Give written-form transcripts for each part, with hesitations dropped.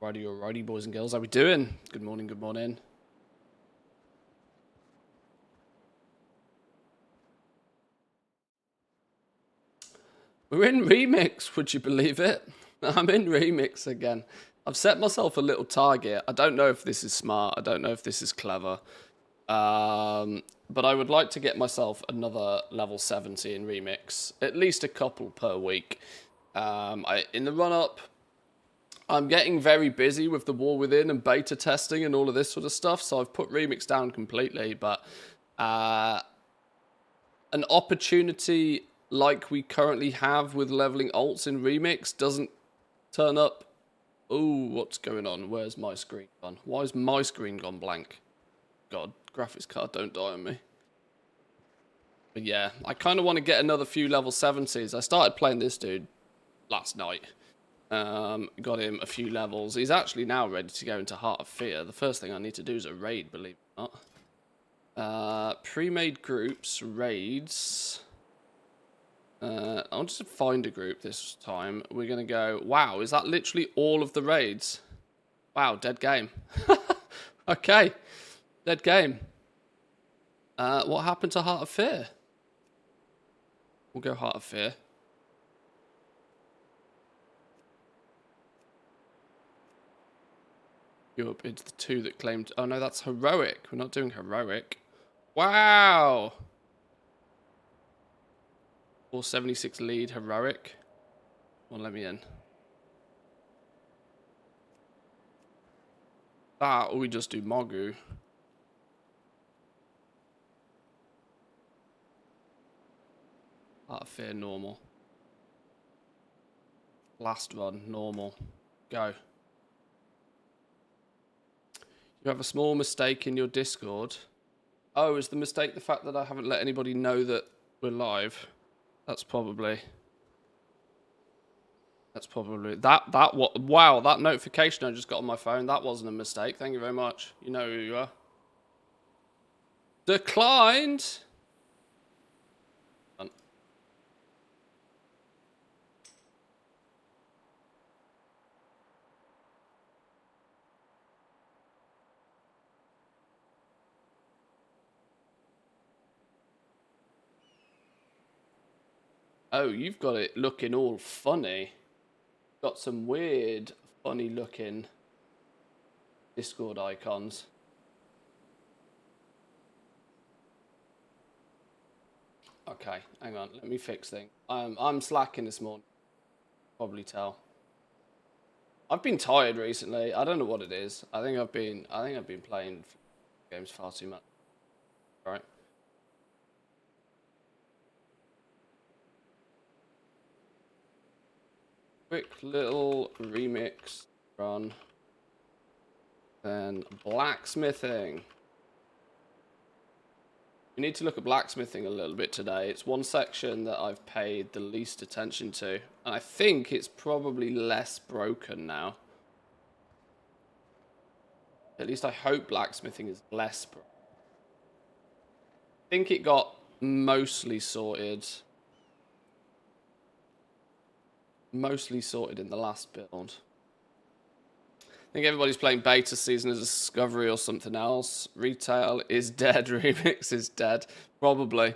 Alrighty, boys and girls. How we doing? Good morning, good morning. We're in Remix, would you believe it? I'm in Remix again. I've set myself a little target. I don't know if this is smart. I don't know if this is clever. But I would like to get myself another level 70 in Remix. At least a couple per week. In the run-up, I'm getting very busy with the War Within and beta testing and all of this sort of stuff. So I've put Remix down completely. But an opportunity like we currently have with leveling alts in Remix doesn't turn up. Ooh, what's going on? Where's my screen gone? Why is my screen gone blank? God, graphics card, don't die on me. But yeah, I kind of want to get another few level 70s. I started playing this dude last night. Got him a few levels. He's actually now ready to go into Heart of Fear. The first thing I need to do is a raid, believe it or not. Pre-made groups, raids. I'll just find a group this time. We're going to go, wow, is that literally all of the raids? Wow, dead game. Okay, dead game. What happened to Heart of Fear? We'll go Heart of Fear. Go up into the two that claimed... Oh, no, that's Heroic. We're not doing Heroic. Wow. 476 lead, Heroic. Come on, let me in. That, or we just do Mogu. Heart of Fear, normal. Last run, normal. Go. You have a small mistake in your Discord. Oh, is the mistake the fact that I haven't let anybody know that we're live? That's probably that what wow, that notification I just got on my phone, that wasn't a mistake. Thank you very much. You know who you are. Declined. Oh, you've got it looking all funny. Got some weird, funny looking Discord icons. Okay, hang on, let me fix things. I'm slacking this morning. Probably tell. I've been tired recently. I don't know what it is. I think I've been playing games far too much. Right. Quick little remix run. Then blacksmithing. We need to look at blacksmithing a little bit today. It's one section that I've paid the least attention to. And I think it's probably less broken now. At least I hope blacksmithing is less broken. I think it got mostly sorted. Mostly sorted in the last build. I think everybody's playing beta season as a discovery or something else. Retail is dead. Remix is dead. Probably.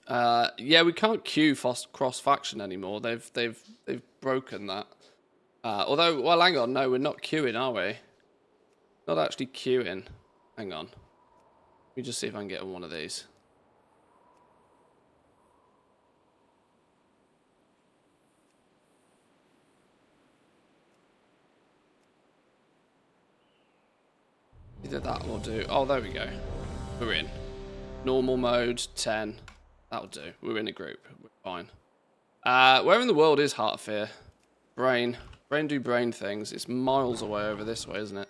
Yeah, we can't queue cross faction anymore. They've broken that. Although, well, hang on. No, we're not queuing, are we? Not actually queuing. Hang on. Let me just see if I can get on one of these. Either that will do. Oh, there we go. We're in. Normal mode, 10. That'll do. We're in a group. We're fine. Where in the world is Heart of Fear? Brain. Brain do brain things. It's miles away over this way, isn't it?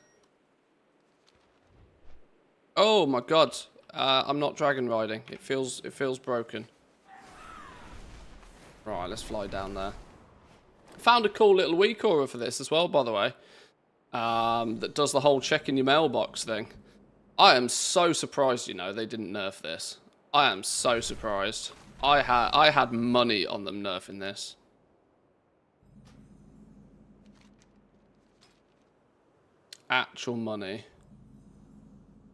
Oh my god. I'm not dragon riding. It feels broken. Right, let's fly down there. Found a cool little weak aura for this as well, by the way. That does the whole checking your mailbox thing. I am so surprised, you know, they didn't nerf this. I am so surprised. I had money on them nerfing this. actual money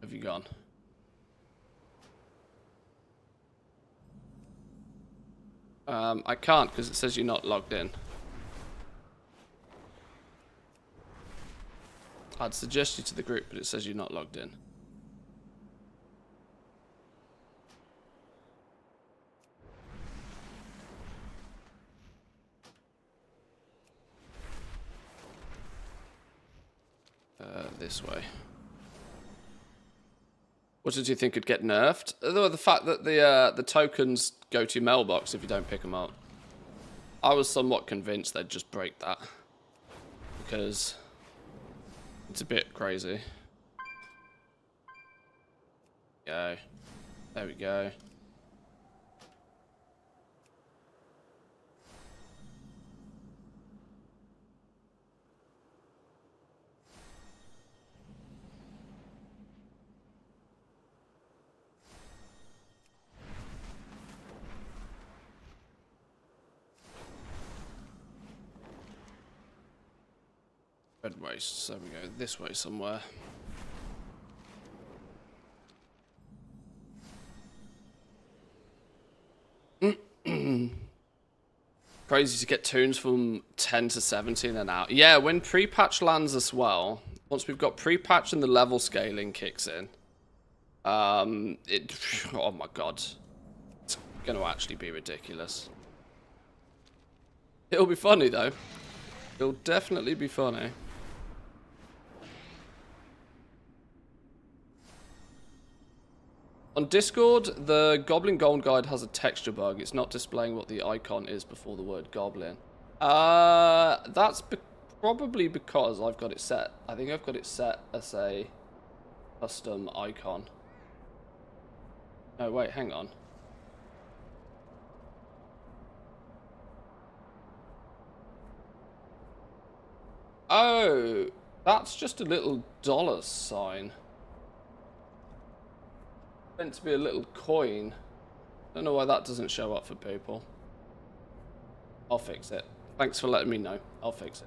have you gone? I can't because it says you're not logged in. I'd suggest you to the group, but it says you're not logged in. This way. What did you think would get nerfed? The fact that the tokens go to your mailbox if you don't pick them up. I was somewhat convinced they'd just break that. Because it's a bit crazy. Go. There we go. Red waste, there we go, this way somewhere. Crazy to get tunes from 10 to 70 and then out. Yeah, when pre-patch lands as well, once we've got pre-patch and the level scaling kicks in, oh my god, it's gonna actually be ridiculous. It'll be funny though. It'll definitely be funny. On Discord, the Goblin Gold Guide has a texture bug. It's not displaying what the icon is before the word Goblin. That's probably because I've got it set. I think I've got it set as a custom icon. No, wait, hang on. Oh, that's just a little dollar sign. Meant to be a little coin. Don't know why that doesn't show up for people. I'll fix it. Thanks for letting me know. I'll fix it.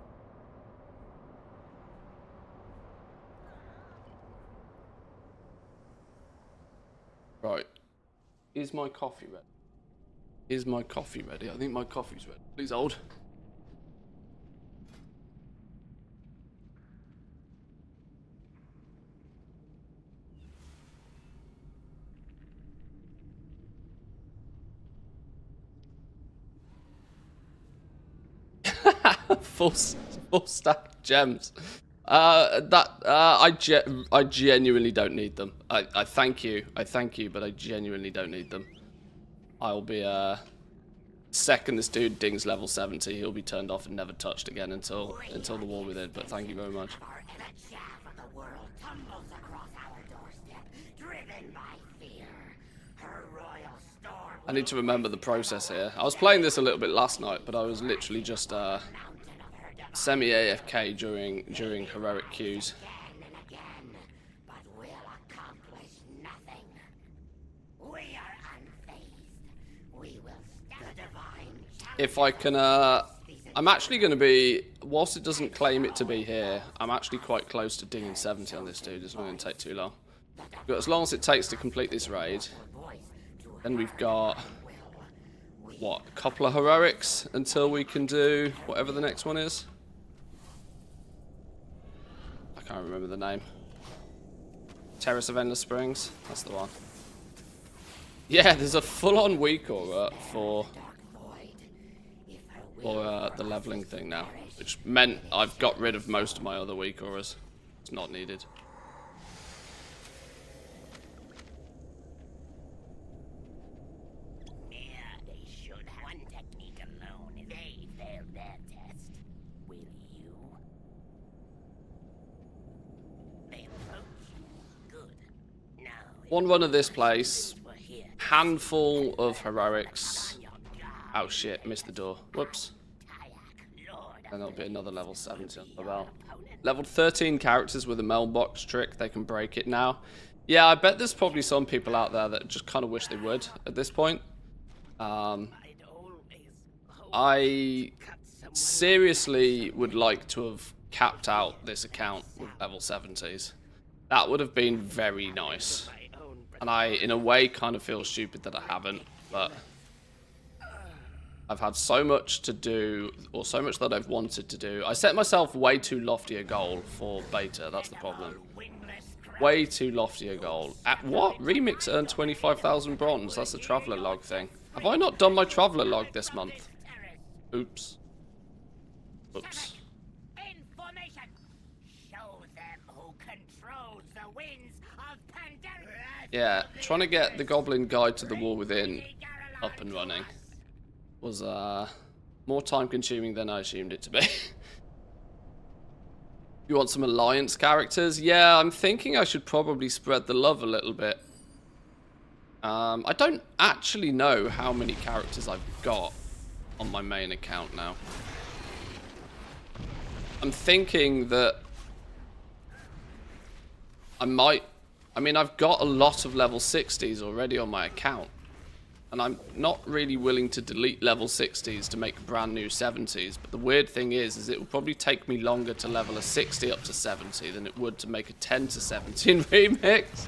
Right. Is my coffee ready? Is my coffee ready? I think my coffee's ready. Please hold. full stack gems. I genuinely don't need them. I thank you, but I genuinely don't need them. I'll be second this dude dings level 70, he'll be turned off and never touched again until the war within. But thank you very much. I need to remember the process here. I was playing this a little bit last night, but I was literally just semi-AFK during heroic queues. If I can, I'm actually going to be, whilst it doesn't claim it to be here, I'm actually quite close to dinging 70 on this dude. It's not going to take too long. But as long as it takes to complete this raid, then we've got, what, a couple of heroics until we can do whatever the next one is. I can't remember the name. Terrace of Endless Springs, that's the one. Yeah, there's a full-on weak aura for the leveling thing now, which meant I've got rid of most of my other weak auras. It's not needed. One run of this place, handful of heroics. Oh shit, missed the door. Whoops. And there'll be another level 70 on the belt. Level 13 characters with a mailbox trick, they can break it now. Yeah, I bet there's probably some people out there that just kind of wish they would at this point. I seriously would like to have capped out this account with level 70s. That would have been very nice. And I, in a way, kind of feel stupid that I haven't, but I've had so much to do, or so much that I've wanted to do. I set myself way too lofty a goal for beta, that's the problem. Way too lofty a goal. At what? Remix earned 25,000 bronze, that's the traveller log thing. Have I not done my traveller log this month? Oops. Oops. Yeah, trying to get the Goblin Guide to the War Within up and running was more time consuming than I assumed it to be. You want some alliance characters? Yeah, I'm thinking I should probably spread the love a little bit. I don't actually know how many characters I've got on my main account now. I'm thinking that I mean, I've got a lot of level 60s already on my account. And I'm not really willing to delete level 60s to make brand new 70s. But the weird thing is it will probably take me longer to level a 60 up to 70 than it would to make a 10 to 17 remix.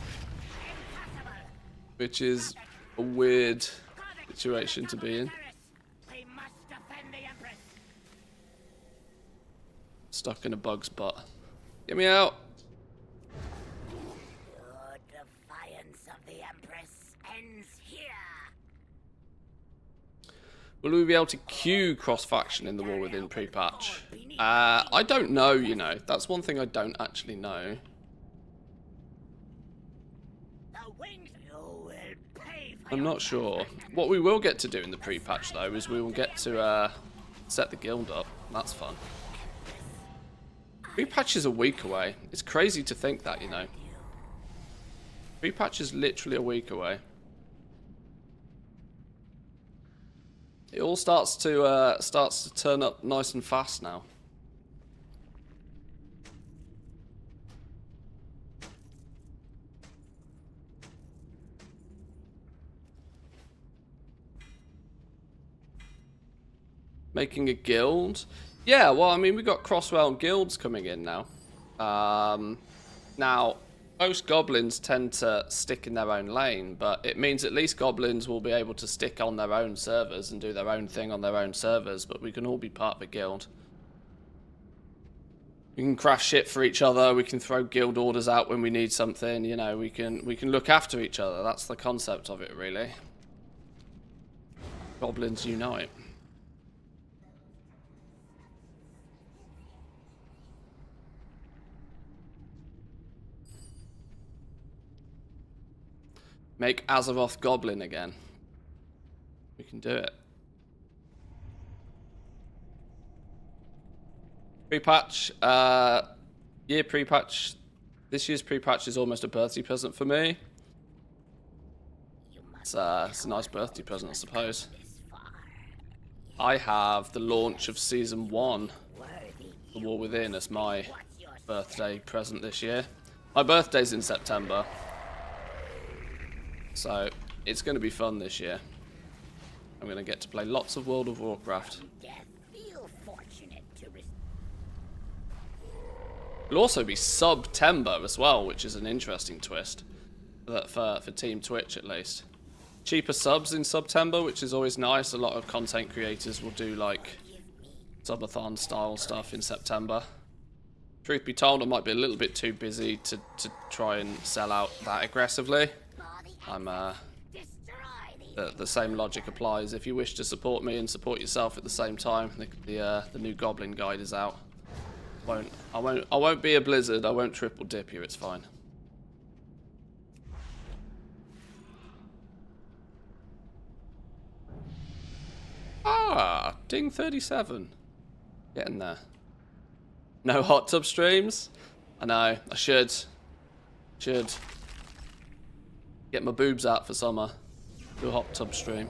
Which is a weird situation to be in. Stuck in a bug's butt. Get me out. Will we be able to queue cross-faction in the War Within pre-patch? I don't know, you know. That's one thing I don't actually know. I'm not sure. What we will get to do in the pre-patch, though, is we will get to set the guild up. That's fun. Pre-patch is a week away. It's crazy to think that, you know. Pre-patch is literally a week away. It all starts to turn up nice and fast now. Making a guild? Yeah, well, I mean, we've got cross-realm guilds coming in now. Now, most goblins tend to stick in their own lane, but it means at least goblins will be able to stick on their own servers and do their own thing on their own servers, but we can all be part of a guild. We can craft shit for each other, we can throw guild orders out when we need something, you know, we can look after each other. That's the concept of it, really. Goblins unite. Make Azeroth Goblin again. We can do it. Pre-patch. Year pre-patch. This year's pre-patch is almost a birthday present for me. It's a nice birthday present, I suppose. I have the launch of Season 1, The War Within, as my birthday present this year. My birthday's in September. So, it's going to be fun this year. I'm going to get to play lots of World of Warcraft. It'll also be September as well, which is an interesting twist. For Team Twitch, at least. Cheaper subs in September, which is always nice. A lot of content creators will do, like, subathon style stuff in September. Truth be told, I might be a little bit too busy to try and sell out that aggressively. The same logic applies. If you wish to support me and support yourself at the same time, the new Goblin Guide is out. I won't be a blizzard. I won't triple dip you. It's fine. Ah, ding 37. Getting there. No hot tub streams. I know. I should. Get my boobs out for summer. Do a hot tub stream.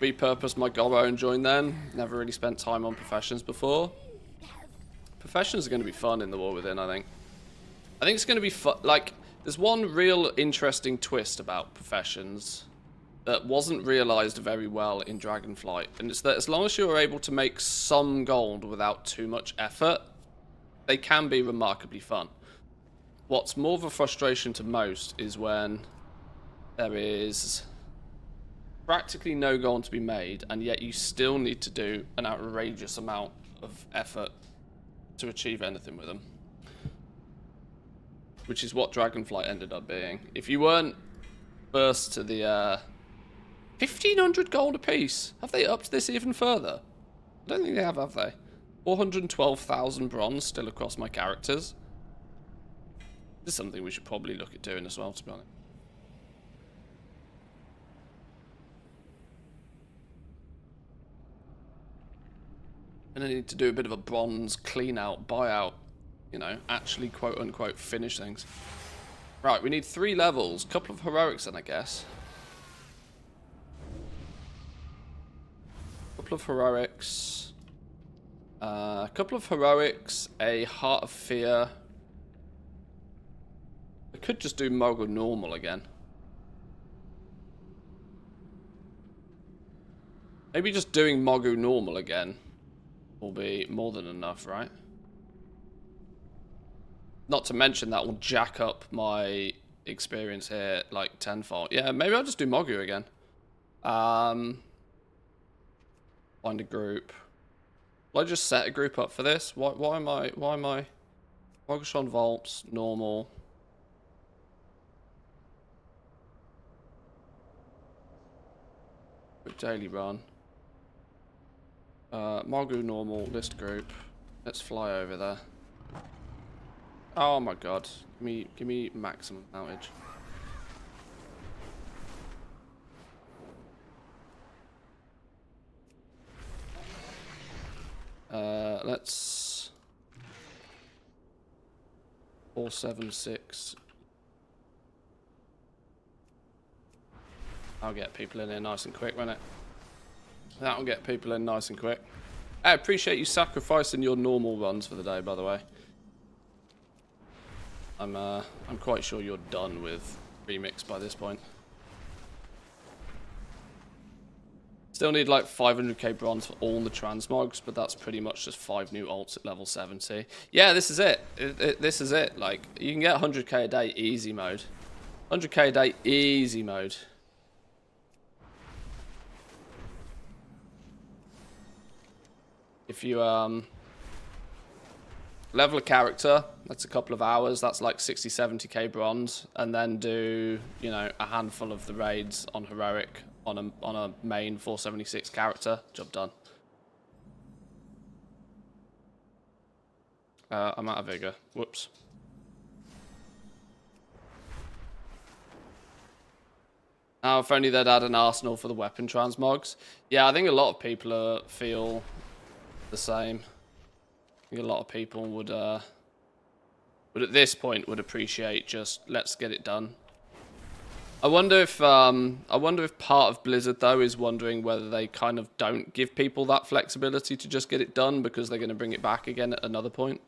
Repurpose my Gobbo and join then. Never really spent time on Professions before. Professions are going to be fun in the War Within, I think. I think it's going to be fun. Like, there's one real interesting twist about professions that wasn't realized very well in Dragonflight, and it's that as long as you're able to make some gold without too much effort, they can be remarkably fun. What's more of a frustration to most is when there is practically no gold to be made, and yet you still need to do an outrageous amount of effort to achieve anything with them. Which is what Dragonflight ended up being. If you weren't first to the 1,500 gold apiece. Have they upped this even further? I don't think they have they? 412,000 bronze still across my characters. This is something we should probably look at doing as well, to be honest. And I need to do a bit of a bronze clean out, buyout. You know, actually quote unquote finish things. Right, we need 3 levels. Couple of heroics then, I guess. Couple of heroics. A couple of heroics. A Heart of Fear. I could just do Mogul normal again. Maybe just doing Mogul normal again will be more than enough, right? Not to mention that will jack up my experience here like tenfold. Yeah, maybe I'll just do Mogu again. Find a group. Will I just set a group up for this? Why am I Mogashon Vaults, normal. Daily run. Mogu normal, list group. Let's fly over there. Oh my god. Give me maximum outage. Let's 476. I'll get people in here nice and quick, won't it? That'll get people in nice and quick. I appreciate you sacrificing your normal runs for the day, by the way. I'm quite sure you're done with Remix by this point. Still need like 500k bronze for all the transmogs, but that's pretty much just 5 new alts at level 70. Yeah, this is it. This is it. Like, you can get 100k a day easy mode. 100k a day easy mode. If you level a character, that's a couple of hours, that's like 60, 70k bronze, and then do, you know, a handful of the raids on heroic on a main 476 character, job done. I'm out of vigor. Whoops. Now, if only they'd add an arsenal for the weapon transmogs. Yeah, I think a lot of people feel the same. I think a lot of people would at this point would appreciate just let's get it done. I wonder if part of Blizzard though is wondering whether they kind of don't give people that flexibility to just get it done because they're going to bring it back again at another point.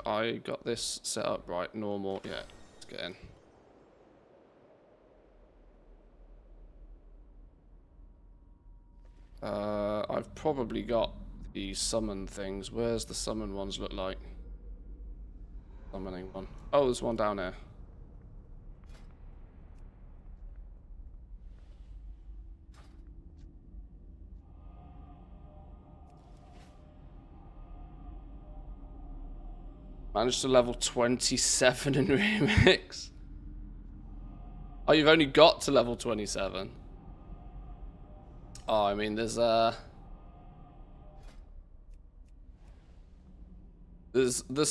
I got this set up right, normal. Yeah, let's get in. I've probably got the summon things. Where's the summon ones look like? Summoning one. Oh, there's one down here. Managed to level 27 in Remix. Oh, you've only got to level 27. Oh, I mean, there's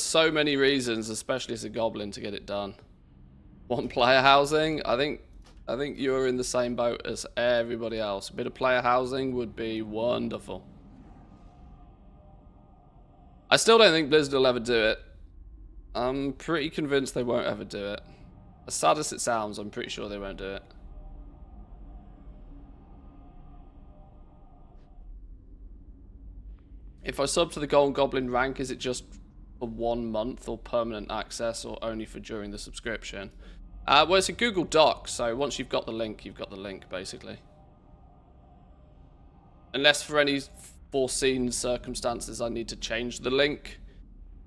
so many reasons, especially as a goblin, to get it done. One, player housing. I think you're in the same boat as everybody else. A bit of player housing would be wonderful. I still don't think Blizzard will ever do it. I'm pretty convinced they won't ever do it. As sad as it sounds, I'm pretty sure they won't do it. If I sub to the Golden Goblin rank, is it just for 1 month or permanent access, or only for during the subscription? Well, it's a Google Doc, so once you've got the link, you've got the link, basically. Unless for any foreseen circumstances I need to change the link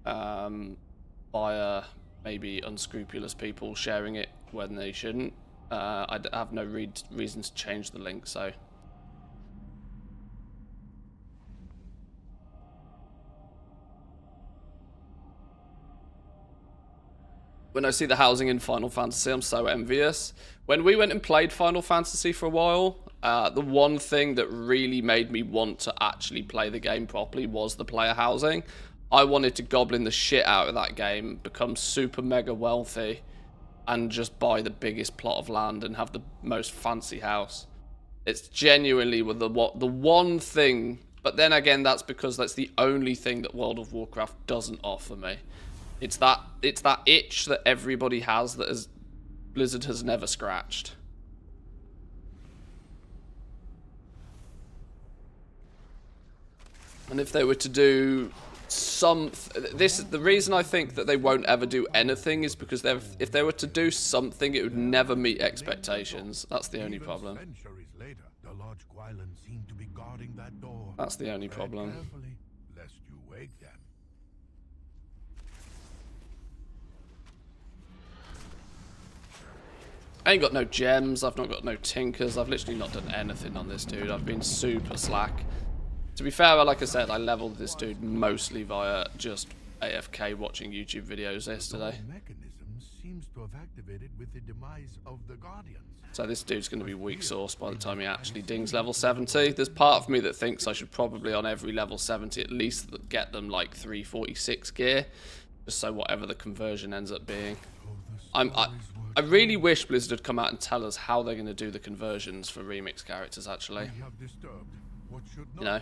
via maybe unscrupulous people sharing it when they shouldn't. I have no reason to change the link, so... When I see the housing in Final Fantasy, I'm so envious. When we went and played Final Fantasy for a while, the one thing that really made me want to actually play the game properly was the player housing. I wanted to goblin the shit out of that game, become super mega wealthy, and just buy the biggest plot of land and have the most fancy house. It's genuinely the one thing, but then again, that's because that's the only thing that World of Warcraft doesn't offer me. It's that itch that everybody has that Blizzard has never scratched. And if they were to do the reason I think that they won't ever do anything is because if they were to do something, it would never meet expectations. That's the only problem. That's the only problem. I ain't got no gems, I've not got no tinkers, I've literally not done anything on this dude. I've been super slack. To be fair, like I said, I leveled this dude mostly via just AFK watching YouTube videos yesterday. So this dude's going to be weak sauce by the time he actually dings level 70. There's part of me that thinks I should probably on every level 70 at least get them like 346 gear. Just so whatever the conversion ends up being. I really wish Blizzard had come out and tell us how they're going to do the conversions for remix characters. Actually, you know,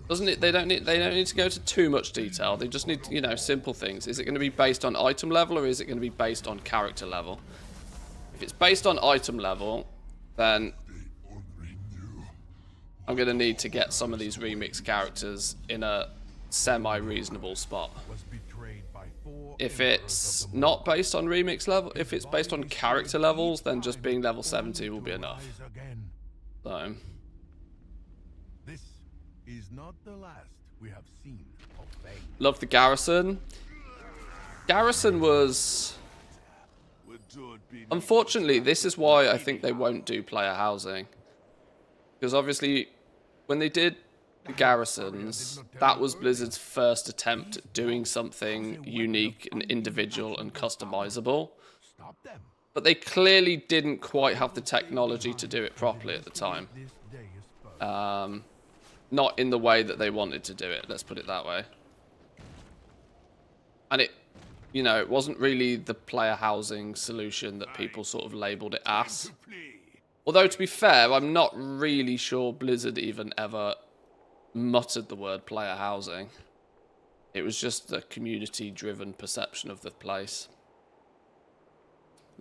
they don't need to go to too much detail. They just need, you know, simple things. Is it going to be based on item level or is it going to be based on character level? If it's based on item level, then I'm going to need to get some of these remix characters in a semi-reasonable spot. If it's not based on remix level, if it's based on character levels, then just being level 70 will be enough. So, this is not the last we have seen of Faye. Love the garrison. Garrison was... Unfortunately, this is why I think they won't do player housing. Because obviously, when they did the garrisons, that was Blizzard's first attempt at doing something unique and individual and customizable. But they clearly didn't quite have the technology to do it properly at the time. Not in the way that they wanted to do it, let's put it that way. And it, you know, it wasn't really the player housing solution that people sort of labeled it as. Although, to be fair, I'm not really sure Blizzard even ever muttered the word player housing. It was just the community-driven perception of the place.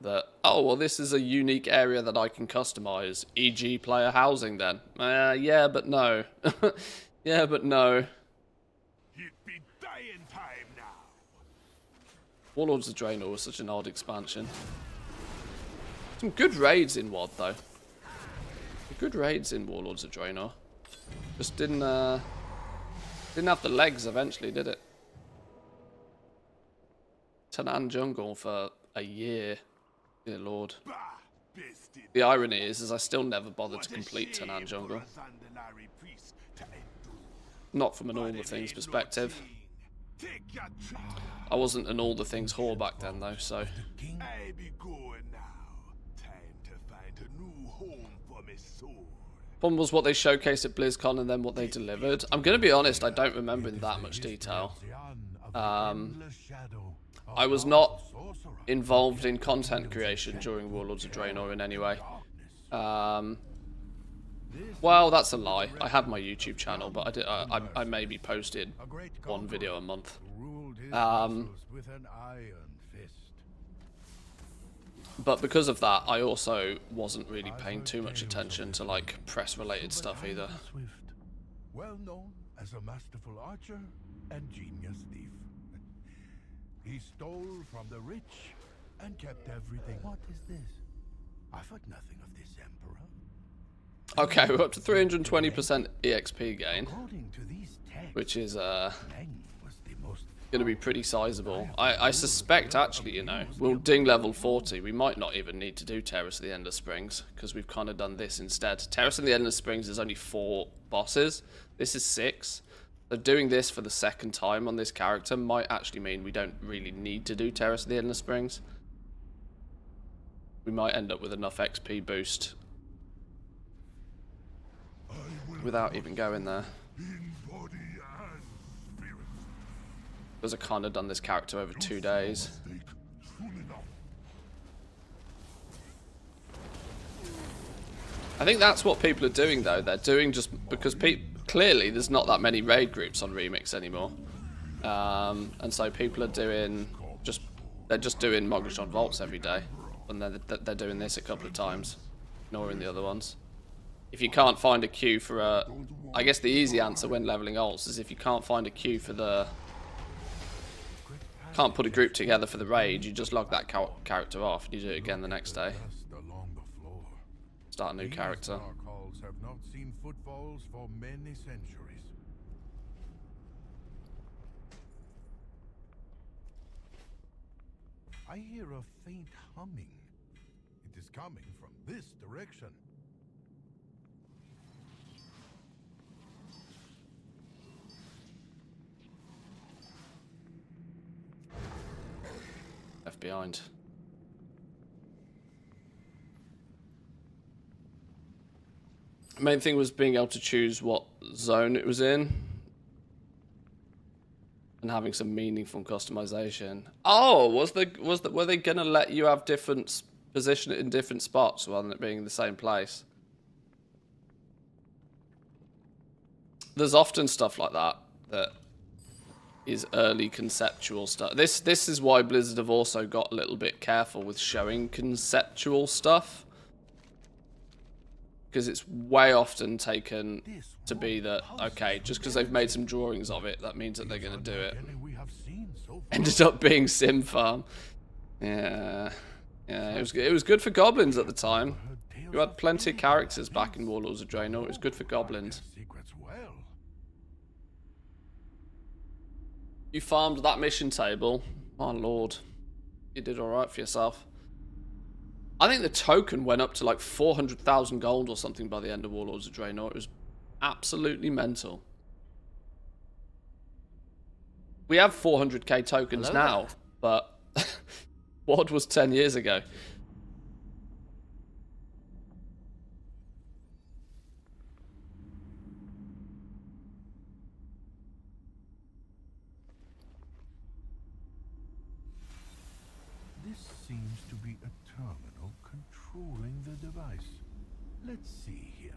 That, oh, well, this is a unique area that I can customize, e.g. player housing then. Yeah, but no. Yeah, but no. It'd be dying time now. Warlords of Draenor was such an odd expansion. Some good raids in WoD, though. Good raids in Warlords of Draenor. Just didn't have the legs eventually, did it? Tanan Jungle for a year. Dear Lord. The irony is I still never bothered to complete Tanan Jungle. Not from an All the Things perspective. I wasn't an All the Things whore back then though, so... I be going now. Time to find a new home for me soul. One was what they showcased at BlizzCon and then what they delivered. I'm going to be honest, I don't remember in that much detail. I was not involved in content creation during Warlords of Draenor in any way. Well, that's a lie. I had my YouTube channel, but I maybe posted one video a month. But because of that, I also wasn't really paying too much attention to like press-related stuff either. Well known as a masterful archer and genius thief. He stole from the rich and kept everything. What is this? I've heard nothing of this emperor. Okay, we're up to 320% EXP gain, According to these texts, which is Meng was the most going to be pretty sizable. I suspect, actually, you know, we'll ding level 40. We might not even need to do Terrace of the Endless Springs, because we've kind of done this instead. Terrace of the Endless Springs is only 4 bosses. This is 6. So doing this for the second time on this character might actually mean we don't really need to do Terrace of the Endless Springs. We might end up with enough XP boost without even going there. in body and spirit. Because I've kind of done this character over 2 days. Soon enough. I think that's what people are doing, though. They're doing just because clearly there's not that many raid groups on Remix anymore, and so people are doing they're just doing Mogashon Vaults every day, and they're doing this a couple of times, ignoring the other ones. If you can't find a queue for a, I guess the easy answer when leveling alts is if you can't find a queue for the, can't put a group together for the raid, you just log that character off and you do it again the next day. Start a new character. These have not seen footfalls for many centuries. I hear a faint humming. It is coming from this direction. Left behind. Main thing was being able to choose what zone it was in and having some meaningful customization. Oh, were they gonna let you have different position it in different spots rather than it being in the same place? There's often stuff like that that is early conceptual stuff. This is why Blizzard have also got a little bit careful with showing conceptual stuff, because it's way often taken to be that, okay, just because they've made some drawings of it, that means that they're going to do it. Ended up being Sim Farm. Yeah, it was good for goblins at the time. You had plenty of characters back in Warlords of Draenor. It was good for goblins. You farmed that mission table. My lord, you did all right for yourself. I think the token went up to like 400,000 gold or something by the end of Warlords of Draenor. It was absolutely mental. We have 400k tokens now, but what was 10 years ago? This seems to be a terminal controlling the device. Let's see here.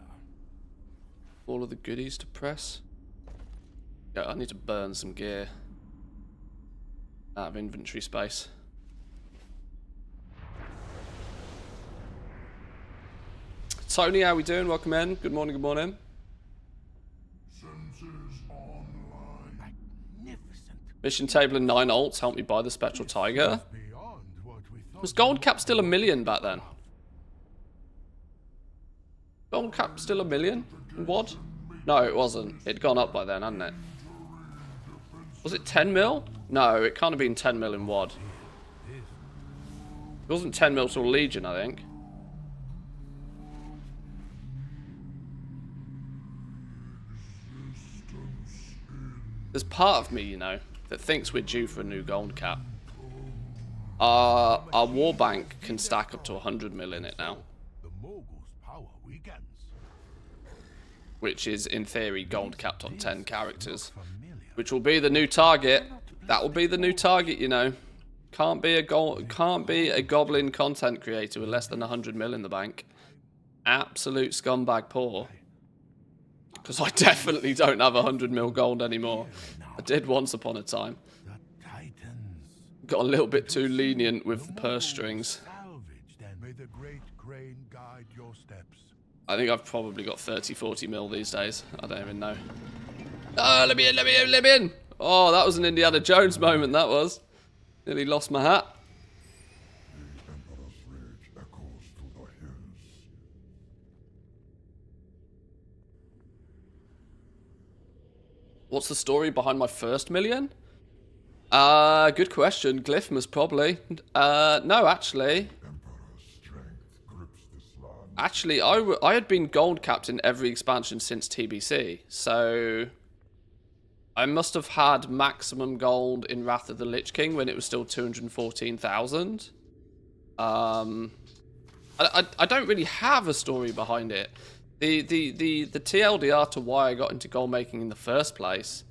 All of the goodies to press. Yeah, I need to burn some gear out of inventory space. Tony, how we doing? Welcome in. Good morning, good morning. Sensors online. Magnificent. Mission table and 9 alts. Help me buy the Spectral Tiger. Beyond what we thought. Was gold cap still 1 million back then? Gold cap still 1 million? What? No, it wasn't. It'd gone up by then, hadn't it? Was it 10 mil? No, it can't have been 10 mil in WAD. It wasn't 10 mil till Legion, I think. There's part of me, you know, that thinks we're due for a new gold cap. Our war bank can stack up to 100 mil in it now. The mogul's power weakens. Which is, in theory, gold capped on 10 characters. Which will be the new target. That will be the new target, you know. Can't be a goblin content creator with less than 100 mil in the bank. Absolute scumbag poor. Because I definitely don't have 100 mil gold anymore. I did once upon a time. Got a little bit too lenient with the purse strings. May the great grain guide your steps. I think I've probably got 30, 40 mil these days. I don't even know. Oh, let me in, let me in, let me in. Oh, that was an Indiana Jones moment, that was. Nearly lost my hat. The Emperor's rage echoes through the hills. What's the story behind my first million? Good question. Glyphmas, probably. No, actually. Emperor's strength grips this land. Actually, I had been gold capped in every expansion since TBC, so I must have had maximum gold in Wrath of the Lich King when it was still 214,000. I don't really have a story behind it. The TLDR to why I got into gold making in the first place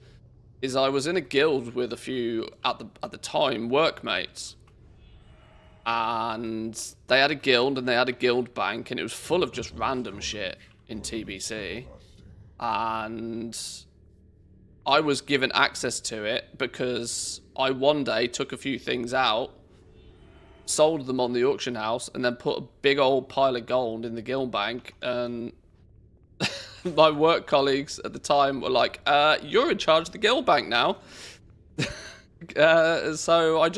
is I was in a guild with a few at the time workmates, and they had a guild and they had a guild bank, and it was full of just random shit in TBC, and I was given access to it because I one day took a few things out, sold them on the auction house, and then put a big old pile of gold in the guild bank, and my work colleagues at the time were like, you're in charge of the guild bank now. So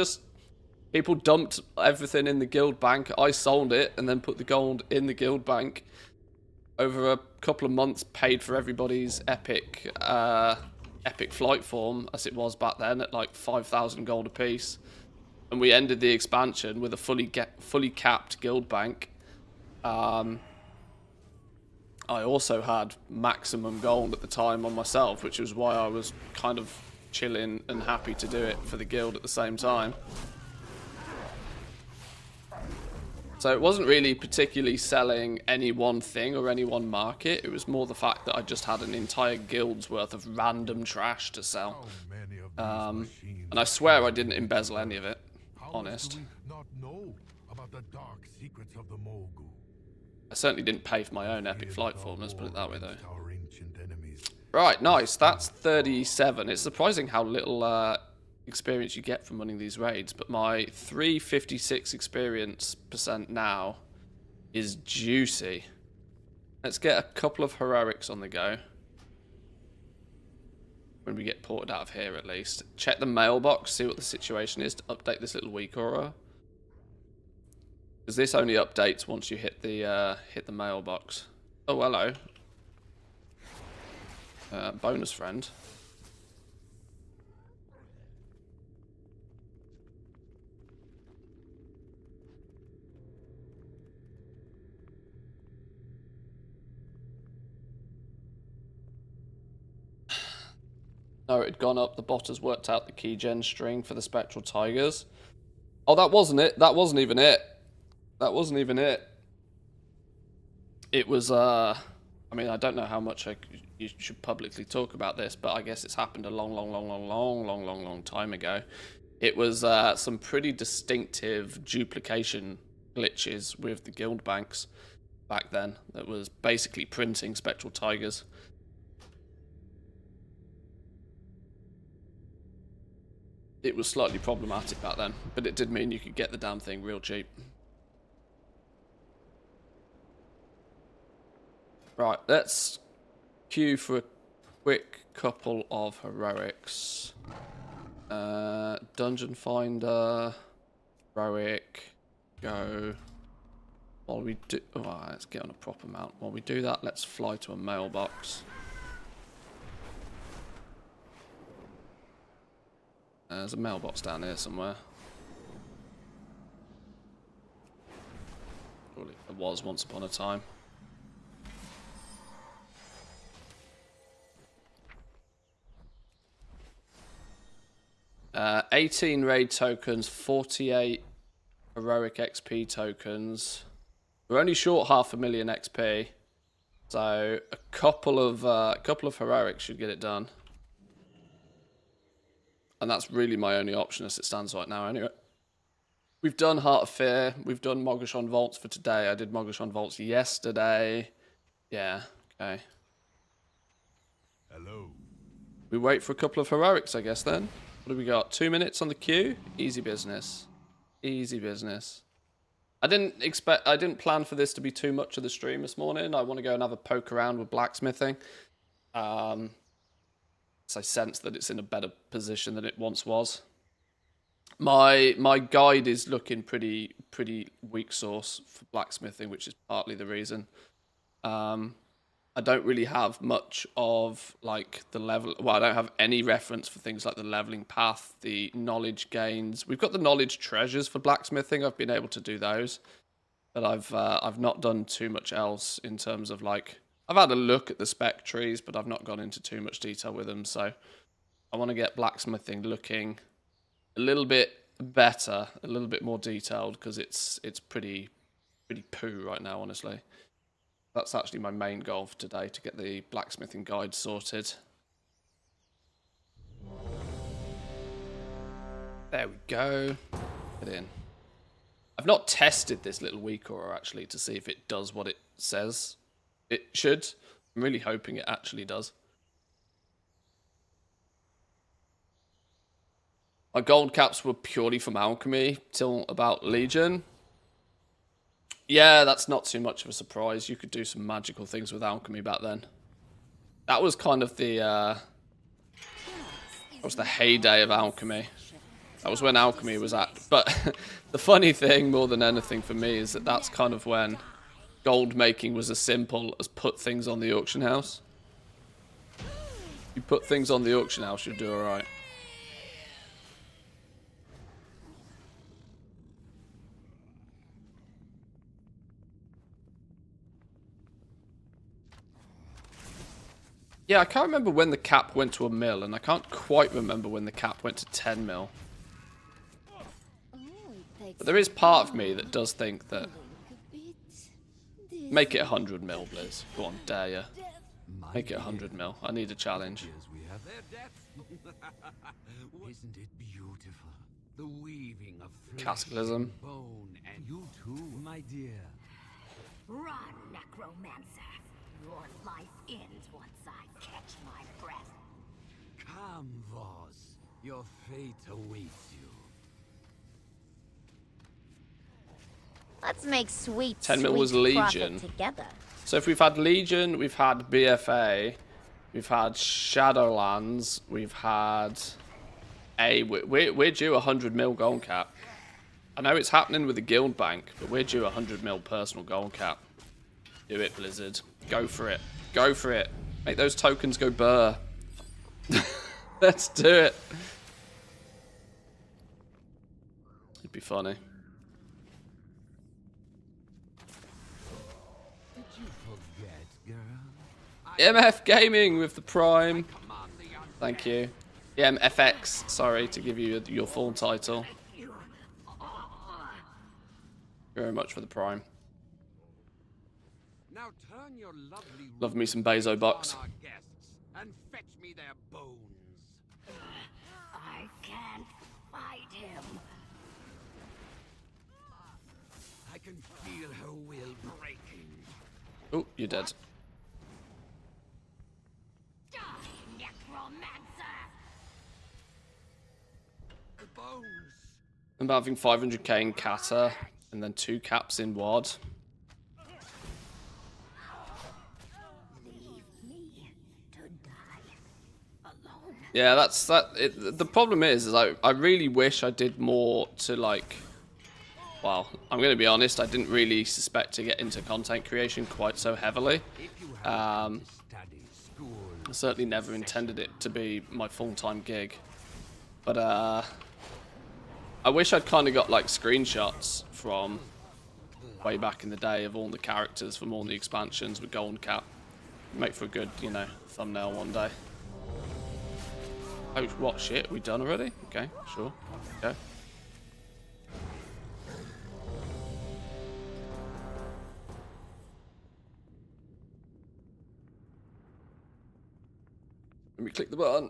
people dumped everything in the guild bank. I sold it and then put the gold in the guild bank. Over a couple of months, paid for everybody's epic flight form, as it was back then, at like 5,000 gold apiece. And we ended the expansion with a fully capped guild bank. I also had maximum gold at the time on myself, which was why I was kind of chilling and happy to do it for the guild at the same time. So it wasn't really particularly selling any one thing or any one market. It was more the fact that I just had an entire guild's worth of random trash to sell. And I swear I didn't embezzle any of it, honest. Do we not know about the dark secrets of the Mogu? I certainly didn't pay for my own epic flight form, let's put it that way though. Our ancient enemies. Right, nice. That's 37. It's surprising how little experience you get from running these raids, but my 356 experience percent now is juicy. Let's get a couple of heroics on the go. When we get ported out of here at least. Check the mailbox, see what the situation is to update this little week aura. Because this only updates once you hit the mailbox. Oh, hello. Bonus friend. No, it had gone up. The bot has worked out the keygen string for the Spectral Tigers. Oh, that wasn't it. That wasn't even it. That wasn't even it. It was, I mean, I don't know how much you should publicly talk about this, but I guess it's happened a long time ago. It was some pretty distinctive duplication glitches with the guild banks back then that was basically printing Spectral Tigers. It was slightly problematic back then, but it did mean you could get the damn thing real cheap. Right, let's queue for a quick couple of heroics. Dungeon Finder, heroic, go. While we do, oh, let's get on a proper mount. While we do that, let's fly to a mailbox. There's a mailbox down here somewhere. Surely there was once upon a time. Uh, 18 raid tokens, 48 heroic XP tokens. We're only short 500,000 XP, so a couple of heroics should get it done. And that's really my only option as it stands right now anyway. We've done Heart of Fear. We've done Mogoshon Vaults for today. I did Mogoshon Vaults yesterday. Yeah, okay. Hello. We wait for a couple of heroics, I guess, then. What do we got? 2 minutes on the queue? Easy business. Easy business. I didn't plan for this to be too much of the stream this morning. I want to go and have a poke around with blacksmithing. So I sense that it's in a better position than it once was. My guide is looking pretty weak source for blacksmithing, which is partly the reason. I don't really have much of like the level. Well, I don't have any reference for things like the leveling path, the knowledge gains. We've got the knowledge treasures for blacksmithing. I've been able to do those, but I've not done too much else in terms of like I've had a look at the spec trees, but I've not gone into too much detail with them. So I want to get blacksmithing looking a little bit better, a little bit more detailed because it's pretty poo right now, honestly. That's actually my main goal for today, to get the blacksmithing guide sorted. There we go. Get in. I've not tested this little weak aura actually to see if it does what it says it should. I'm really hoping it actually does. My gold caps were purely from alchemy till about Legion. Yeah, that's not too much of a surprise. You could do some magical things with alchemy back then. That was kind of the that was the heyday of alchemy. That was when alchemy was at. But the funny thing, more than anything for me, is that that's kind of when gold making was as simple as put things on the auction house. You put things on the auction house, you'll do alright. Yeah, I can't remember when the cap went to a mil, and I can't quite remember when the cap went to 10 mil. But there is part of me that does think that... Make it 100 mil, Blizz. Go on, dare ya. Make it 100 mil. I need a challenge. Isn't it beautiful? The weaving of Cataclysm. bone and you too, my dear. Run, necromancer. Your life ends once I catch my breath. Come, Voss. Your fate awaits you. Let's make sweet 10 mil was sweet Legion. profit together. So if we've had Legion, we've had BFA, we've had Shadowlands, we've had a... We're due 100 mil gold cap. I know it's happening with the guild bank, but we're due 100 mil personal gold cap. Do it, Blizzard. Go for it. Go for it. Make those tokens go burr. Let's do it. It'd be funny. Did you forget, girl? MF Gaming with the Prime. Thank you. MFX, sorry, to give you your full title. Thank you very much for the Prime. Now turn your lovely Love me some Bezo bucks. on our guests and fetch me their bones. I can't fight him. I can feel her will breaking. Oh, you're dead. Die, necromancer! The bones. I'm having 500k in Kata and then 2 caps in WAD. Leave me to die alone. Yeah, that's that. The problem is I really wish I did more to like. Well, I'm going to be honest. I didn't really suspect to get into content creation quite so heavily. I certainly never intended it to be my full-time gig. But I wish I'd kind of got like screenshots from way back in the day of all the characters from all the expansions with Golden Cap. Make for a good, you know, thumbnail one day. Oh, what shit? Are we done already? Okay, sure. Okay. Let me click the button.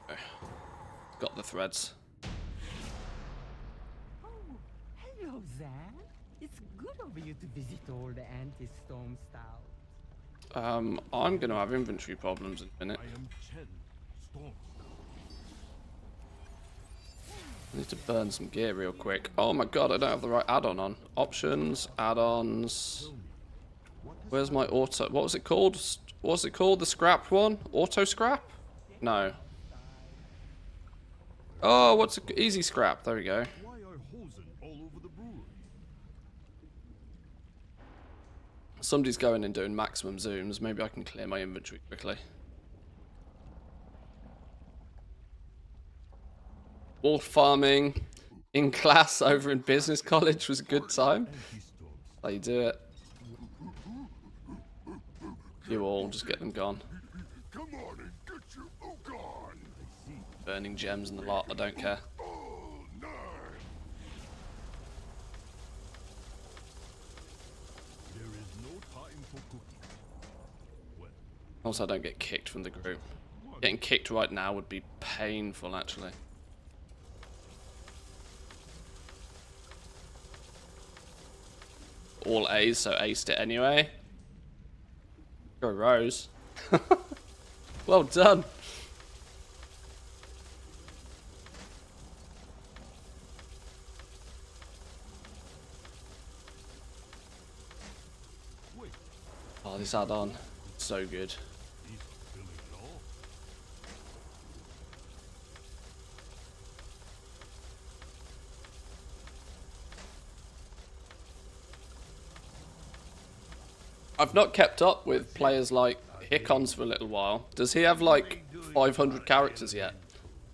Okay. Got the threads. Oh, hello there. It's good of you to visit all the anti-storm styles. I'm gonna have inventory problems in a minute. I am 10 storms. I need to burn some gear real quick. Oh my god, I don't have the right add-on on. Options, add-ons. Where's my auto? What was it called? What was it called? The scrapped one? Auto scrap? No. Oh, what's a easy scrap? There we go. Why are hosen all over the brewery? Somebody's going and doing maximum zooms. Maybe I can clear my inventory quickly. Wolf farming in class over in business college was a good time. How you do it. You all just get them gone. Come on and get your oak on. Burning gems and a lot. I don't care. All night. There is no time for cooking. Well, Also, I don't get kicked from the group. Getting kicked right now would be painful, actually. All A's, so aced it anyway. Go Rose. Well done. wait. Oh, this add-on, so good. He's filling it all. I've not kept up with players like Hickons for a little while. Does he have like 500 characters yet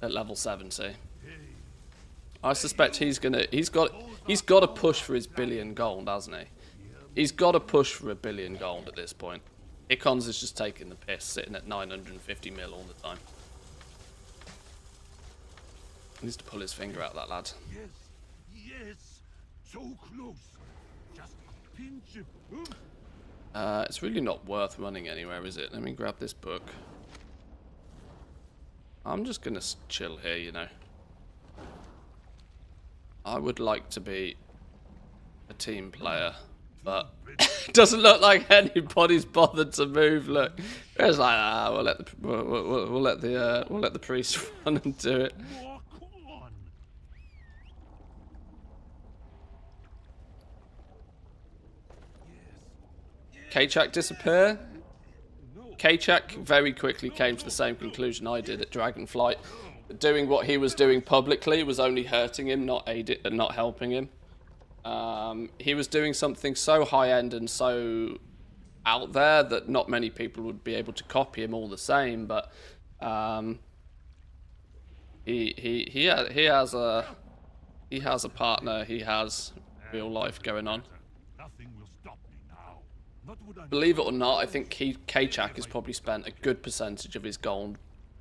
at level 70? I suspect he's got to push for his billion gold, hasn't he? He's got to push for 1 billion gold at this point. Hickons is just taking the piss, sitting at 950 mil all the time. He needs to pull his finger out, that lad. Yes, yes. So close. Just a pinch of... It's really not worth running anywhere, is it? Let me grab this book. I'm just gonna chill here, you know. I would like to be a team player, but it doesn't look like anybody's bothered to move. Look, it's like we'll let the priest run and do it. More corn. K-Chak disappear? K-Chak very quickly came to the same conclusion I did at Dragonflight. Doing what he was doing publicly was only hurting him, not helping him. He was doing something so high-end and so out there that not many people would be able to copy him all the same, but he has a partner, he has real life going on. Nothing will stop me now. Not would I... Believe it or not, I think K-Chak has probably spent a good percentage of his gold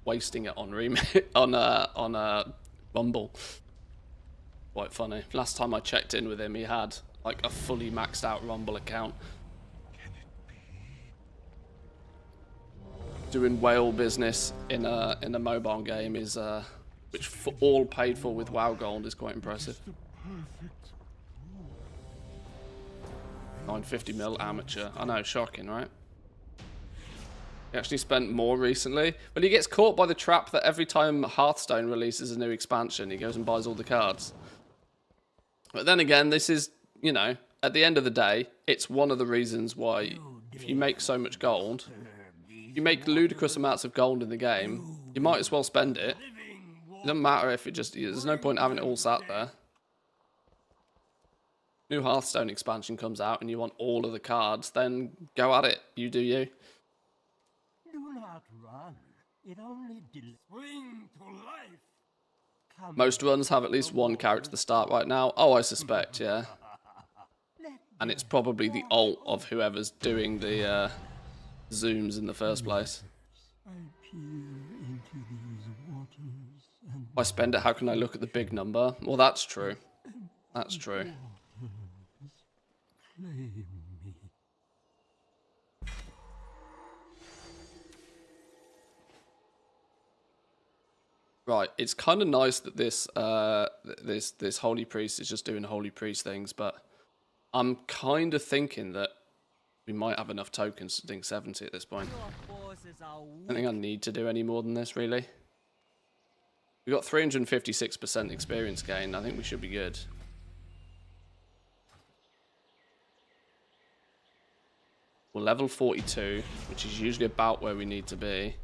wasting it on on Rumble. Quite funny. Last time I checked in with him, he had like a fully maxed out Rumble account. Doing whale business in a mobile game is which for all paid for with WoW gold is quite impressive. 950 mil amateur. I know, shocking, right? He actually spent more recently. But he gets caught by the trap that every time Hearthstone releases a new expansion, he goes and buys all the cards. But then again, this is, you know, at the end of the day, it's one of the reasons why if you make so much gold, you make ludicrous amounts of gold in the game, you might as well spend it. It doesn't matter if it just, there's no point having it all sat there. New Hearthstone expansion comes out and you want all of the cards, then go at it. You do you. Do not run. It only spring to life. Come Most runs have at least one character at the start right now. Oh, I suspect, yeah. And it's probably the ult of whoever's doing the zooms in the first place. I peer into these waters and If I spend it, how can I look at the big number? Well, that's true. That's true. claim me. Right, it's kind of nice that this this holy priest is just doing holy priest things, but I'm kind of thinking that we might have enough tokens to ding 70 at this point. Your forces are I don't think I need to do any more than this, really. We got 356% experience gain. I think we should be good. We're level 42, which is usually about where we need to be.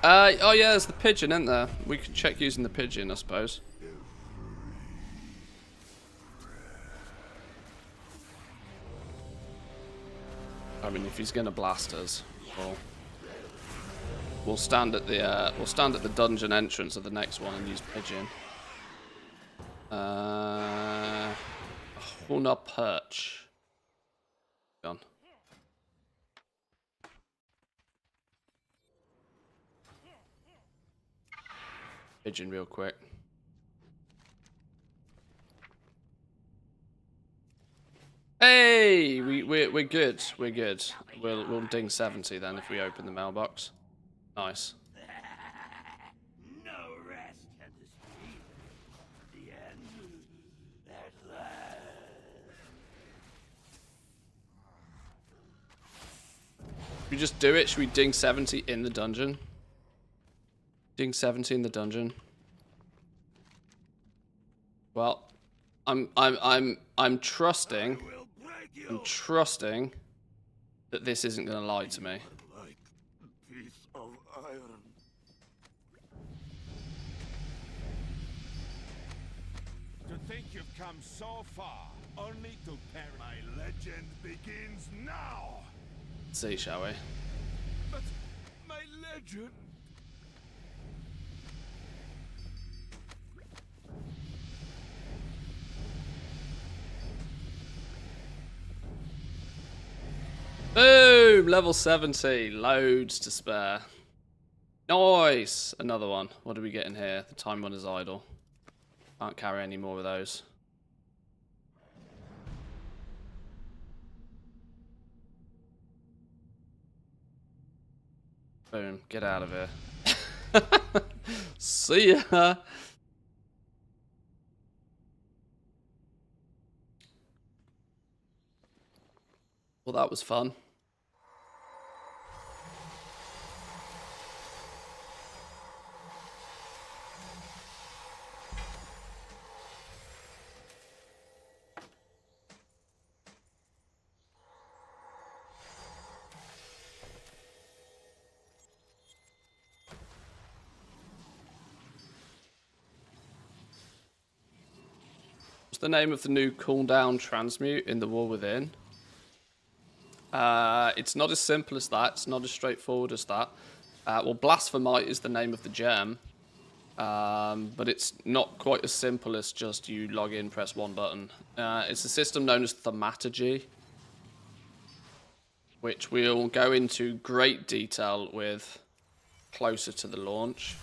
Oh yeah, there's the pigeon, isn't there? We could check using the pigeon, I suppose. I mean, if he's gonna blast us, we'll stand at the dungeon entrance of the next one and use pigeon. Huna perch. Gone. Pigeon real quick. Hey, we're good. We're good. We'll ding 70 then if we open the mailbox. Nice. No rest at the street. The end at last. Should we just do it? Should we ding 70 in the dungeon? Ding 70 in the dungeon. Well, I'm trusting. I'm trusting that this isn't going to lie to me. Like a piece of iron. To think you've come so far, only to perish. My legend begins now. Let's see, shall we? But my legend. Boom! Level 70. Loads to spare. Nice! Another one. What do we get in here? The time one is idle. Can't carry any more of those. Boom. Get out of here. See ya! Well, that was fun. What's the name of the new cooldown transmute in the War Within? It's not as simple as that. It's not as straightforward as that. Well, Blasphemite is the name of the gem. But it's not quite as simple as just you log in, press one button. It's a system known as thaumaturgy, which we'll go into great detail with closer to the launch.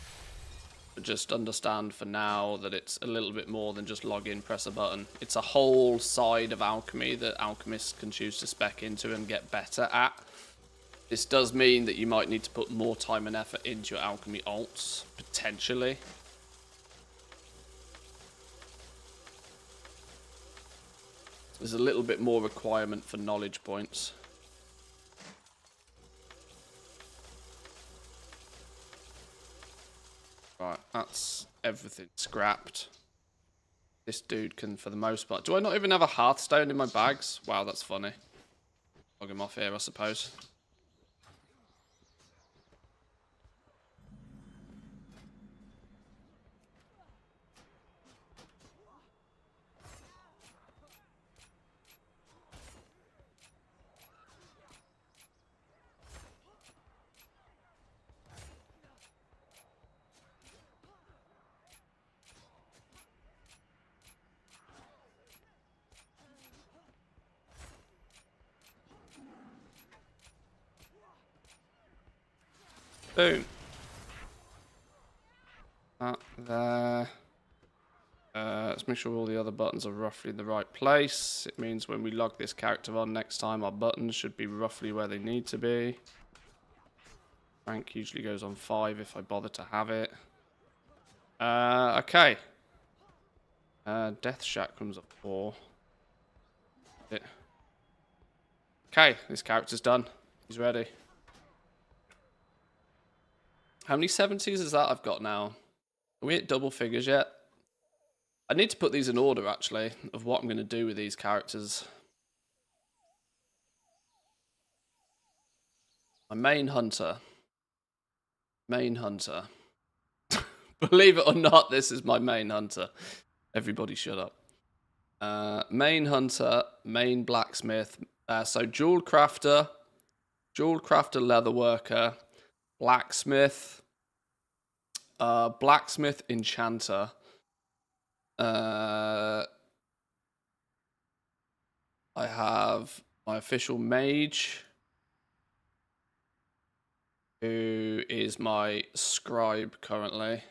But just understand for now that it's a little bit more than just log in, press a button. It's a whole side of alchemy that alchemists can choose to spec into and get better at. This does mean that you might need to put more time and effort into your alchemy alts, potentially. There's a little bit more requirement for knowledge points. Right, that's everything scrapped. This dude can, for the most part... Do I not even have a Hearthstone in my bags? Wow, that's funny. Log him off here, I suppose. Boom. That there. Let's make sure all the other buttons are roughly in the right place. It means when we log this character on next time, our buttons should be roughly where they need to be. Rank usually goes on 5 if I bother to have it. Okay. Death Shack comes up 4. Okay, this character's done. He's ready. How many 70s is that I've got now? Are we at double figures yet? I need to put these in order, actually, of what I'm going to do with these characters. My main hunter. Main hunter. Believe it or not, this is my main hunter. Everybody shut up. Main hunter, main blacksmith. So jewel crafter, leather worker, blacksmith, blacksmith enchanter. I have my official mage, who is my scribe currently,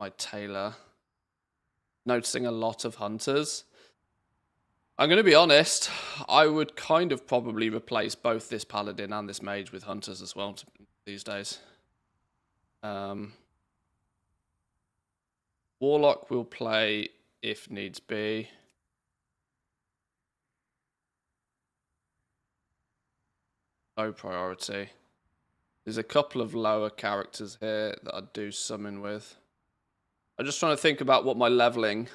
my tailor. Noticing a lot of hunters. I'm going to be honest, I would kind of probably replace both this paladin and this mage with hunters as well these days. Warlock will play if needs be. Low priority. There's a couple of lower characters here that I'd do summon with. I'm just trying to think about what my leveling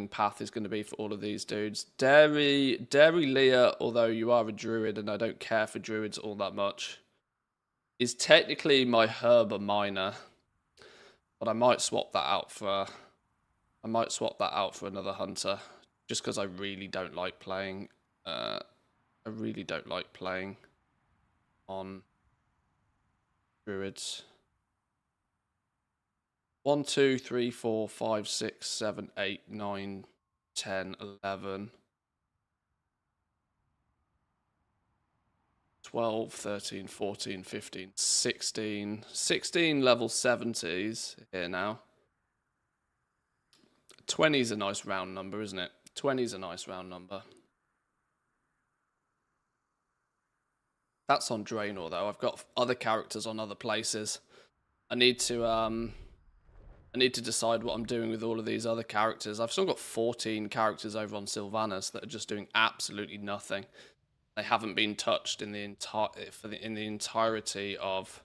path is going to be for all of these dudes. Dairy Leah, although you are a druid and I don't care for druids all that much, is technically my herb miner. But I might swap that out for another hunter, just because I really don't like playing. I really don't like playing on druids. 1, 2, 3, 4, 5, 6, 7, 8, 9, 10, 11, 12, 13, 14, 15, 16. 16 level 70s here now. 20 is a nice round number, isn't it? 20 is a nice round number. That's on Draenor, though. I've got other characters on other places. I need to decide what I'm doing with all of these other characters. I've still got 14 characters over on Sylvanas that are just doing absolutely nothing. They haven't been touched in the entirety of.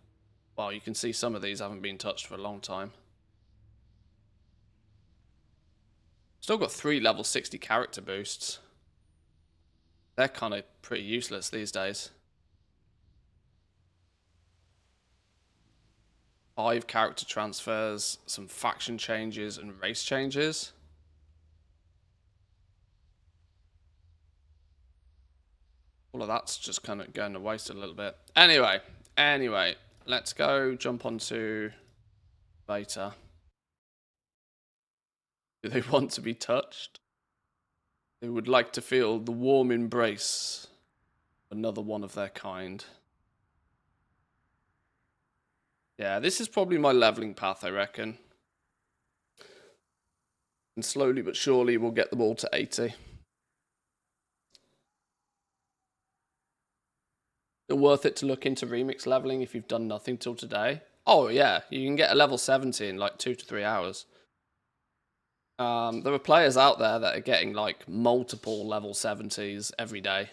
Well, you can see some of these haven't been touched for a long time. Still got 3 level 60 character boosts. They're kind of pretty useless these days. 5 character transfers, some faction changes, and race changes. All of that's just kind of going to waste a little bit. Anyway, let's go jump onto beta. Do they want to be touched? They would like to feel the warm embrace of another one of their kind. Yeah, this is probably my leveling path, I reckon. And slowly but surely we'll get them all to 80. Still worth it to look into remix leveling if you've done nothing till today. Oh yeah, you can get a level 70 in like 2 to 3 hours. There are players out there that are getting like multiple level 70s every day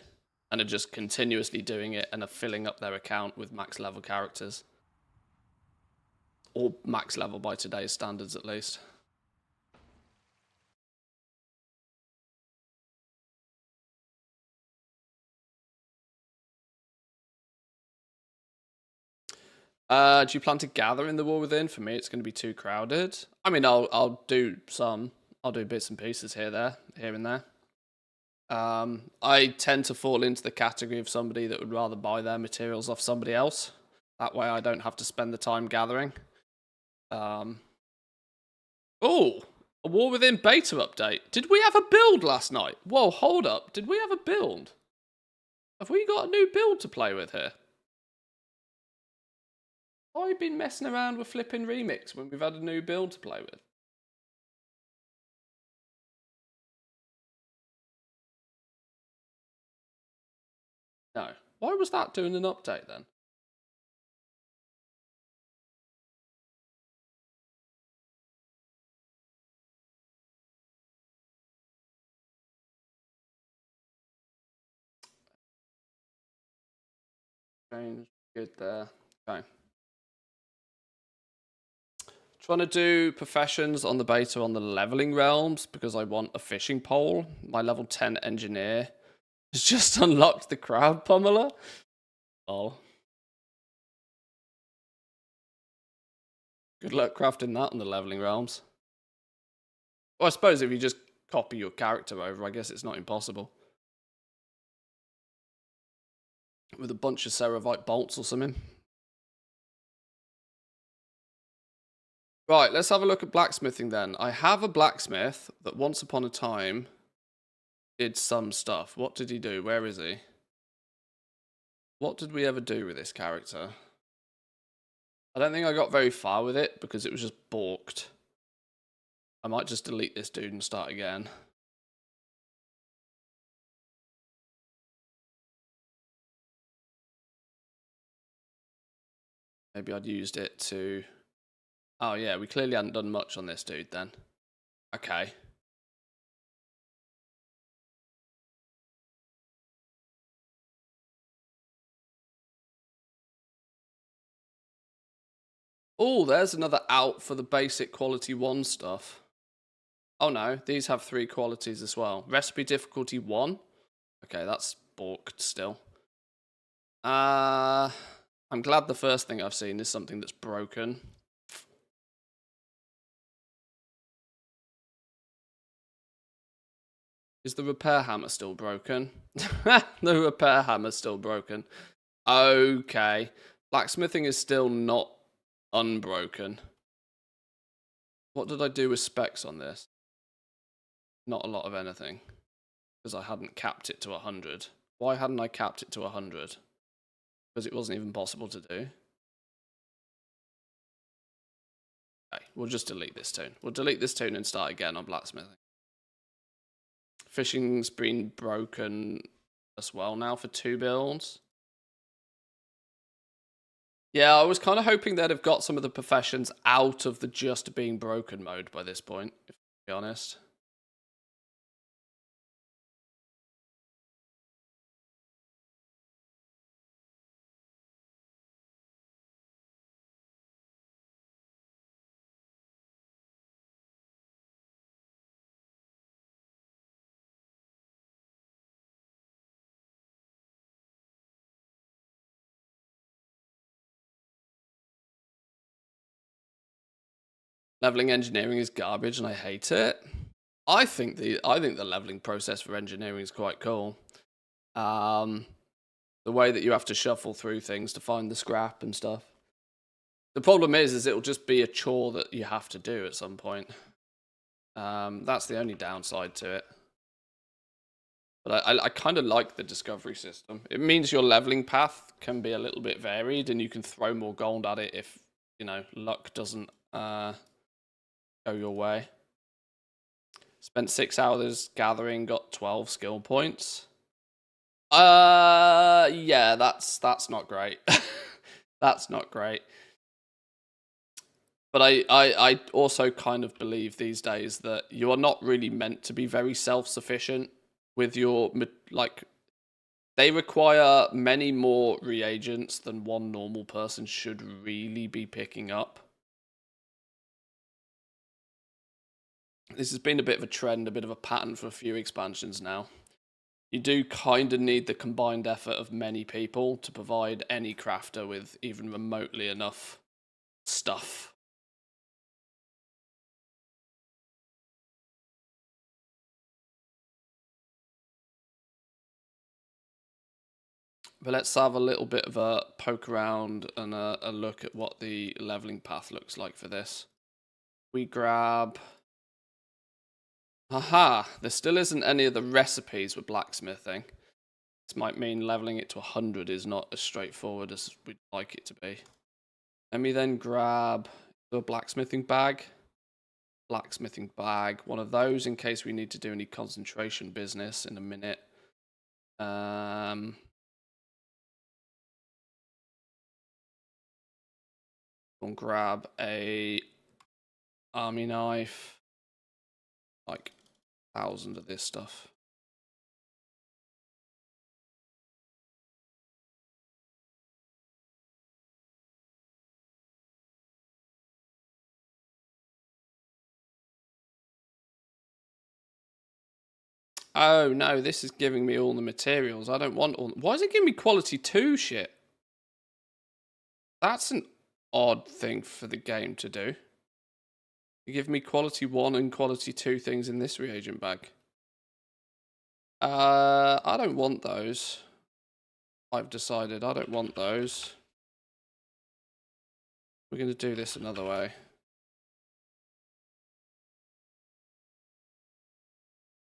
and are just continuously doing it and are filling up their account with max level characters. Or max level by today's standards, at least. Do you plan to gather in the War Within? For me, it's going to be too crowded. I mean, I'll do some. I'll do bits and pieces here and there. I tend to fall into the category of somebody that would rather buy their materials off somebody else. That way I don't have to spend the time gathering. Oh, a War Within beta update. Did we have a build last night? Whoa, hold up. Did we have a build? Have we got a new build to play with here? Why have we been messing around with flipping remix when we've had a new build to play with? No. Why was that doing an update then? Change. Good there. Okay. Trying to do professions on the beta on the leveling realms because I want a fishing pole. My level 10 engineer has just unlocked the crab pummeler. Oh. Good luck crafting that on the leveling realms. Well, I suppose if you just copy your character over, I guess it's not impossible. With a bunch of Ceravite bolts or something. Right, let's have a look at blacksmithing then. I have a blacksmith that once upon a time did some stuff. What did he do? Where is he? What did we ever do with this character? I don't think I got very far with it because it was just balked. I might just delete this dude and start again. Maybe I'd used it to... Oh yeah, we clearly hadn't done much on this dude then. Okay. Oh, there's another out for the basic quality 1 stuff. Oh no, these have 3 qualities as well. Recipe difficulty 1. Okay, that's balked still. I'm glad the first thing I've seen is something that's broken. Is the repair hammer still broken? The repair hammer's still broken. Okay. Blacksmithing is still not unbroken. What did I do with specs on this? Not a lot of anything. Because I hadn't capped it to 100. Why hadn't I capped it to 100? Because it wasn't even possible to do. Okay, we'll just delete this tune. We'll delete this tune and start again on blacksmithing. Fishing's been broken as well now for 2 builds. Yeah, I was kind of hoping they'd have got some of the professions out of the just being broken mode by this point, if to be honest. Leveling engineering is garbage and I hate it. I think the leveling process for engineering is quite cool. The way that you have to shuffle through things to find the scrap and stuff. The problem is it'll just be a chore that you have to do at some point. That's the only downside to it. But I kind of like the discovery system. It means your leveling path can be a little bit varied and you can throw more gold at it if, you know, luck doesn't go your way. Spent 6 hours gathering, got 12 skill points. Yeah, that's not great. That's not great. But I also kind of believe these days that you are not really meant to be very self-sufficient with your, like, they require many more reagents than one normal person should really be picking up. This has been a bit of a trend, a bit of a pattern for a few expansions now. You do kind of need the combined effort of many people to provide any crafter with even remotely enough stuff. But let's have a little bit of a poke around and a look at what the leveling path looks like for this. We grab... Aha! There still isn't any of the recipes with blacksmithing. This might mean leveling it to 100 is not as straightforward as we'd like it to be. Let me then grab the blacksmithing bag. Blacksmithing bag. One of those in case we need to do any concentration business in a minute. We'll grab a army knife. Like 1,000 of this stuff. Oh no, this is giving me all the materials. I don't want all... Why is it giving me quality 2 shit? That's an odd thing for the game to do. You give me quality 1 and quality 2 things in this reagent bag. I don't want those. I've decided I don't want those. We're going to do this another way.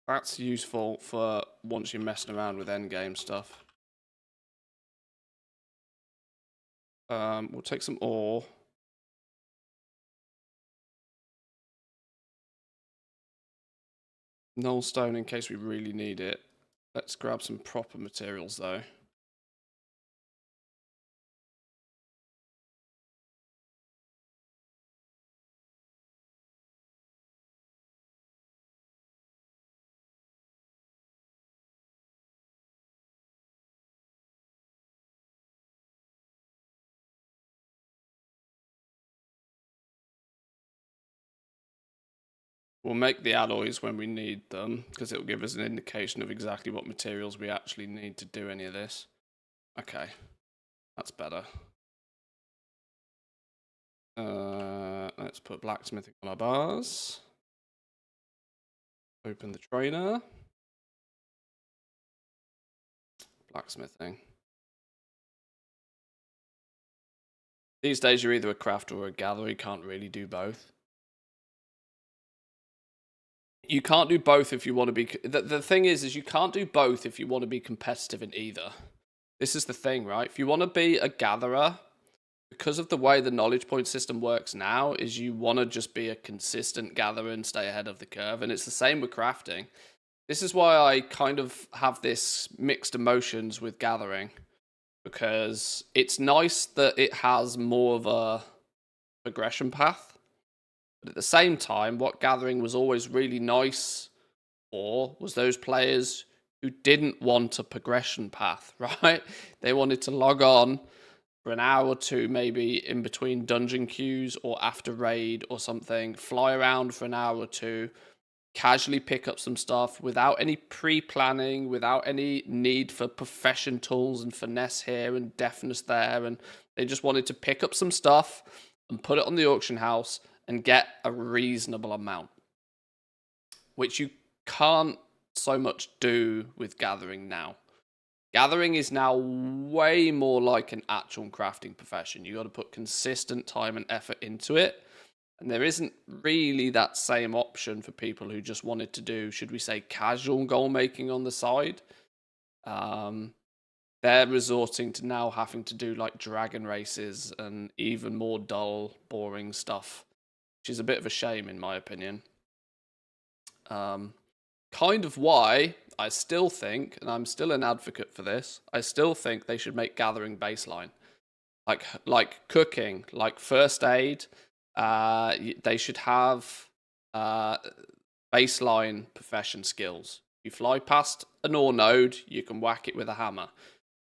That's useful for once you're messing around with endgame stuff. We'll take some ore. Null stone in case we really need it. Let's grab some proper materials though. We'll make the alloys when we need them, because it'll give us an indication of exactly what materials we actually need to do any of this. Okay, that's better. Let's put blacksmithing on our bars. Open the trainer. Blacksmithing. These days you're either a crafter or a gatherer, you can't really do both. You can't do both if you want to be... The thing is you can't do both if you want to be competitive in either. This is the thing, right? If you want to be a gatherer, because of the way the knowledge point system works now, is you want to just be a consistent gatherer and stay ahead of the curve. And it's the same with crafting. This is why I kind of have this mixed emotions with gathering. Because it's nice that it has more of a progression path. But at the same time, what gathering was always really nice for was those players who didn't want a progression path, right? They wanted to log on for an hour or two, maybe in between dungeon queues or after raid or something, fly around for an hour or two, casually pick up some stuff without any pre-planning, without any need for profession tools and finesse here and deftness there. And they just wanted to pick up some stuff and put it on the auction house and get a reasonable amount, which you can't so much do with gathering now. Gathering is now way more like an actual crafting profession. You got to put consistent time and effort into it, and there isn't really that same option for people who just wanted to do, should we say, casual goal making on the side. They're resorting to now having to do like dragon races and even more dull, boring stuff, which is a bit of a shame in my opinion. Kind of why I still think, and I'm still an advocate for this, I still think they should make gathering baseline. Like cooking, like first aid, they should have baseline profession skills. You fly past an ore node, you can whack it with a hammer.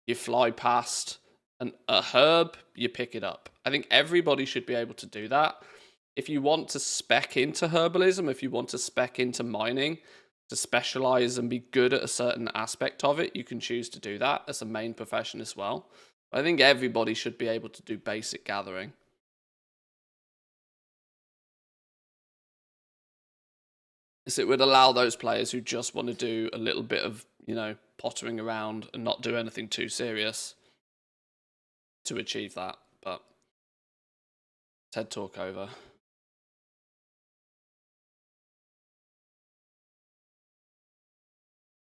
You fly past a herb, you pick it up. I think everybody should be able to do that. If you want to spec into herbalism, if you want to spec into mining, to specialize and be good at a certain aspect of it, you can choose to do that as a main profession as well. I think everybody should be able to do basic gathering. So it would allow those players who just want to do a little bit of, pottering around and not do anything too serious to achieve that. But TED Talk over.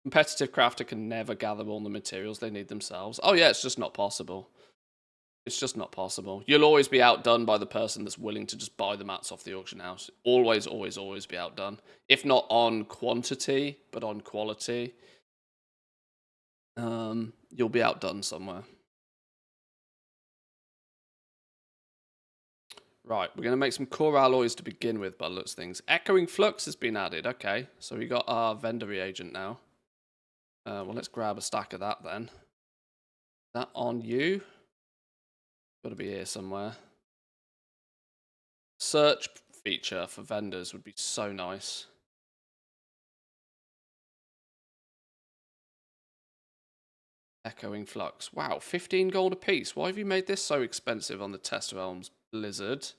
Competitive crafter can never gather all the materials they need themselves. Oh yeah, it's just not possible. It's just not possible. You'll always be outdone by the person that's willing to just buy the mats off the auction house. Always, always, always be outdone. If not on quantity, but on quality. You'll be outdone somewhere. Right, we're going to make some core alloys to begin with by the looks of things. Echoing flux has been added. Okay, so we got our vendor reagent now. Well, let's grab a stack of that then. Is that on you? Got to be here somewhere. Search feature for vendors would be so nice. Echoing flux. Wow, 15 gold a piece. Why have you made this so expensive on the Test Realms lizard.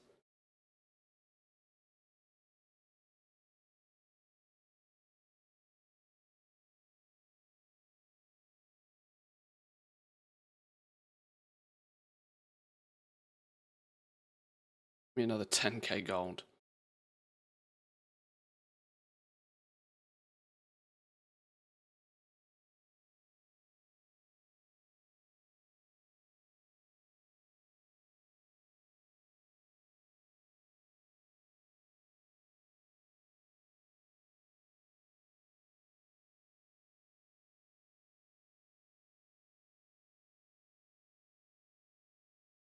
Give me another 10k gold.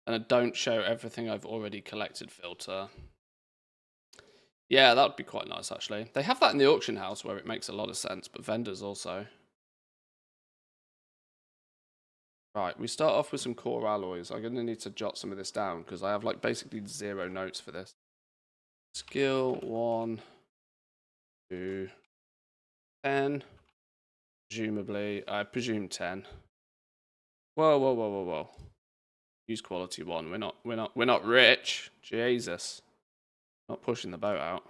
And a don't show everything I've already collected filter. Yeah, that would be quite nice, actually. They have that in the auction house where it makes a lot of sense, but vendors also. Right, we start off with some core alloys. I'm going to need to jot some of this down because I have like basically 0 notes for this. Skill 1, 2, 10. Presumably, I presume 10. Whoa, whoa, whoa, whoa, whoa. Use quality 1. We're not rich. Jesus. Not pushing the boat out.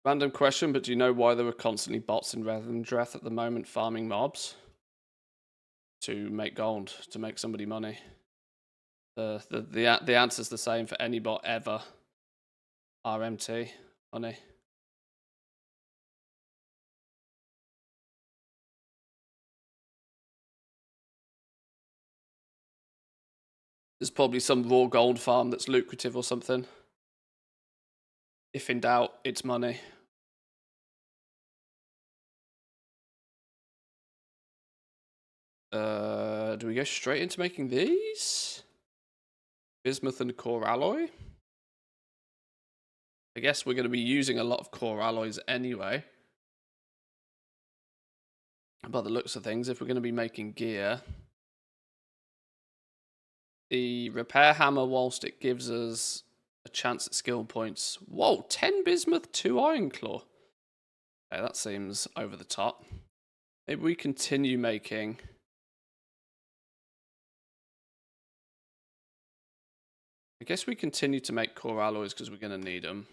Random question, but do you know why there are constantly bots in Revendreth at the moment farming mobs? To make gold, to make somebody money. The answer's the same for any bot ever. RMT, money. There's probably some raw gold farm that's lucrative or something. If in doubt, it's money. Do we go straight into making these? Bismuth and core alloy? I guess we're going to be using a lot of core alloys anyway. By the looks of things, if we're going to be making gear. The repair hammer, whilst it gives us a chance at skill points. Whoa, 10 bismuth, 2 iron claw. Okay, that seems over the top. Maybe we continue making. I guess we continue to make core alloys because we're going to need them.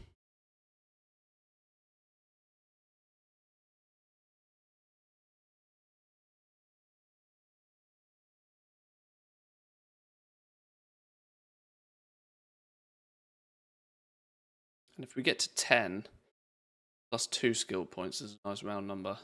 And if we get to 10, plus 2 skill points is a nice round number.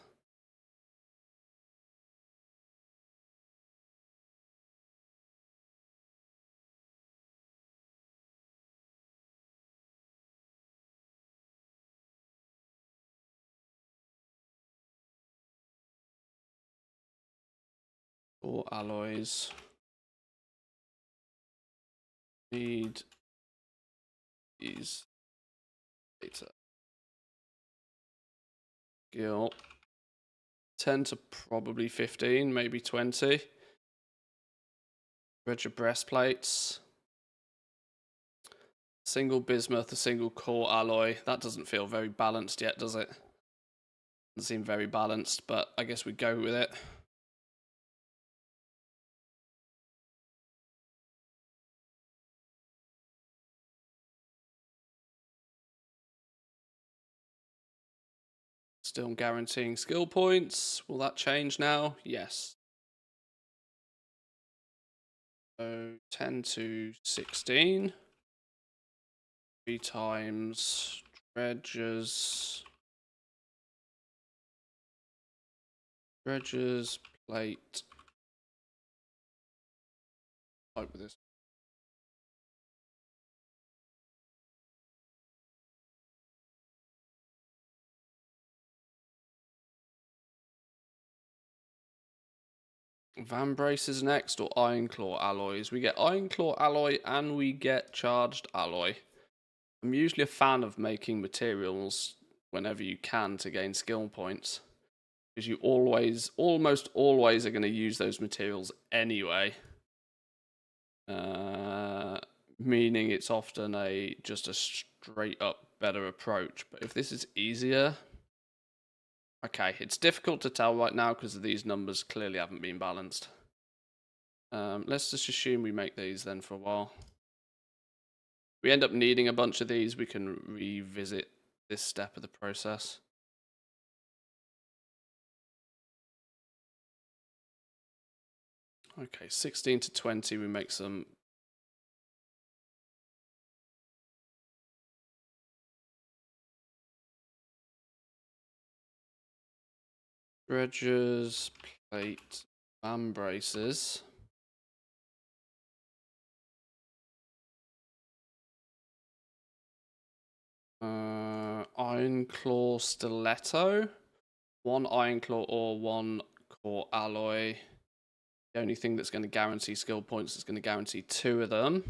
Core alloys. Need these data. Skill 10 to probably 15, maybe 20. Bridge of breastplates. Single bismuth, a single core alloy. That doesn't feel very balanced yet, does it? Doesn't seem very balanced, but I guess we go with it. Still guaranteeing skill points. Will that change now? Yes. So 10 to 16. 3 times dredgers. Dredgers, plate. Type with this. Van braces next, or iron claw alloys? We get iron claw alloy and we get charged alloy. I'm usually a fan of making materials whenever you can to gain skill points, because you almost always are going to use those materials anyway. Meaning it's often just a straight up better approach. But if this is easier, Okay, it's difficult to tell right now because these numbers clearly haven't been balanced. Let's just assume we make these then for a while. If we end up needing a bunch of these, we can revisit this step of the process. Okay, 16 to 20, we make some. Dredgers, plate, bam braces. Iron claw stiletto. One iron claw or one core alloy. The only thing that's going to guarantee skill points is going to guarantee 2 of them.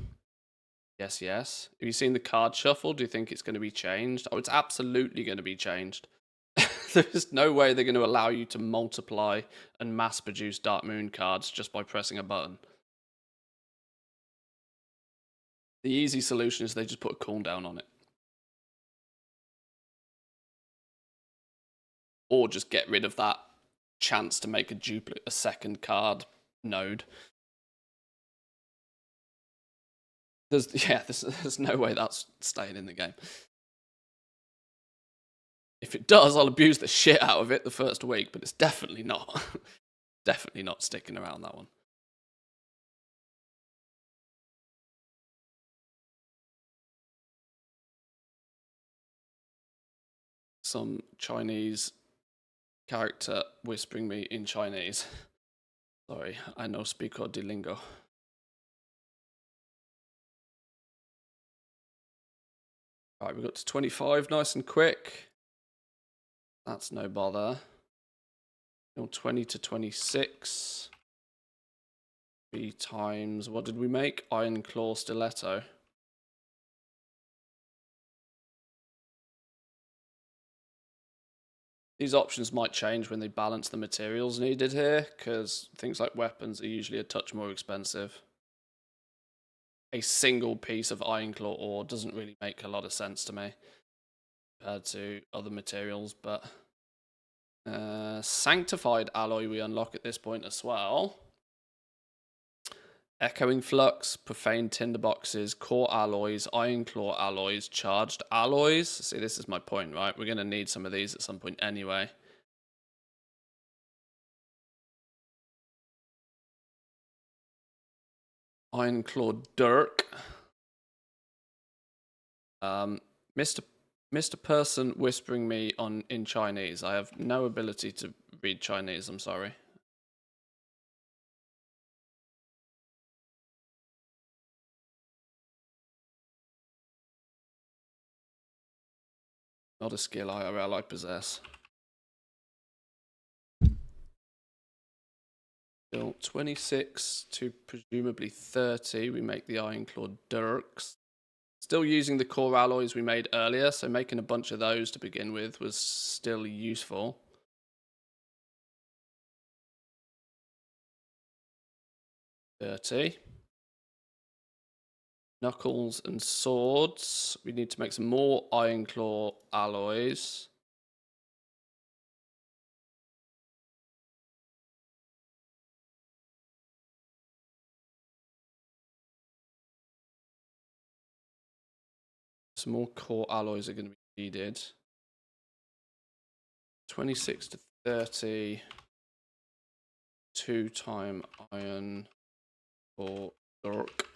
Yes, yes. Have you seen the card shuffle? Do you think it's going to be changed? Oh, it's absolutely going to be changed. There's no way they're going to allow you to multiply and mass produce Dark Moon cards just by pressing a button. The easy solution is they just put a cooldown on it. Or just get rid of that chance to make a second card node. There's no way that's staying in the game. If it does, I'll abuse the shit out of it the first week, but it's definitely not. Definitely not sticking around that one. Some Chinese character whispering me in Chinese. Sorry, I no speak de lingo. Right, we got to 25, nice and quick. That's no bother. 20 to 26. 3 times, what did we make? Iron claw stiletto. These options might change when they balance the materials needed here, because things like weapons are usually a touch more expensive. A single piece of iron claw ore doesn't really make a lot of sense to me compared to other materials, but sanctified alloy we unlock at this point as well. Echoing flux, profane tinderboxes, core alloys, iron claw alloys, charged alloys. See, this is my point, right? We're going to need some of these at some point anyway. Iron claw dirk. Mr. Person whispering me in Chinese. I have no ability to read Chinese, I'm sorry. Not a skill IRL I possess. Still 26 to presumably 30. We make the Iron Claw Dirks. Still using the core alloys we made earlier, so making a bunch of those to begin with was still useful. Knuckles and swords. We need to make some more Iron Claw alloys. Some more core alloys are going to be needed. 26 to 30. 2-time iron or dark.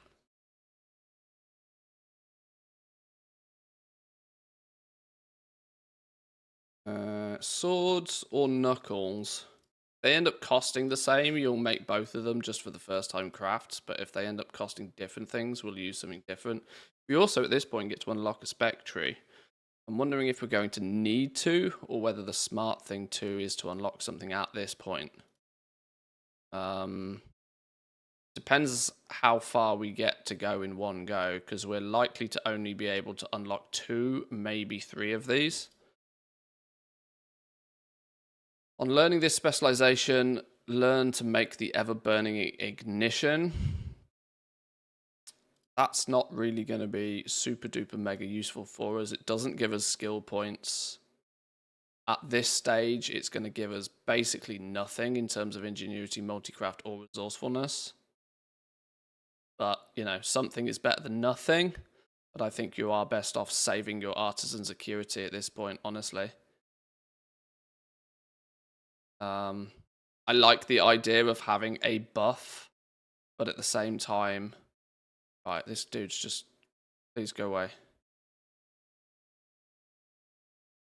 Swords or knuckles. They end up costing the same. You'll make both of them just for the first time crafts, but if they end up costing different things, we'll use something different. We also at this point get to unlock a spec tree. I'm wondering if we're going to need to, or whether the smart thing to is to unlock something at this point. Depends how far we get to go in one go, because we're likely to only be able to unlock 2, maybe 3 of these. On learning this specialization, learn to make the ever-burning ignition. That's not really going to be super duper mega useful for us. It doesn't give us skill points. At this stage, it's going to give us basically nothing in terms of ingenuity, multicraft, or resourcefulness. But, you know, something is better than nothing. But I think you are best off saving your artisan's acuity at this point, honestly. I like the idea of having a buff, but at the same time... Right, this dude's just... Please go away.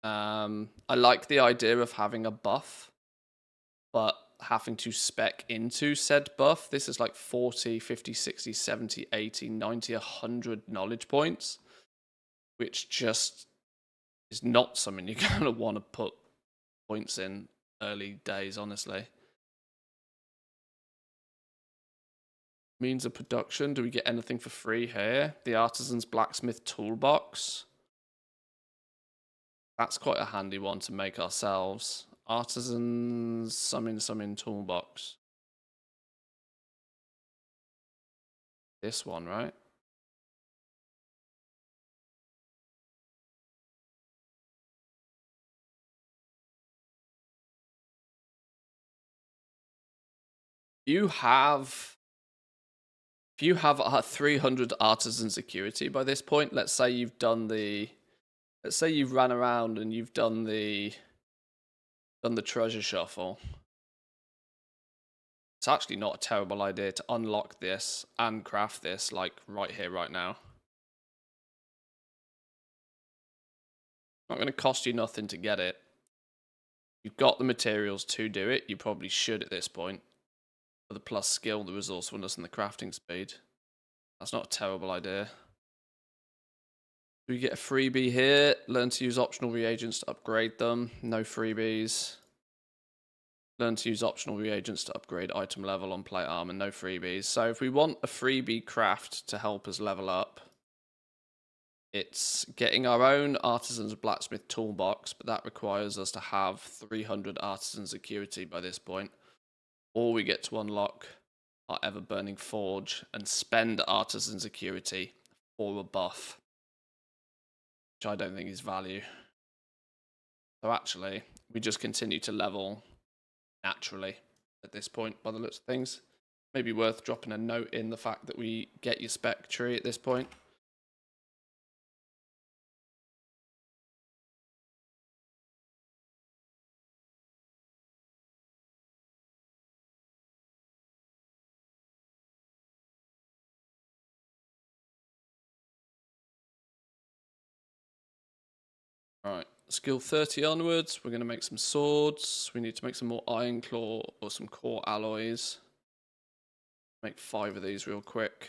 I like the idea of having a buff, but having to spec into said buff. This is like 40, 50, 60, 70, 80, 90, 100 knowledge points, which just is not something you're going to want to put points in early days, honestly. Means of production. Do we get anything for free here? The Artisan's Blacksmith Toolbox. That's quite a handy one to make ourselves. Artisan's summon toolbox. This one, right? If you have 300 artisan security by this point, let's say you've done the... Let's say you've ran around and you've done the treasure shuffle. It's actually not a terrible idea to unlock this and craft this, like, right here, right now. Not going to cost you nothing to get it. You've got the materials to do it. You probably should at this point. For the plus skill, the resourcefulness, and the crafting speed. That's not a terrible idea. Do we get a freebie here? Learn to use optional reagents to upgrade them. No freebies. Learn to use optional reagents to upgrade item level on plate armor. No freebies. So if we want a freebie craft to help us level up, it's getting our own Artisan's Blacksmith Toolbox, but that requires us to have 300 Artisan security by this point. Or we get to unlock our Ever-Burning Forge and spend Artisan security for a buff, which I don't think is value. So actually, we just continue to level naturally at this point by the looks of things. Maybe worth dropping a note in the fact that we get your spec tree at this point. Alright, skill 30 onwards, we're going to make some swords. We need to make some more iron claw or some core alloys. Make 5 of these real quick.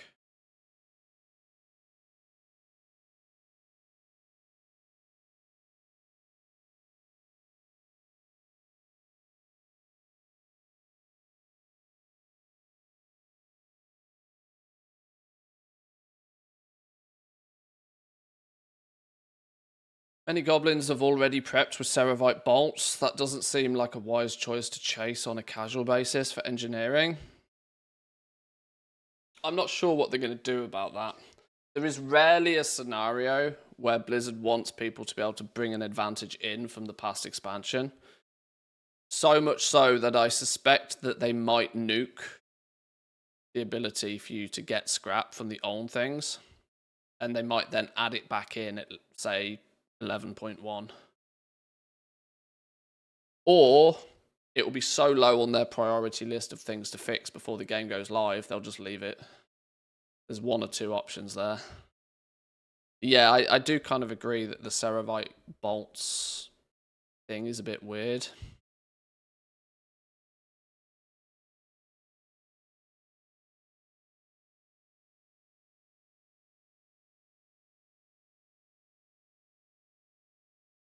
Many goblins have already prepped with Ceravite bolts. That doesn't seem like a wise choice to chase on a casual basis for engineering. I'm not sure what they're going to do about that. There is rarely a scenario where Blizzard wants people to be able to bring an advantage in from the past expansion. So much so that I suspect that they might nuke the ability for you to get scrap from the old things. And they might then add it back in at, say, 11.1. Or it will be so low on their priority list of things to fix before the game goes live, they'll just leave it. There's 1 or 2 options there. Yeah, I do kind of agree that the Ceravite bolts thing is a bit weird.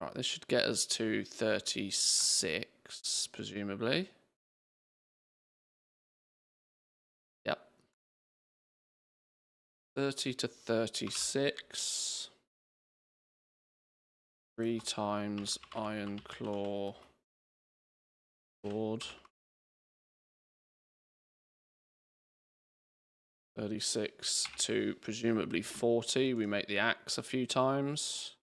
Right, this should get us to 36, presumably. Yep. 30 to 36. 3 times Iron Claw Sword. 36 to presumably 40. We make the axe a few times.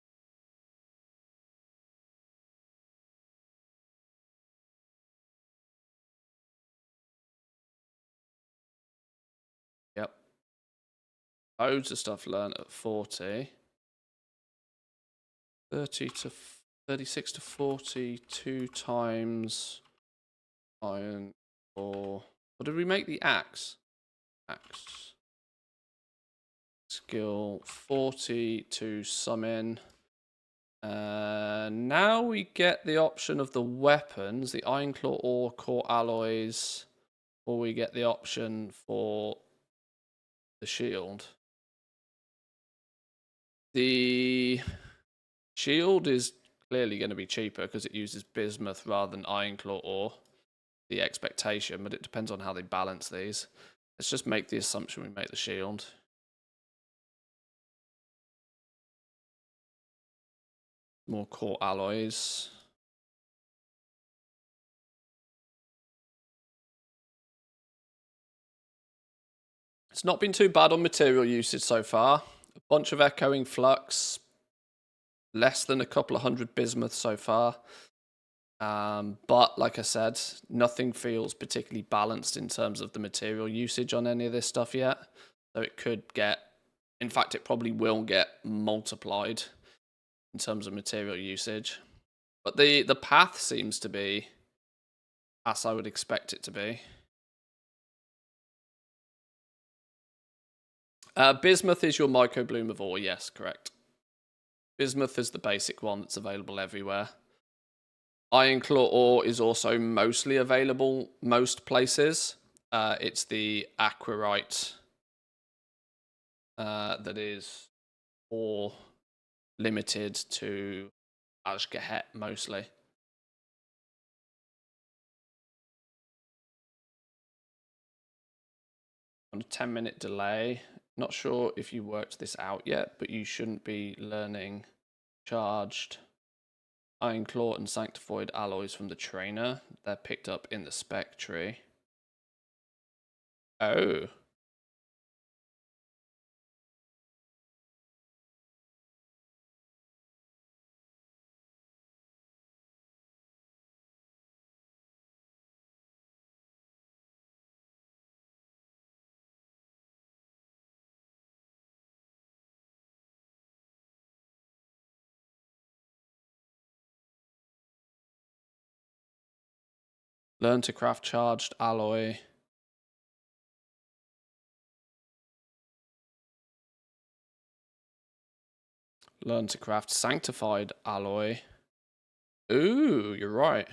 Loads of stuff learned at 40. 30 to 36 to 40, 2 times iron ore. What did we make the axe? Axe. Skill 40 to summon. Now we get the option of the weapons, the iron claw ore, core alloys, or we get the option for the shield. The shield is clearly going to be cheaper because it uses bismuth rather than iron claw ore. The expectation, but it depends on how they balance these. Let's just make the assumption we make the shield. More core alloys. It's not been too bad on material usage so far. A bunch of echoing flux. Less than a couple of hundred bismuth so far. But like I said, nothing feels particularly balanced in terms of the material usage on any of this stuff yet. So it could get, in fact, it probably will get multiplied in terms of material usage. But the path seems to be as I would expect it to be. Bismuth is your microbloom of ore, yes, correct. Bismuth is the basic one that's available everywhere. Iron claw ore is also mostly available most places. It's the aquarite that is ore limited to Ashgahet mostly. On a 10-minute delay. Not sure if you worked this out yet, but you shouldn't be learning charged iron claw and sanctified alloys from the trainer. They're picked up in the spec tree. Oh. Learn to craft charged alloy. Learn to craft sanctified alloy. Ooh, you're right.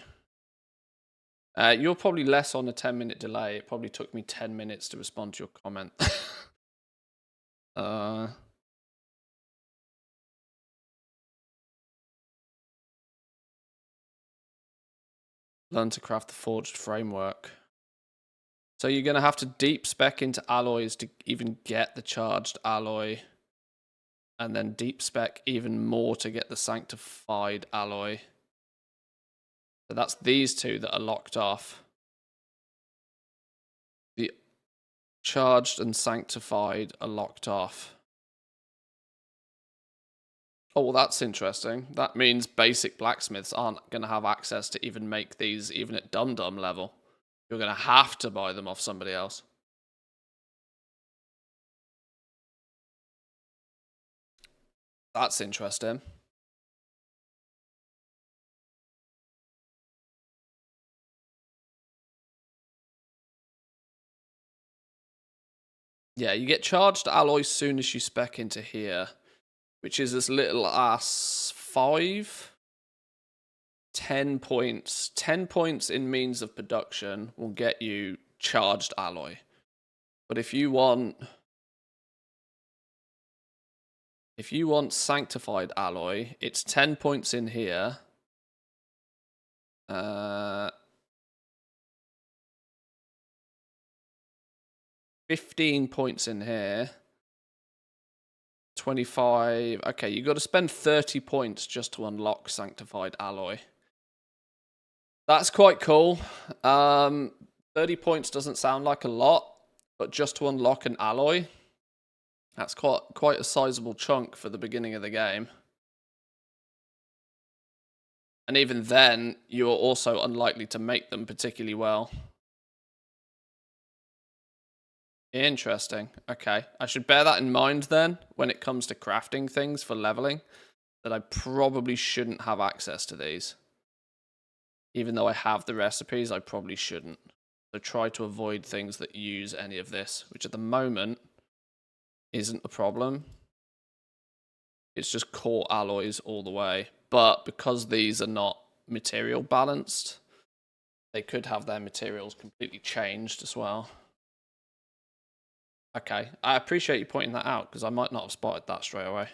You're probably less on a 10-minute delay. It probably took me 10 minutes to respond to your comment. Learn to craft the forged framework. So you're going to have to deep spec into alloys to even get the charged alloy. And then deep spec even more to get the sanctified alloy. So that's these two that are locked off. The charged and sanctified are locked off. Oh, well, that's interesting. That means basic blacksmiths aren't going to have access to even make these even at dum-dum level. You're going to have to buy them off somebody else. That's interesting. Yeah, you get charged alloys soon as you spec into here, which is as little as 10 points. 10 points in means of production will get you charged alloy. But if you want sanctified alloy, it's 10 points in here. 15 points in here. 25. Okay, you got to spend 30 points just to unlock sanctified alloy. That's quite cool. 30 points doesn't sound like a lot, but just to unlock an alloy, that's quite a sizable chunk for the beginning of the game. And even then, you are also unlikely to make them particularly well. Interesting. Okay. I should bear that in mind then when it comes to crafting things for leveling, that I probably shouldn't have access to these. Even though I have the recipes, I probably shouldn't. So try to avoid things that use any of this, which at the moment isn't a problem. It's just core alloys all the way. But because these are not material balanced, they could have their materials completely changed as well. Okay, I appreciate you pointing that out because I might not have spotted that straight away.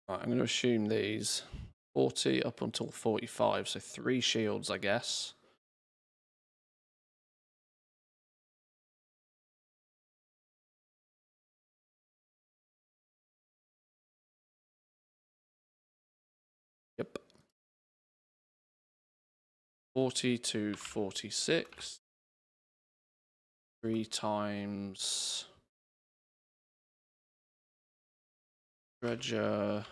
Right, I'm going to assume these 40 up until 45, so 3 shields, I guess. Yep. 40 to 46. 3 times dredgers.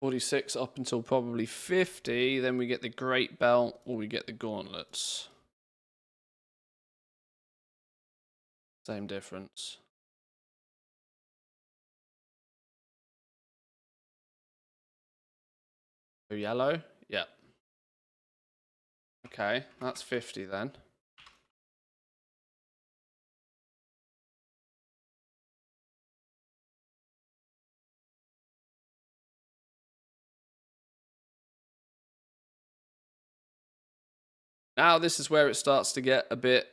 $46 up until probably 50, then we get the great belt or we get the gauntlets. Same difference. Yellow? Yep. Okay, that's 50 then. Now this is where it starts to get a bit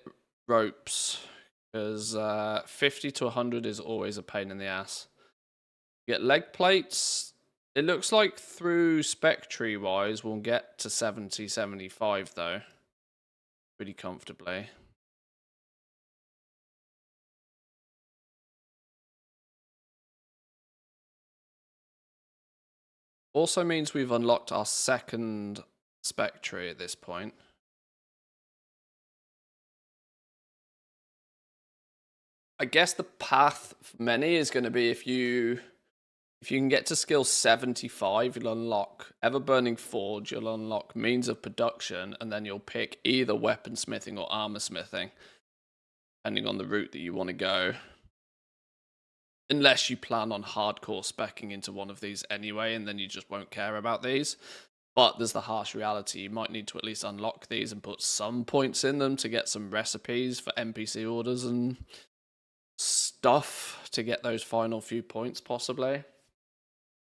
ropes, because 50 to 100 is always a pain in the ass. You get leg plates. It looks like through spec tree wise we'll get to 70, 75 though. Pretty comfortably. Also means we've unlocked our second spec tree at this point. I guess the path for many is going to be if you can get to skill 75, you'll unlock Ever Burning Forge, you'll unlock Means of Production, and then you'll pick either weaponsmithing or armor smithing, depending on the route that you want to go. Unless you plan on hardcore speccing into one of these anyway, and then you just won't care about these. But there's the harsh reality, you might need to at least unlock these and put some points in them to get some recipes for NPC orders and stuff to get those final few points, possibly.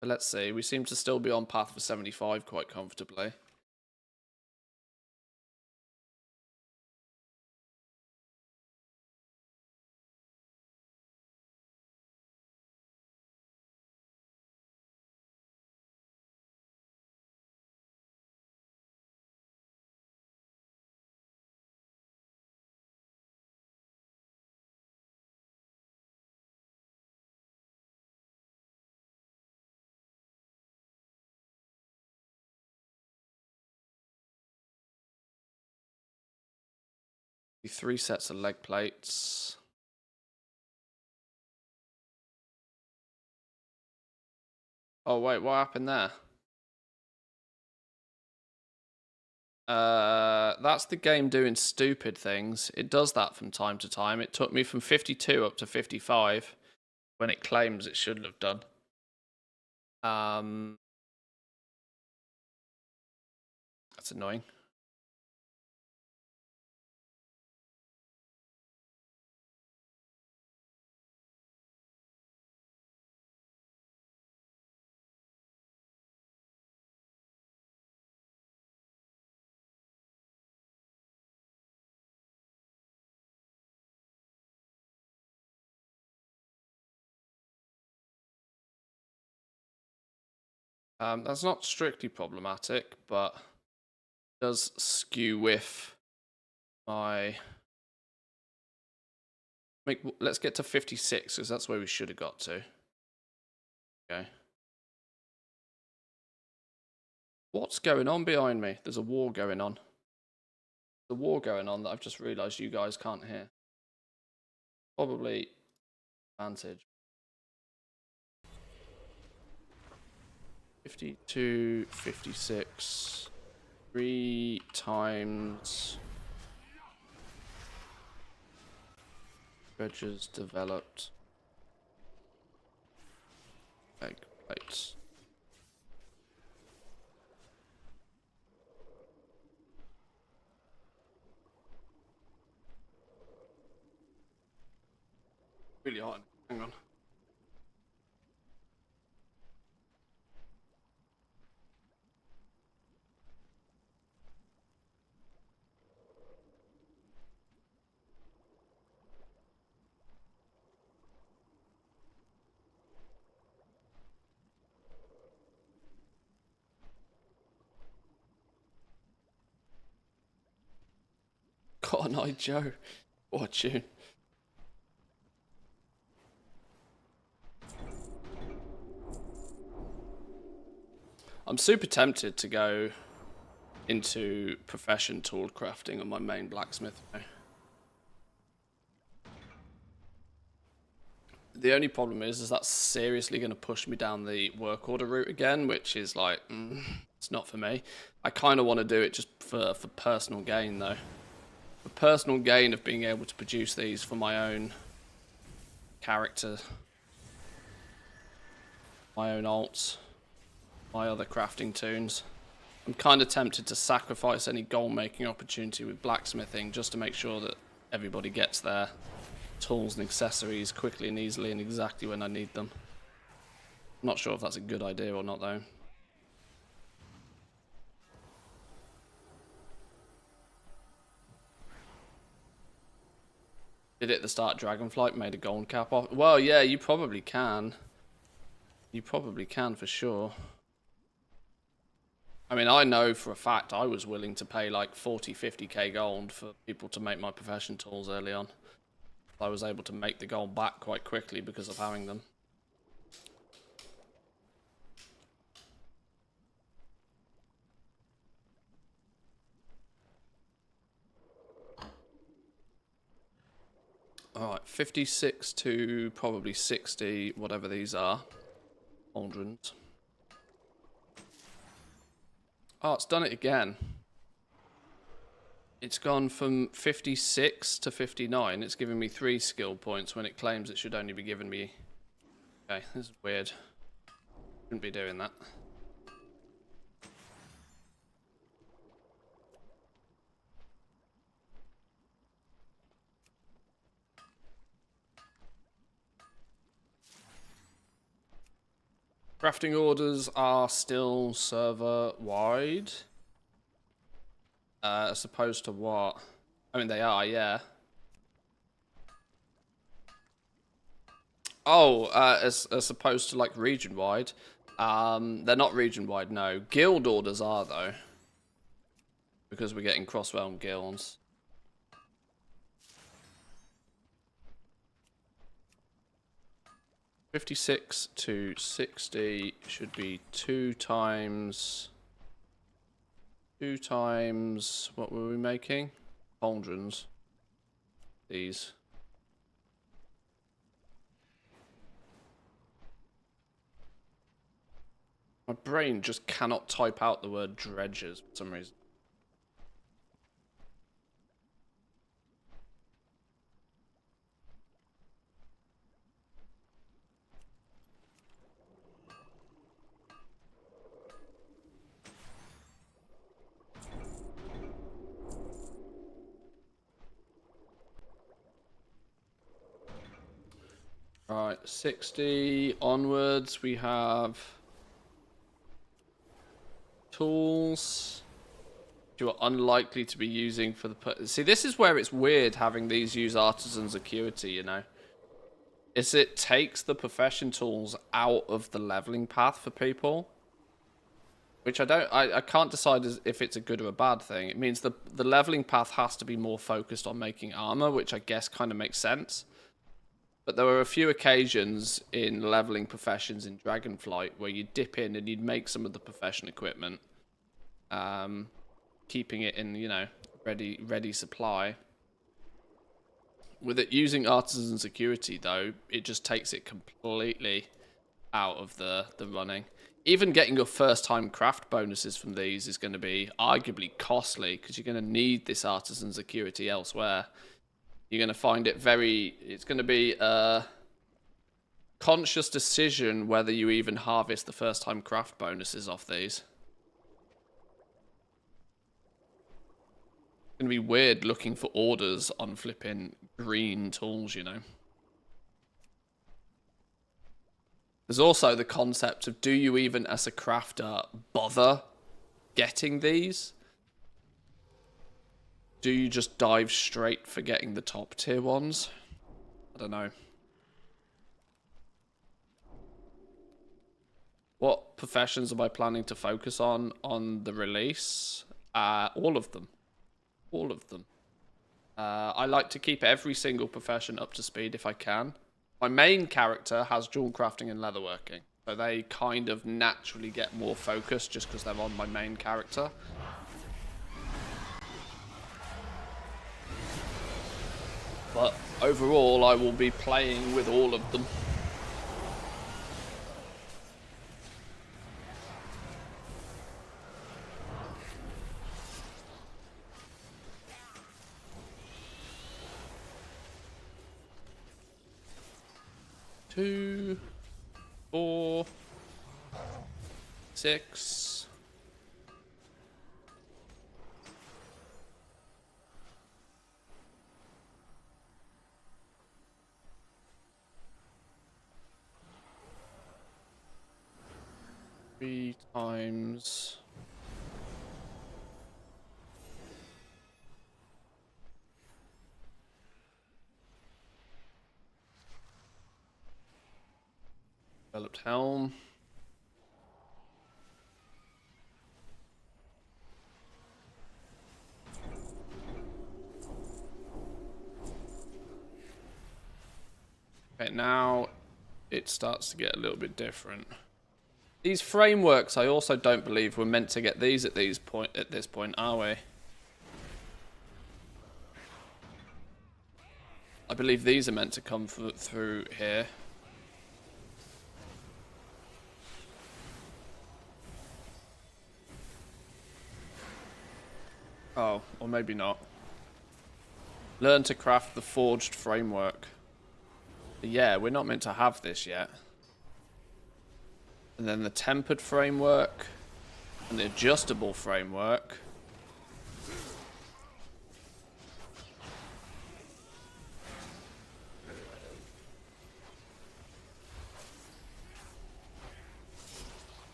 But let's see, we seem to still be on path for 75 quite comfortably. Three sets of leg plates. Oh wait, what happened there? That's the game doing stupid things. It does that from time to time. It took me from 52 up to 55 when it claims it shouldn't have done. That's annoying. That's not strictly problematic, but does skew with my... Let's get to 56, because that's where we should have got to. Okay. What's going on behind me? There's a war going on. There's a war going on that I've just realised you guys can't hear. Probably advantage. 52, 56. 3 times... Dredges developed. Egg plates. Really hot. Hang on. Cotton Eye Joe. What a tune. I'm super tempted to go into profession tool crafting on my main blacksmith. The only problem is that's seriously going to push me down the work order route again, which is like, it's not for me. I kind of want to do it just for personal gain, though. For personal gain of being able to produce these for my own character, my own alts, my other crafting tunes. I'm kind of tempted to sacrifice any gold-making opportunity with blacksmithing just to make sure that everybody gets their tools and accessories quickly and easily and exactly when I need them. I'm not sure if that's a good idea or not, though. Did it at the start Dragonflight made a gold cap off? Well, yeah, you probably can. You probably can for sure. I mean, I know for a fact I was willing to pay like 40, 50k gold for people to make my profession tools early on. I was able to make the gold back quite quickly because of having them. Alright, 56 to probably 60, whatever these are. Aldrins. Oh, it's done it again. It's gone from 56 to 59. It's giving me 3 skill points when it claims it should only be giving me... Okay, this is weird. Shouldn't be doing that. Crafting orders are still server-wide. As opposed to what? I mean, they are, yeah. Oh, as opposed to, like, region-wide. They're not region-wide, no. Guild orders are, though. Because we're getting cross-realm guilds. $56 to $60 should be 2 times... 2 times... What were we making? Cauldrons. These. My brain just cannot type out the word dredges for some reason. Right, 60 onwards, we have tools you are unlikely to be using for the... See, this is where it's weird having these use artisans acuity, you know. It takes the profession tools out of the leveling path for people. Which I can't decide if it's a good or a bad thing. It means the leveling path has to be more focused on making armor, which I guess kind of makes sense. But there were a few occasions in leveling professions in Dragonflight where you'd dip in and you'd make some of the profession equipment, keeping it in, you know, ready supply. With it using artisan security, though, it just takes it completely out of the running. Even getting your first-time craft bonuses from these is going to be arguably costly because you're going to need this artisan security elsewhere. You're going to find it it's going to be a conscious decision whether you even harvest the first-time craft bonuses off these. It's going to be weird looking for orders on flipping green tools, you know. There's also the concept of, do you even as a crafter bother getting these? Do you just dive straight for getting the top tier ones? I don't know. What professions am I planning to focus on the release? All of them. All of them. I like to keep every single profession up to speed if I can. My main character has jewel crafting and leatherworking, so they kind of naturally get more focused just because they're on my main character. But overall, I will be playing with all of them. Two, 4, 6. Three times. Developed helm. Okay, now it starts to get a little bit different. These frameworks, I also don't believe we're meant to get these at this point, are we? I believe these are meant to come through here. Oh, or maybe not. Learn to craft the forged framework. Yeah, we're not meant to have this yet. And then the tempered framework. And the adjustable framework.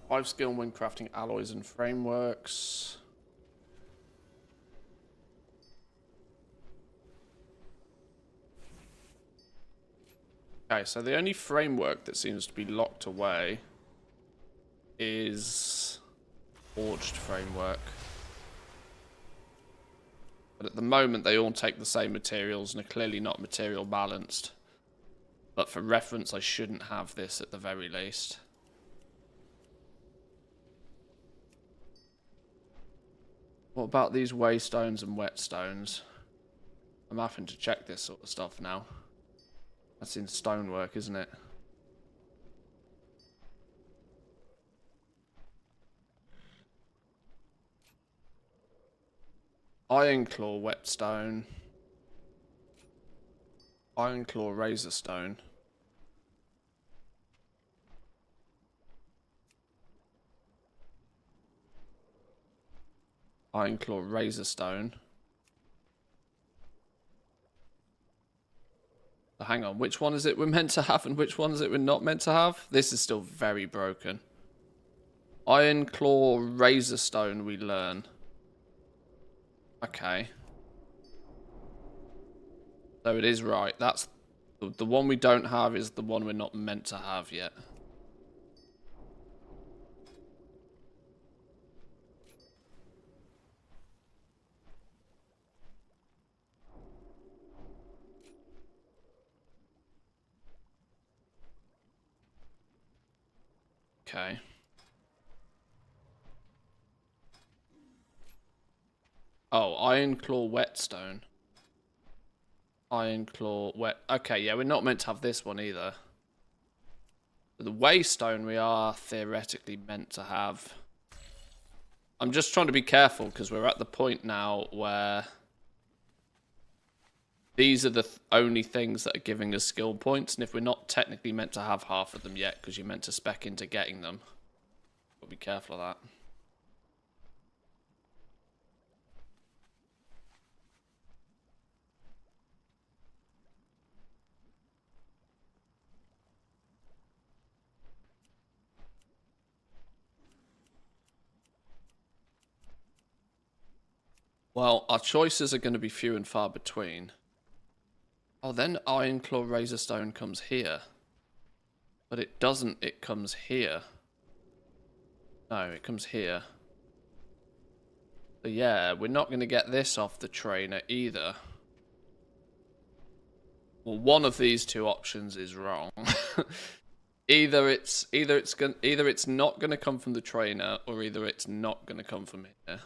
Five skill when crafting alloys and frameworks. Okay, so the only framework that seems to be locked away is forged framework. But at the moment they all take the same materials and are clearly not material balanced. But for reference, I shouldn't have this at the very least. What about these waystones and whetstones? I'm having to check this sort of stuff now. That's in stonework, isn't it? Ironclaw whetstone. Ironclaw razorstone. Ironclaw razorstone. So hang on, which one is it we're meant to have and which one is it we're not meant to have? This is still very broken. Ironclaw razorstone we learn. Okay. So it is right. That's The one we don't have is the one we're not meant to have yet. Okay. Oh, Iron Claw Whetstone. Iron Claw Wet. Okay, yeah, we're not meant to have this one either. The Waystone we are theoretically meant to have. I'm just trying to be careful because we're at the point now where these are the only things that are giving us skill points, and if we're not technically meant to have half of them yet because you're meant to spec into getting them, we'll be careful of that. Well, our choices are going to be few and far between. Oh, then Iron Claw Razor Stone comes here. But it doesn't, it comes here. No, it comes here. So yeah, we're not going to get this off the trainer either. Well, one of these two options is wrong. either it's not going to come from the trainer, or either it's not going to come from here.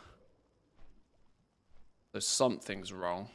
So something's wrong.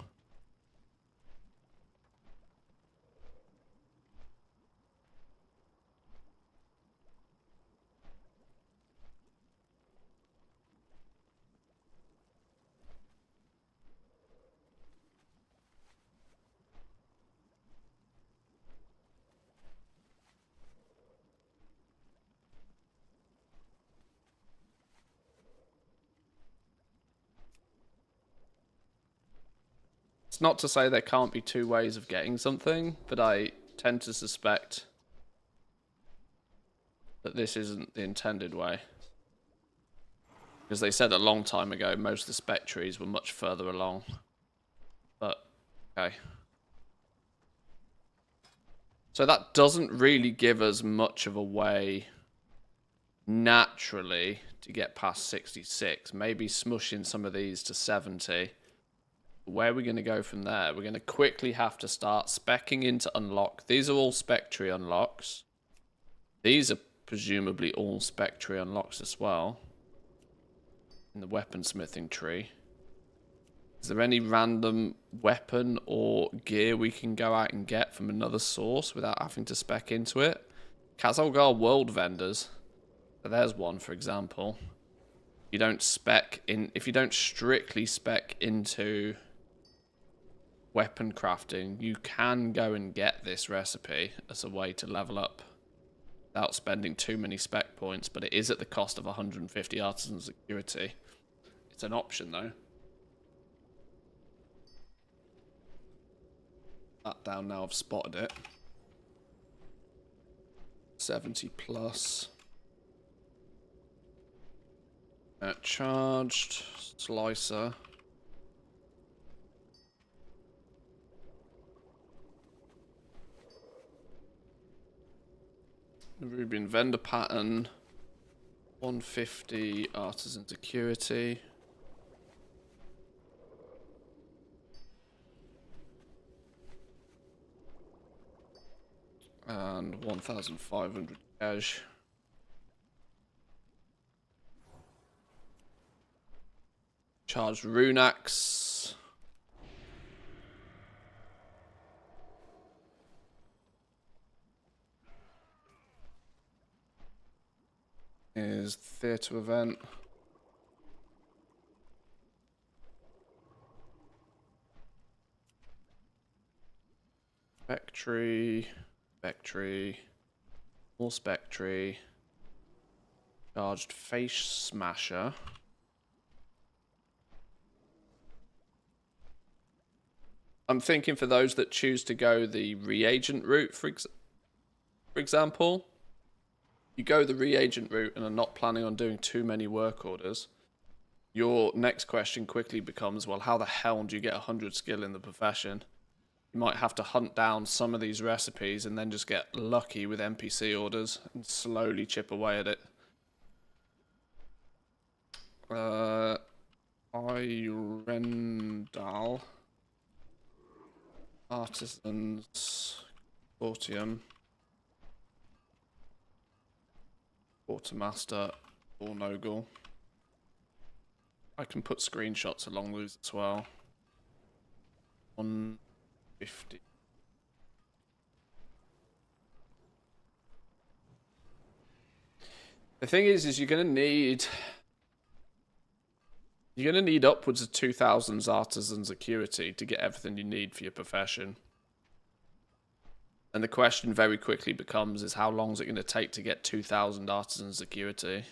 It's not to say there can't be two ways of getting something, but I tend to suspect that this isn't the intended way. Because they said a long time ago most of the spec trees were much further along. But, okay. So that doesn't really give us much of a way naturally to get past 66. Maybe smushing some of these to 70. Where are we going to go from there? We're going to quickly have to start speccing into unlock. These are all spec tree unlocks. These are presumably all spec tree unlocks as well. In the weaponsmithing tree. Is there any random weapon or gear we can go out and get from another source without having to spec into it? Kazalgar World Vendors. So there's one, for example. You don't spec in, if you don't strictly spec into weapon crafting, you can go and get this recipe as a way to level up without spending too many spec points, but it is at the cost of 150 artisan security. It's an option though. That down now, I've spotted it. 70 plus. Charged slicer. Rubian vendor pattern. 150 artisan security. And 1,500 cash. Charged rune axe. Is theatre event. Spectre. Spectre. More Spectre. Charged face smasher. I'm thinking for those that choose to go the reagent route, for example, you go the reagent route and are not planning on doing too many work orders, your next question quickly becomes, well, how the hell do you get 100 skill in the profession? You might have to hunt down some of these recipes and then just get lucky with NPC orders and slowly chip away at it. Irendal. Artisans. Fortium. Quartermaster. Or Nogle. I can put screenshots along these as well. 150. The thing is you're gonna need upwards of 2,000 artisans acuity to get everything you need for your profession. And the question very quickly becomes is how long is it going to take to get 2,000 artisans acuity?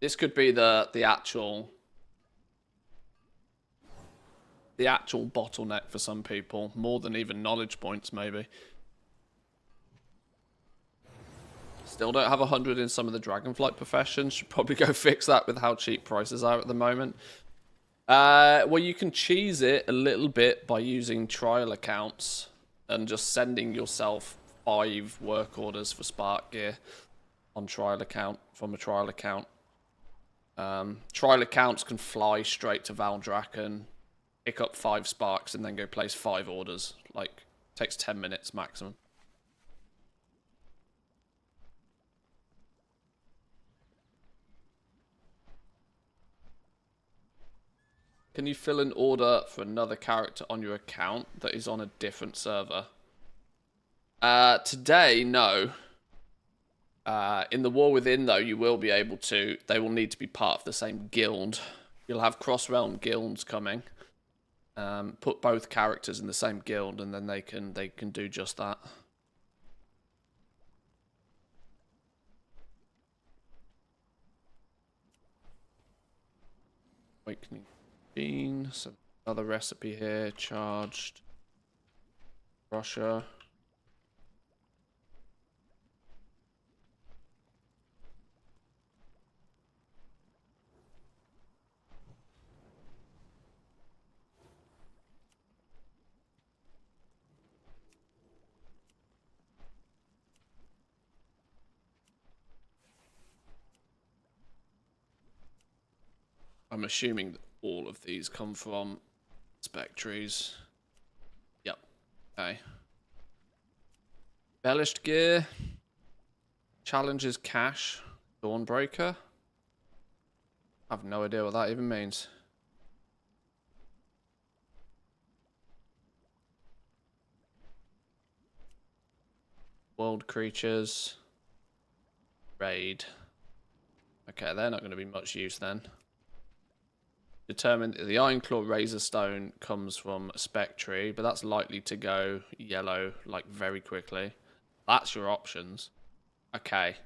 This could be the actual bottleneck for some people, more than even knowledge points maybe. Still don't have 100 in some of the Dragonflight professions. Should probably go fix that with how cheap prices are at the moment. Well, you can cheese it a little bit by using trial accounts and just sending yourself 5 work orders for Spark gear on trial account from a trial account. Trial accounts can fly straight to Valdrakken, pick up 5 sparks, and then go place 5 orders. Like, takes 10 minutes maximum. Can you fill an order for another character on your account that is on a different server? Today, no. In the War Within, though, you will be able to. They will need to be part of the same guild. You'll have cross-realm guilds coming. Put both characters in the same guild, and then they can do just that. Awakening. So another recipe here, charged Russia. I'm assuming that all of these come from spec trees. Yep. Okay. Embellished gear. Challenges cache. Dawnbreaker. I have no idea what that even means. World creatures. Raid. Okay, they're not going to be much use then. Determined the Ironclaw Razor Stone comes from a spec tree, but that's likely to go yellow like very quickly. That's your options. Okay.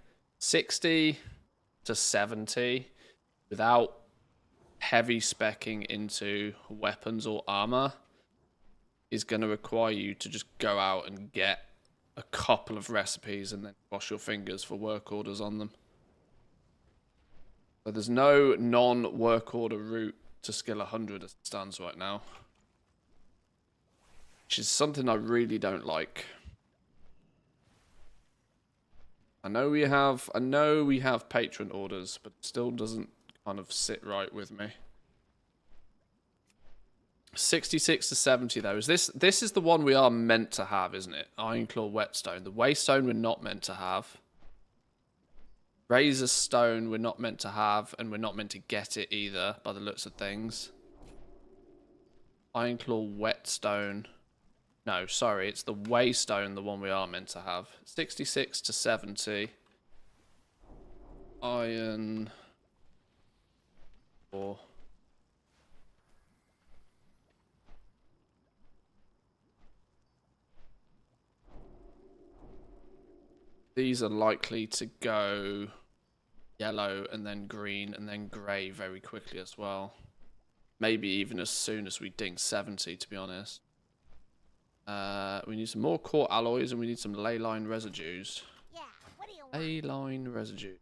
60 to 70 without heavy specking into weapons or armor is going to require you to just go out and get a couple of recipes and then cross your fingers for work orders on them. So there's no non-work order route to skill 100 as it stands right now, which is something I really don't like. I know we have patron orders, but it still doesn't kind of sit right with me. 66 to 70 though. This is the one we are meant to have, isn't it? Ironclaw Whetstone. The Waystone we're not meant to have. Razor Stone we're not meant to have, and we're not meant to get it either, by the looks of things. Ironclaw Whetstone. No, sorry, it's the Waystone, the one we are meant to have. 66 to 70. Iron. Or. These are likely to go yellow and then green and then grey very quickly as well. Maybe even as soon as we ding 70, to be honest. We need some more core alloys and we need some ley line residues. Yeah, what do you want? Ley line residue.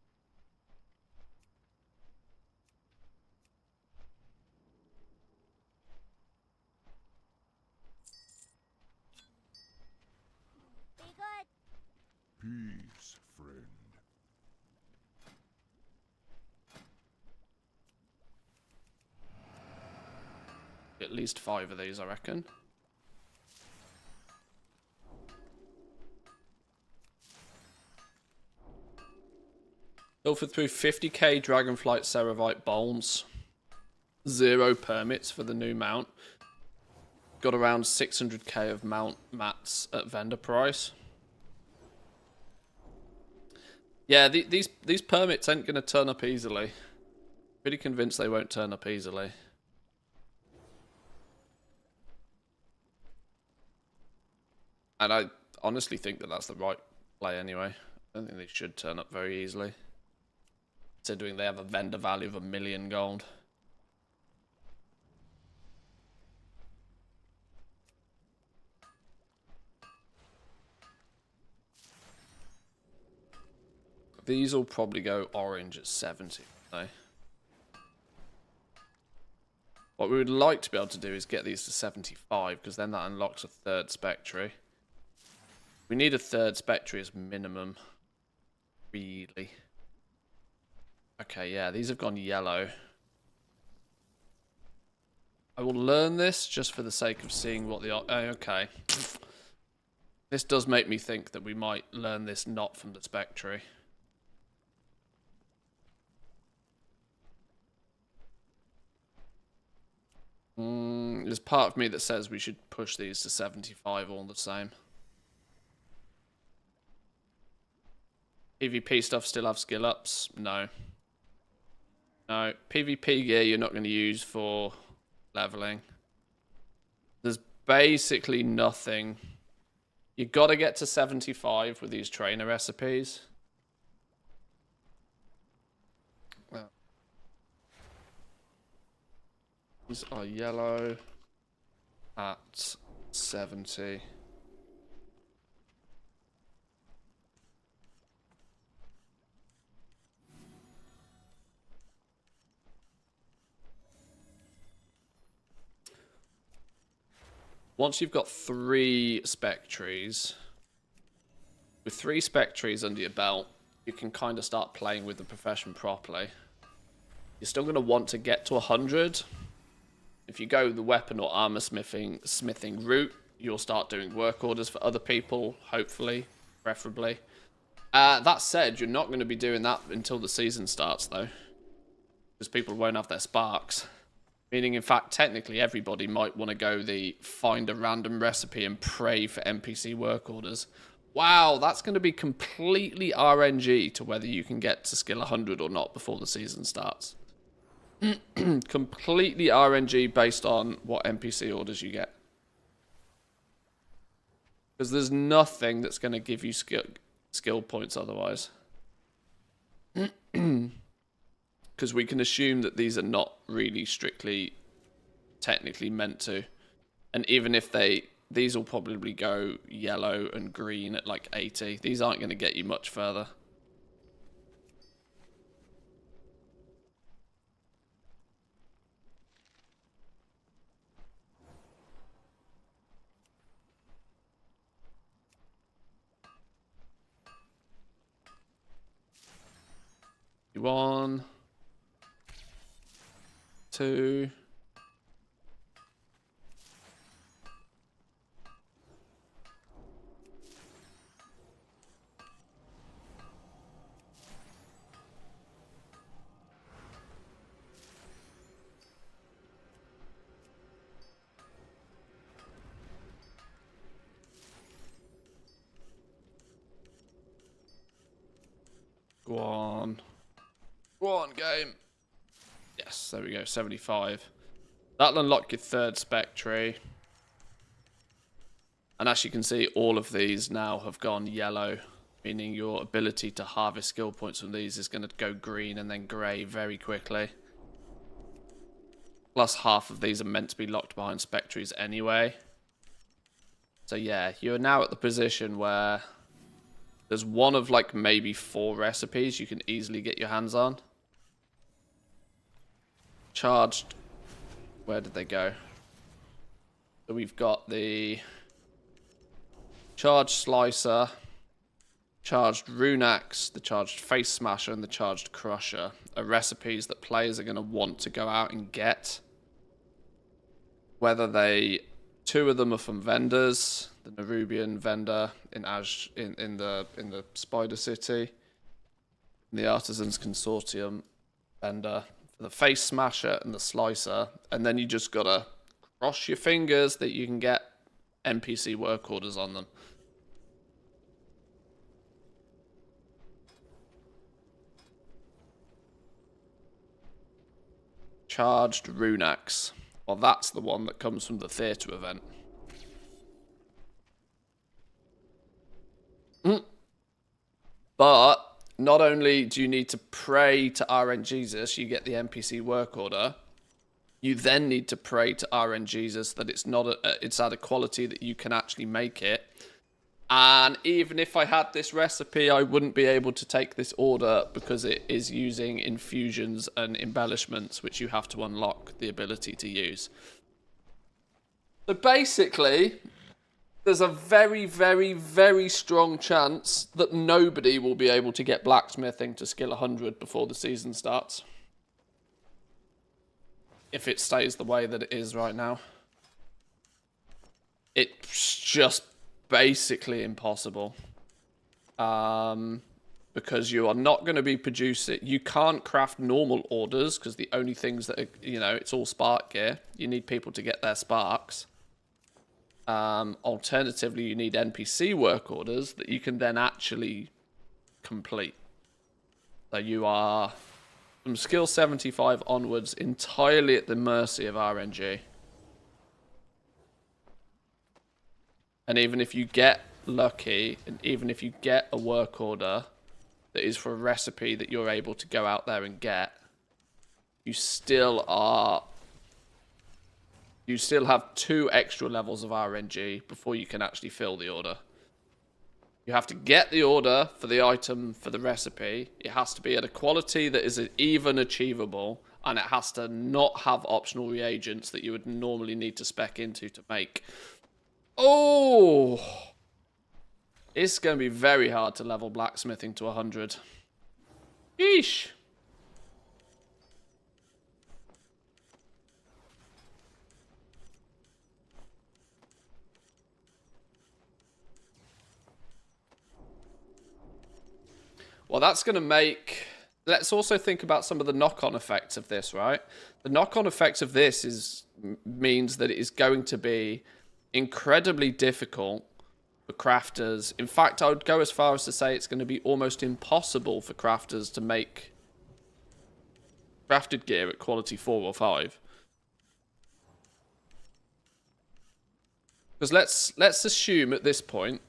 Peace, friend. At least 5 of these, I reckon. Pilfered through 50k Dragonflight Ceravite Bombs. 0 permits for the new mount. Got around 600k of mount mats at vendor price. Yeah, these permits ain't going to turn up easily. Pretty convinced they won't turn up easily. And I honestly think that that's the right play anyway. I don't think they should turn up very easily. Considering they have a vendor value of 1 million gold. These will probably go orange at 70. Though. What we would like to be able to do is get these to 75, because then that unlocks a 3rd Spectre. We need a 3rd Spectre as minimum. Really. Okay, yeah, these have gone yellow. I will learn this just for the sake of seeing what the... okay. This does make me think that we might learn this not from the Spectre. There's part of me that says we should push these to 75 all the same. PvP stuff still have skill ups? No. No. PvP gear you're not going to use for leveling. There's basically nothing. You got to get to 75 with these trainer recipes. These are yellow at 70. Once you've got 3 Spectres, with 3 Spectres under your belt, you can kind of start playing with the profession properly. You're still going to want to get to 100. If you go the weapon or armor smithing route, you'll start doing work orders for other people, hopefully, preferably. That said, you're not going to be doing that until the season starts, though. Because people won't have their sparks. Meaning, in fact, technically everybody might want to go the find a random recipe and pray for NPC work orders. Wow, that's going to be completely RNG to whether you can get to skill 100 or not before the season starts. Completely RNG based on what NPC orders you get. Because there's nothing that's going to give you skill points otherwise. Because we can assume that these are not really strictly technically meant to. And even if these will probably go yellow and green at like 80. These aren't going to get you much further. One, 2. Go on. Go on, game. Yes, there we go, 75. That'll unlock your 3rd Spectre. And as you can see, all of these now have gone yellow, meaning your ability to harvest skill points from these is going to go green and then grey very quickly. Plus half of these are meant to be locked behind Spectres anyway. So yeah, you're now at the position where there's one of like maybe 4 recipes you can easily get your hands on. Charged. Where did they go? So we've got the charged slicer, charged rune axe, the charged face smasher, and the charged crusher are recipes that players are going to want to go out and get. Whether they, 2 of them are from vendors, the Nerubian vendor in the Spider City, the Artisans Consortium vendor for the face smasher and the slicer, and then you just gotta cross your fingers that you can get NPC work orders on them. Charged rune axe. Well, that's the one that comes from the theatre event. But not only do you need to pray to RNGesus, you get the NPC work order. You then need to pray to RNGesus that it's at a quality that you can actually make it. And even if I had this recipe, I wouldn't be able to take this order because it is using infusions and embellishments, which you have to unlock the ability to use. So basically, there's a very, very, very strong chance that nobody will be able to get blacksmithing to skill 100 before the season starts. If it stays the way that it is right now. It's just basically impossible. Because you are not going to be producing... You can't craft normal orders, because the only things that are... it's all spark gear. You need people to get their sparks. Alternatively, you need NPC work orders that you can then actually complete. So you are, from skill 75 onwards, entirely at the mercy of RNG. And even if you get lucky, and even if you get a work order that is for a recipe that you're able to go out there and get, you still have 2 extra levels of RNG before you can actually fill the order. You have to get the order for the item for the recipe. It has to be at a quality that is even achievable, and it has to not have optional reagents that you would normally need to spec into to make. Oh! It's going to be very hard to level blacksmithing to 100. Yeesh! Well, that's going to make... Let's also think about some of the knock-on effects of this, right? The knock-on effects of this means that it is going to be incredibly difficult for crafters. In fact, I would go as far as to say it's going to be almost impossible for crafters to make crafted gear at quality 4 or 5. Because let's assume at this point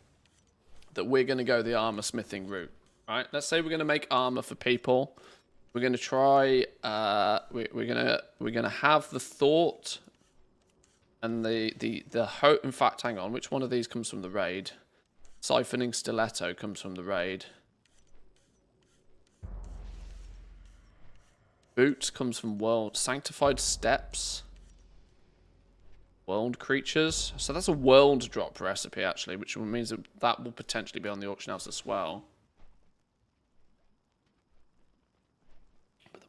that we're going to go the armor smithing route. Right, let's say we're going to make armor for people. We're going to try. We're gonna have the thought and the hope. In fact, hang on. Which one of these comes from the raid? Siphoning stiletto comes from the raid. Boots comes from world. Sanctified steps. World creatures. So that's a world drop recipe actually, which means that will potentially be on the auction house as well.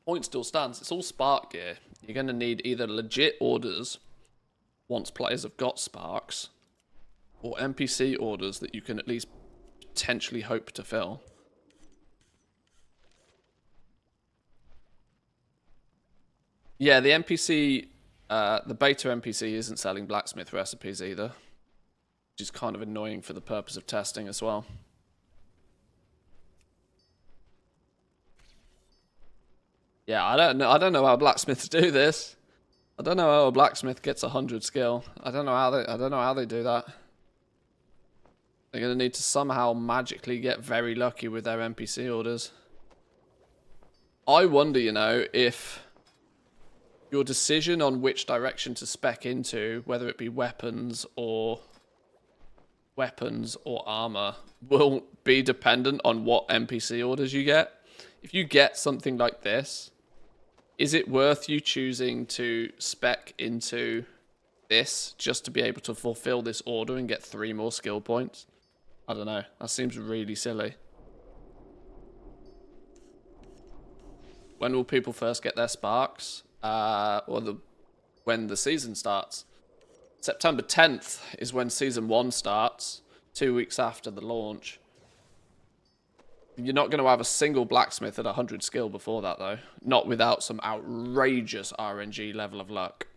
Point still stands. It's all spark gear. You're going to need either legit orders once players have got sparks, or NPC orders that you can at least potentially hope to fill. Yeah, the NPC, the beta NPC isn't selling blacksmith recipes either, which is kind of annoying for the purpose of testing as well. Yeah, I don't know how blacksmiths do this. I don't know how a blacksmith gets 100 skill. I don't know how they do that. They're gonna need to somehow magically get very lucky with their NPC orders. I wonder, if your decision on which direction to spec into, whether it be weapons or armor, will be dependent on what NPC orders you get. If you get something like this, is it worth you choosing to spec into this just to be able to fulfill this order and get 3 more skill points? I don't know. That seems really silly. When will people first get their sparks? When the season starts. September 10th is when Season 1 starts, 2 weeks after the launch. You're not going to have a single blacksmith at 100 skill before that, though. Not without some outrageous RNG level of luck.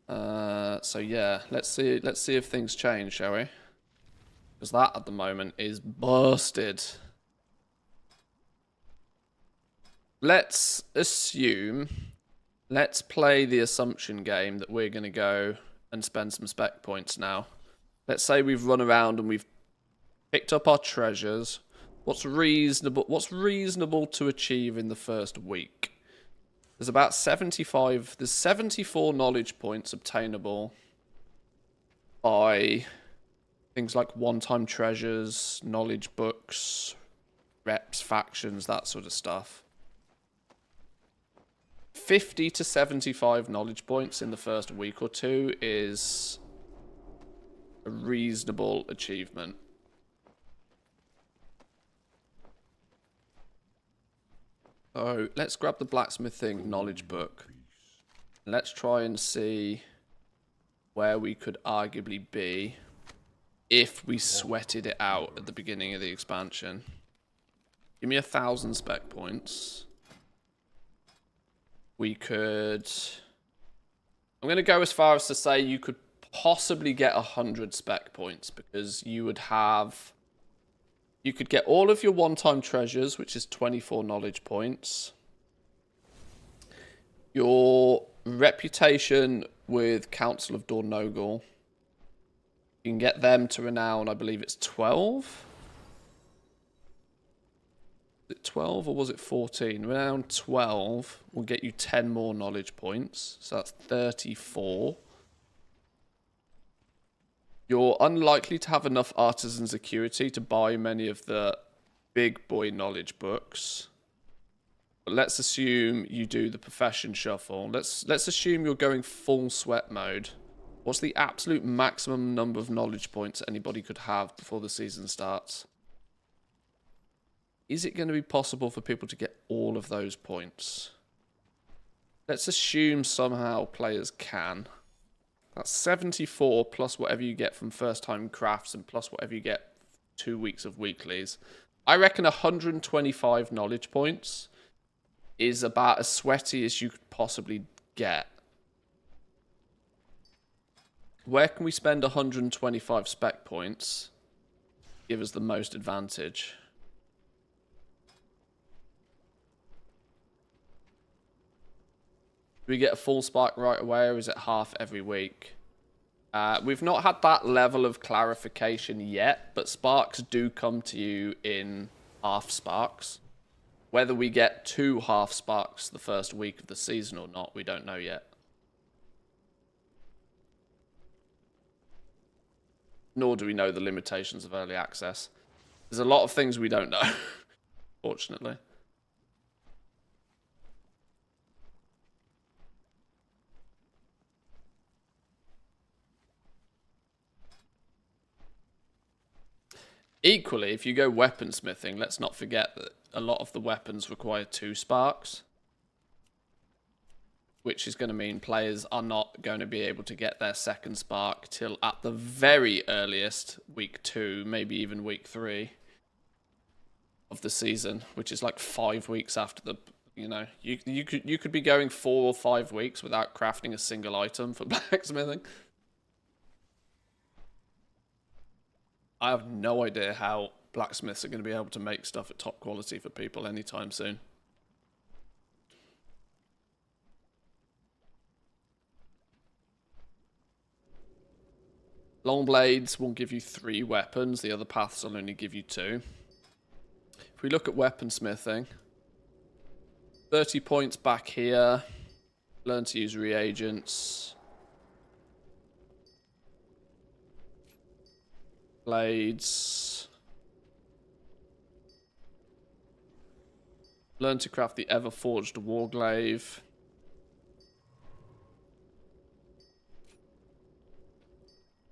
So yeah, let's see if things change, shall we? Because that at the moment is busted. Let's play the assumption game that we're going to go and spend some spec points now. Let's say we've run around and we've picked up our treasures. What's reasonable to achieve in the first week? There's about 74 knowledge points obtainable by things like one-time treasures, knowledge books, reps, factions, that sort of stuff. 50 to 75 knowledge points in the first week or two is a reasonable achievement. So let's grab the Blacksmithing knowledge book. Let's try and see where we could arguably be if we sweated it out at the beginning of the expansion. Give me 1,000 spec points. We could... I'm going to go as far as to say you could possibly get 100 spec points, because you would have... You could get all of your one-time treasures, which is 24 knowledge points. Your reputation with Council of Dornogal. You can get them to renown, I believe it's 12. Was it 12 or was it 14? Renown 12 will get you 10 more knowledge points. So that's 34. You're unlikely to have enough artisan security to buy many of the big boy knowledge books. But let's assume you do the profession shuffle. Let's assume you're going full sweat mode. What's the absolute maximum number of knowledge points anybody could have before the season starts? Is it going to be possible for people to get all of those points? Let's assume somehow players can. That's 74 plus whatever you get from first time crafts and plus whatever you get 2 weeks of weeklies. I reckon 125 knowledge points is about as sweaty as you could possibly get. Where can we spend 125 spec points? Give us the most advantage. Do we get a full spark right away, or is it half every week? We've not had that level of clarification yet, but sparks do come to you in half sparks. Whether we get 2 half sparks the first week of the season or not, we don't know yet. Nor do we know the limitations of early access. There's a lot of things we don't know, fortunately. Equally, if you go weaponsmithing, let's not forget that a lot of the weapons require 2 sparks. Which is going to mean players are not going to be able to get their second spark till at the very earliest, week 2, maybe even week 3 of the season, which is like 5 weeks after the, you know, you could be going 4 or 5 weeks without crafting a single item for blacksmithing. I have no idea how blacksmiths are going to be able to make stuff at top quality for people anytime soon. Long blades will give you 3 weapons. The other paths will only give you 2. If we look at weaponsmithing, 30 points back here. Learn to use reagents. Blades. Learn to craft the ever-forged warglaive.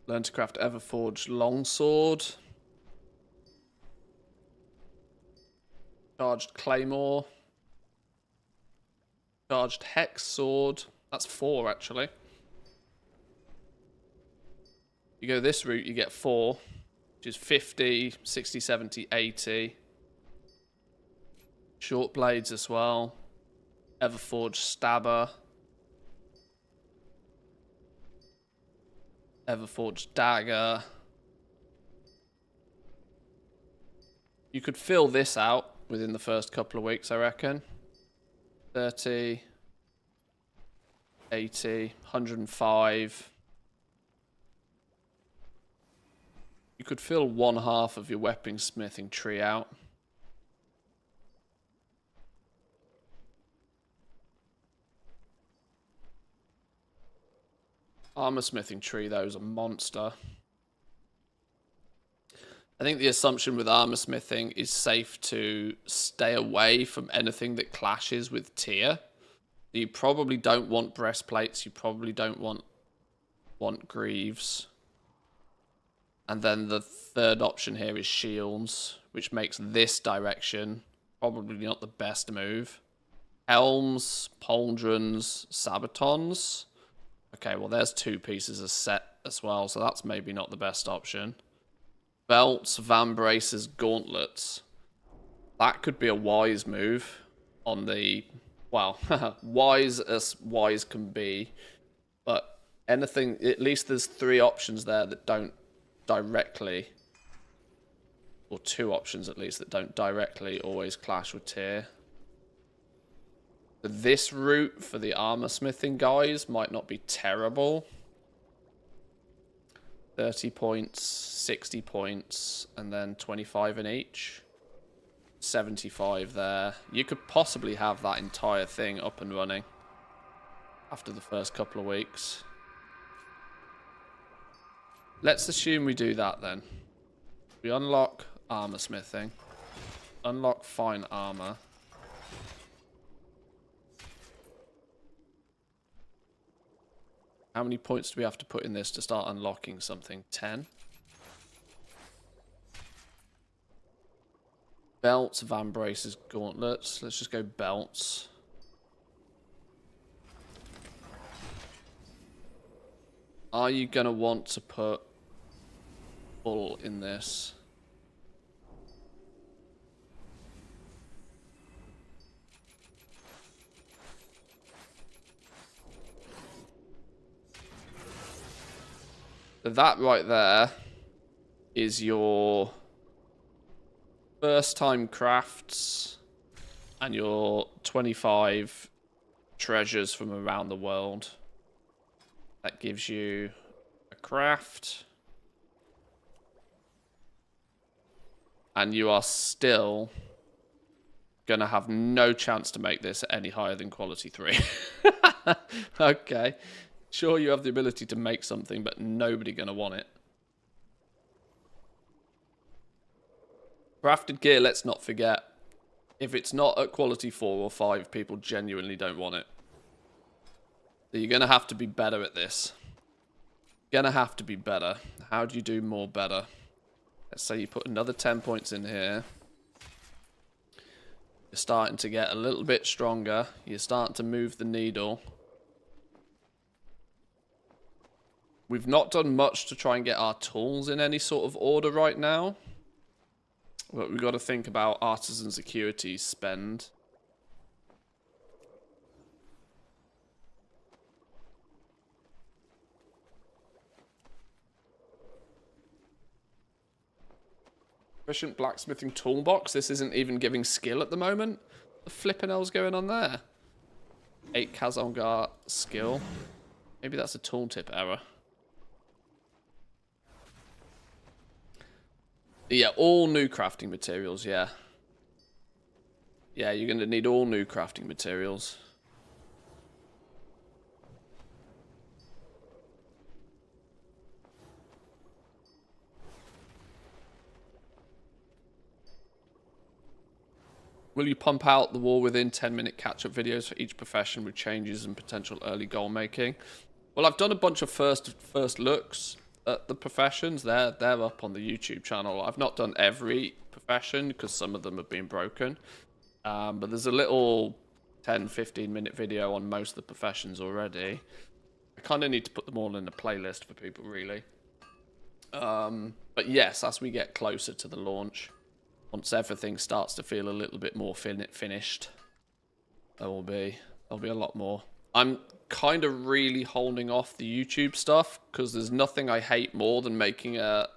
Learn to craft ever-forged longsword. Charged claymore. Charged hex sword. That's 4 actually. You go this route, you get 4, which is 50, 60, 70, 80. Short blades as well. Everforged stabber. Everforged dagger. You could fill this out within the first couple of weeks, I reckon. 30, 80, 105. You could fill 1/2 of your weaponsmithing tree out. Armorsmithing tree, though, is a monster. I think the assumption with armorsmithing is safe to stay away from anything that clashes with tier. You probably don't want breastplates. You probably don't want greaves. And then the third option here is shields, which makes this direction probably not the best move. Helms, pauldrons, sabatons. Okay, well there's 2 pieces of set as well, so that's maybe not the best option. Belts, vambraces, gauntlets. That could be a wise move on the, well, wise as wise can be. But anything, at least there's 3 options there that don't directly, or 2 options at least that don't directly always clash with tier. This route for the armorsmithing guys might not be terrible. 30 points, 60 points, and then 25 in each. 75 there. You could possibly have that entire thing up and running after the first couple of weeks. Let's assume we do that then. We unlock armorsmithing. Unlock fine armor. How many points do we have to put in this to start unlocking something? 10? Belts, vambraces, gauntlets. Let's just go belts. Are you going to want to put full in this? That right there is your first time crafts and your 25 treasures from around the world. That gives you a craft. And you are still going to have no chance to make this any higher than quality 3. Okay. Sure, you have the ability to make something, but nobody going to want it. Crafted gear, let's not forget. If it's not at quality 4 or 5, people genuinely don't want it. So you're going to have to be better at this. You're going to have to be better. How do you do more better? Let's say you put another 10 points in here. You're starting to get a little bit stronger. You're starting to move the needle. We've not done much to try and get our tools in any sort of order right now. But we've got to think about artisan security spend. Efficient blacksmithing toolbox. This isn't even giving skill at the moment. The flipping hell's going on there? 8 Kazongar skill. Maybe that's a tooltip error. Yeah, all new crafting materials, yeah. Yeah, you're going to need all new crafting materials. Will you pump out the War Within 10-minute catch-up videos for each profession with changes and potential early goal making? Well, I've done a bunch of first looks at the professions. They're up on the YouTube channel. I've not done every profession because some of them have been broken. But there's a little 10-15 minute video on most of the professions already. I kind of need to put them all in a playlist for people, really. But yes, as we get closer to the launch, once everything starts to feel a little bit more finished, there'll be a lot more. I'm kind of really holding off the YouTube stuff because there's nothing I hate more than making a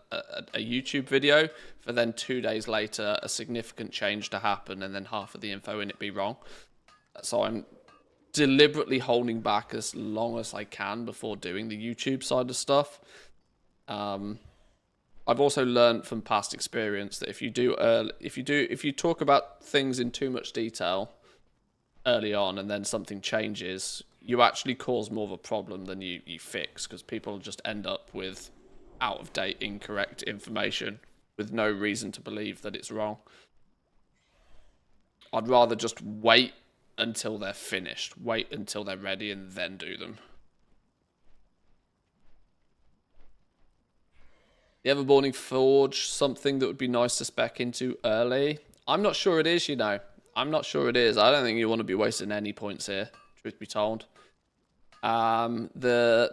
YouTube video for then 2 days later a significant change to happen and then half of the info in it be wrong. So I'm deliberately holding back as long as I can before doing the YouTube side of stuff. I've also learned from past experience that if you talk about things in too much detail early on and then something changes, you actually cause more of a problem than you fix, because people just end up with out-of-date, incorrect information with no reason to believe that it's wrong. I'd rather just wait until they're finished, wait until they're ready, and then do them. The Everburning Forge, something that would be nice to spec into early. I'm not sure it is, you know. I'm not sure it is. I don't think you want to be wasting any points here, truth be told. There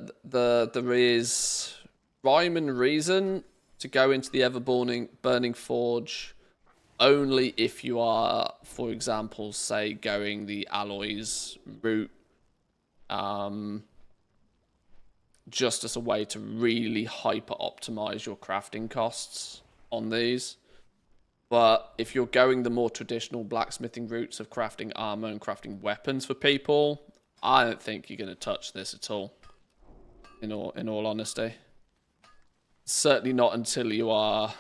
is rhyme and reason to go into the Everburning Forge only if you are, for example, say, going the alloys route. Just as a way to really hyper-optimize your crafting costs on these. But if you're going the more traditional blacksmithing routes of crafting armor and crafting weapons for people, I don't think you're going to touch this at all, in all honesty. Certainly not until you are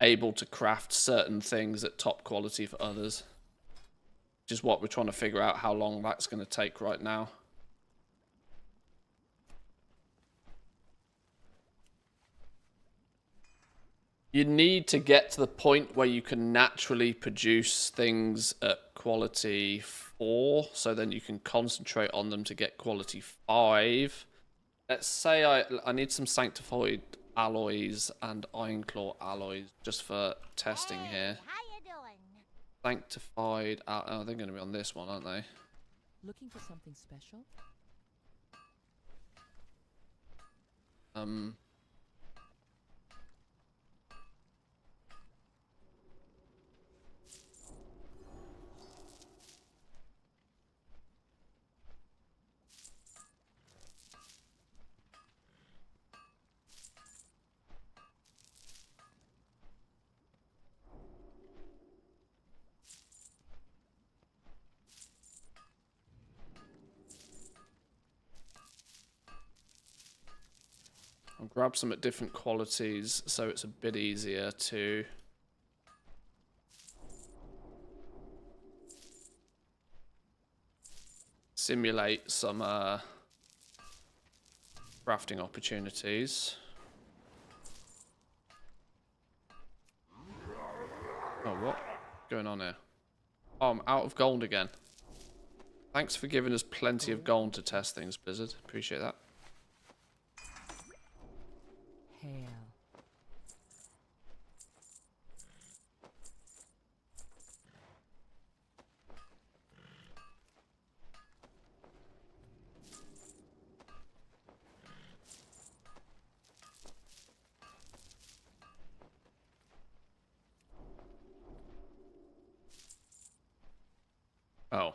able to craft certain things at top quality for others. Which is what we're trying to figure out how long that's going to take right now. You need to get to the point where you can naturally produce things at quality 4, so then you can concentrate on them to get quality 5. Let's say I need some sanctified alloys and Ironclaw alloys just for testing here. How you doing? Sanctified, oh, they're going to be on this one, aren't they? Looking for something special? I'll grab some at different qualities so it's a bit easier to simulate some crafting opportunities. Oh, what's going on here? Oh, I'm out of gold again. Thanks for giving us plenty of gold to test things, Blizzard. Appreciate that. Hell. Oh.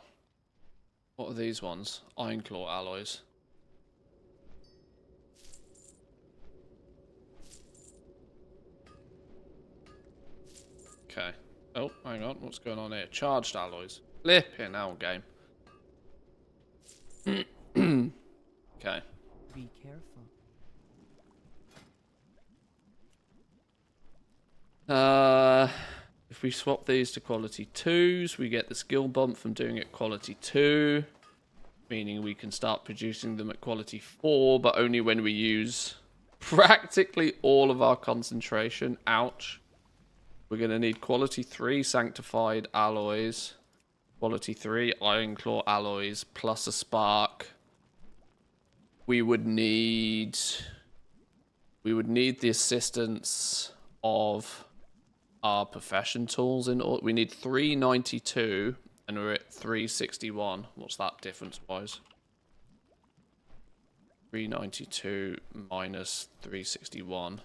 What are these ones? Ironclaw alloys. Okay. Oh, hang on. What's going on here? Charged alloys. Flipping out game. Okay. Be careful. If we swap these to quality 2s, we get the skill bump from doing it quality 2, meaning we can start producing them at quality 4, but only when we use practically all of our concentration. Ouch. We're going to need quality 3 sanctified alloys, quality 3 Ironclaw alloys, plus a spark. We would need the assistance of our profession tools in order. We need 392 and we're at 361. What's that difference wise? 392 minus 361.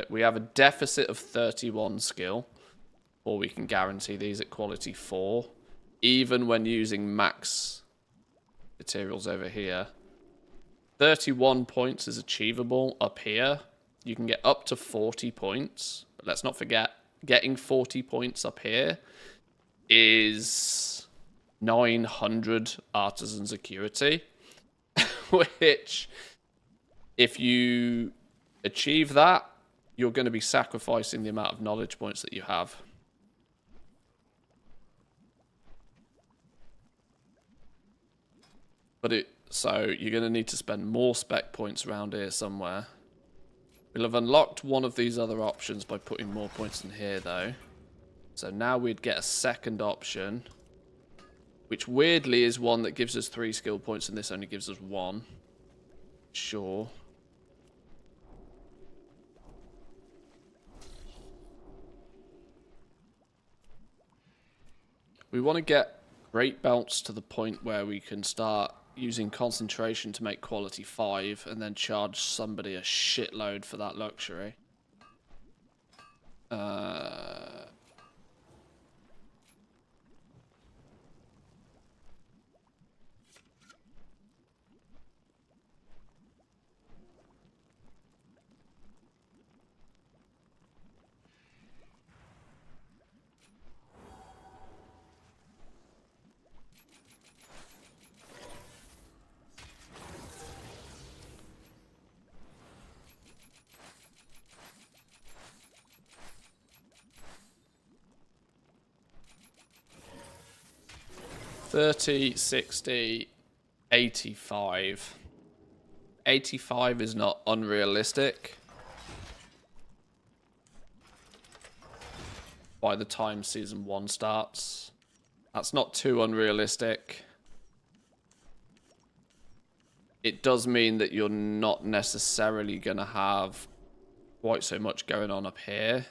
We have a deficit of 31 skill, or we can guarantee these at quality 4, even when using max materials over here. 31 points is achievable up here. You can get up to 40 points. But let's not forget, getting 40 points up here is 900 artisan security, which, if you achieve that, you're going to be sacrificing the amount of knowledge points that you have. So you're going to need to spend more spec points around here somewhere. We'll have unlocked one of these other options by putting more points in here, though. So now we'd get a second option, which weirdly is one that gives us 3 skill points, and this only gives us 1. Sure. We want to get great belts to the point where we can start using concentration to make quality 5 and then charge somebody a shitload for that luxury. 30, 60, 85. 85 is not unrealistic by the time Season 1 starts. That's not too unrealistic. It does mean that you're not necessarily going to have quite so much going on up here.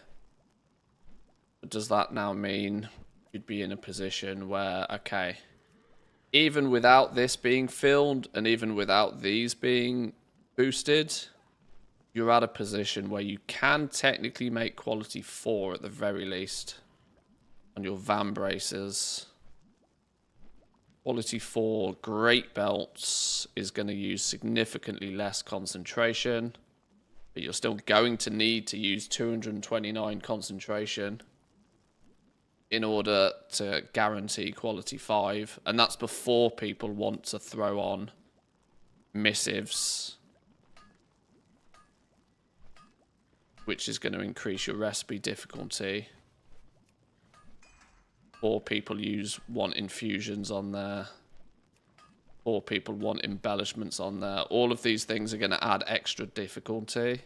But does that now mean you'd be in a position where, okay, even without this being filled and even without these being boosted, you're at a position where you can technically make quality 4 at the very least on your van braces. Quality 4 great belts is going to use significantly less concentration, but you're still going to need to use 229 concentration in order to guarantee quality 5, and that's before people want to throw on missives, which is going to increase your recipe difficulty, or people want infusions on there, or people want embellishments on there. All of these things are going to add extra difficulty.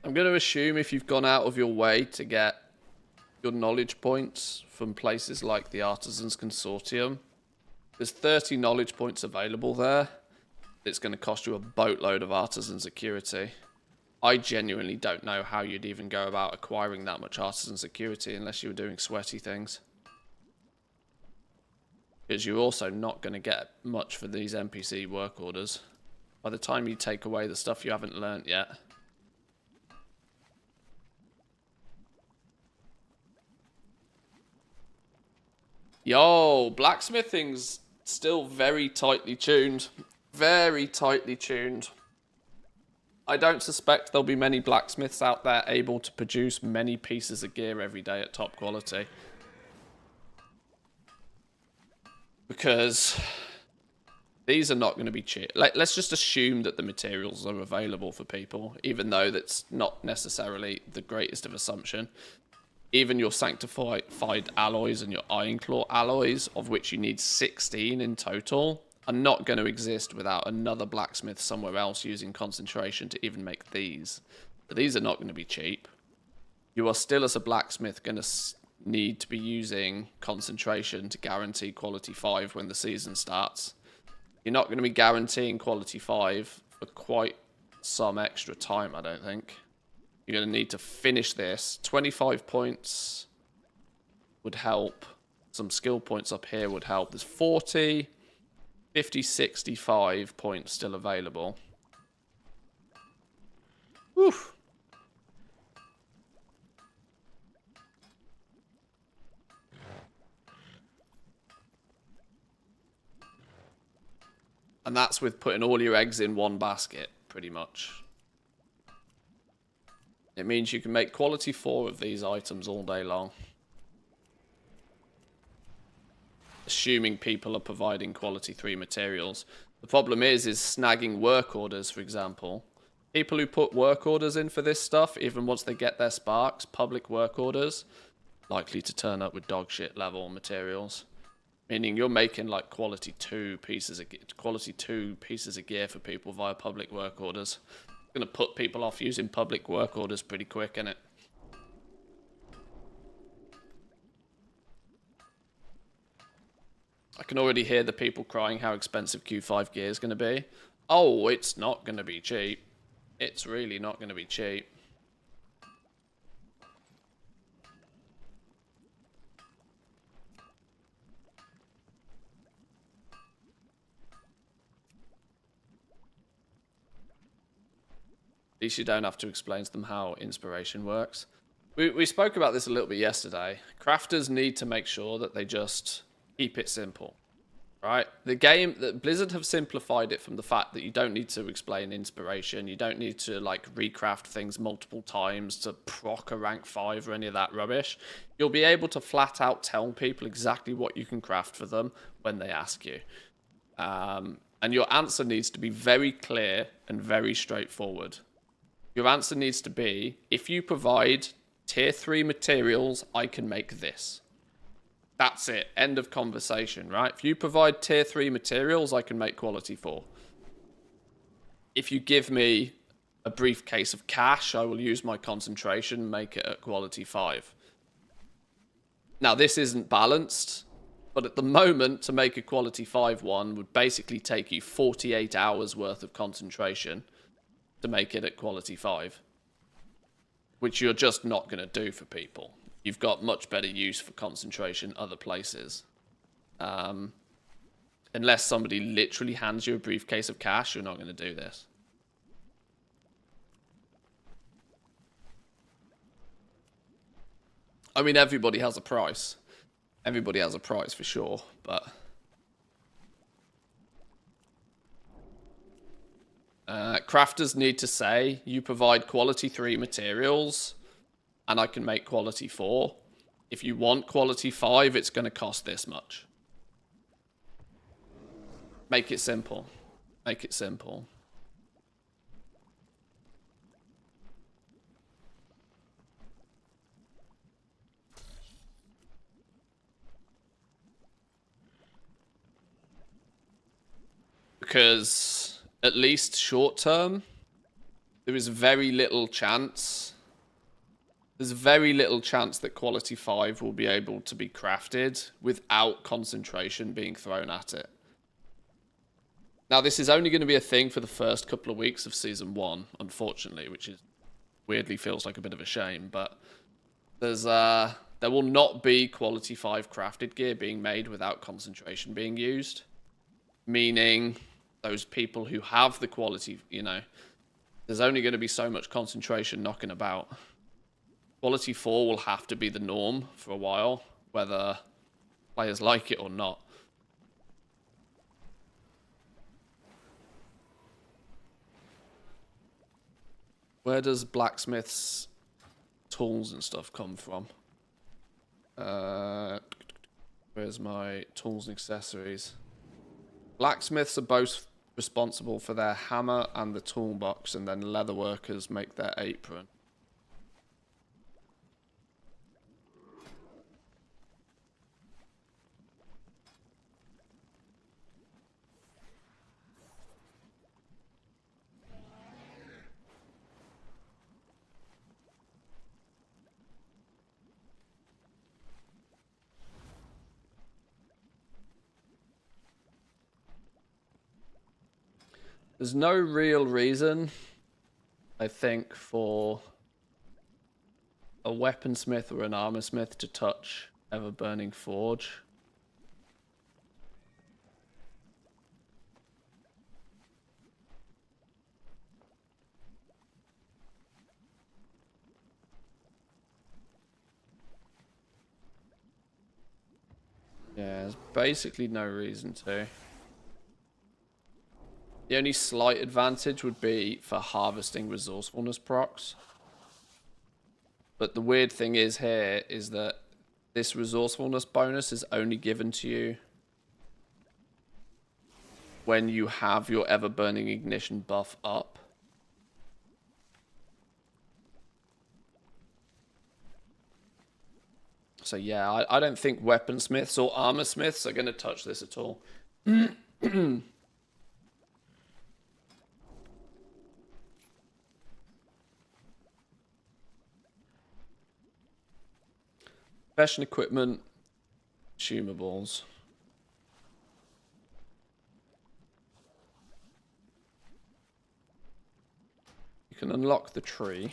I'm going to assume if you've gone out of your way to get your knowledge points from places like the Artisans Consortium, there's 30 knowledge points available there. It's going to cost you a boatload of artisan security. I genuinely don't know how you'd even go about acquiring that much artisan security unless you were doing sweaty things. Because you're also not going to get much for these NPC work orders by the time you take away the stuff you haven't learnt yet. Yo, blacksmithing's still very tightly tuned. Very tightly tuned. I don't suspect there'll be many blacksmiths out there able to produce many pieces of gear every day at top quality. Because these are not going to be cheap. Let's just assume that the materials are available for people, even though that's not necessarily the greatest of assumption. Even your sanctified alloys and your iron claw alloys, of which you need 16 in total, are not going to exist without another blacksmith somewhere else using concentration to even make these. But these are not going to be cheap. You are still, as a blacksmith, going to need to be using concentration to guarantee quality 5 when the season starts. You're not going to be guaranteeing quality 5 for quite some extra time, I don't think. You're going to need to finish this. 25 points would help. Some skill points up here would help. There's 40, 50, 65 points still available. Woof. And that's with putting all your eggs in one basket, pretty much. It means you can make quality 4 of these items all day long. Assuming people are providing quality 3 materials. The problem is snagging work orders, for example. People who put work orders in for this stuff, even once they get their sparks, public work orders, likely to turn up with dog shit level materials. Meaning you're making like quality 2 pieces of gear for people via public work orders. It's gonna put people off using public work orders pretty quick, innit? I can already hear the people crying how expensive Q5 gear is gonna be. Oh, it's not gonna be cheap. It's really not gonna be cheap. At least you don't have to explain to them how inspiration works. We spoke about this a little bit yesterday. Crafters need to make sure that they just keep it simple, right? Blizzard have simplified it from the fact that you don't need to explain inspiration. You don't need to like recraft things multiple times to proc a rank 5 or any of that rubbish. You'll be able to flat out tell people exactly what you can craft for them when they ask you. And your answer needs to be very clear and very straightforward. Your answer needs to be, if you provide tier 3 materials, I can make this. That's it. End of conversation, right? If you provide tier 3 materials, I can make quality 4. If you give me a briefcase of cash, I will use my concentration and make it at quality 5. Now, this isn't balanced, but at the moment, to make a quality 5 one would basically take you 48 hours worth of concentration to make it at quality 5, which you're just not going to do for people. You've got much better use for concentration other places. Unless somebody literally hands you a briefcase of cash, you're not going to do this. I mean, everybody has a price. Everybody has a price for sure, but crafters need to say, you provide quality 3 materials, and I can make quality 4. If you want quality 5, it's going to cost this much. Make it simple. Make it simple. Because at least short term, there is very little chance. There's very little chance that quality 5 will be able to be crafted without concentration being thrown at it. Now, this is only going to be a thing for the first couple of weeks of Season 1, unfortunately, which is weirdly feels like a bit of a shame, but there will not be quality 5 crafted gear being made without concentration being used. Meaning, those people who have the quality, you know, there's only going to be so much concentration knocking about. Quality 4 will have to be the norm for a while, whether players like it or not. Where does blacksmiths' tools and stuff come from? Where's my tools and accessories? Blacksmiths are both responsible for their hammer and the toolbox, and then leather workers make their apron. There's no real reason, I think, for a weaponsmith or an armorsmith to touch Ever-Burning Forge. Yeah, there's basically no reason to. The only slight advantage would be for harvesting resourcefulness procs. But the weird thing is here is that this resourcefulness bonus is only given to you when you have your ever-burning ignition buff up. So yeah, I don't think weaponsmiths or armorsmiths are going to touch this at all. Fashion equipment, consumables. You can unlock the tree.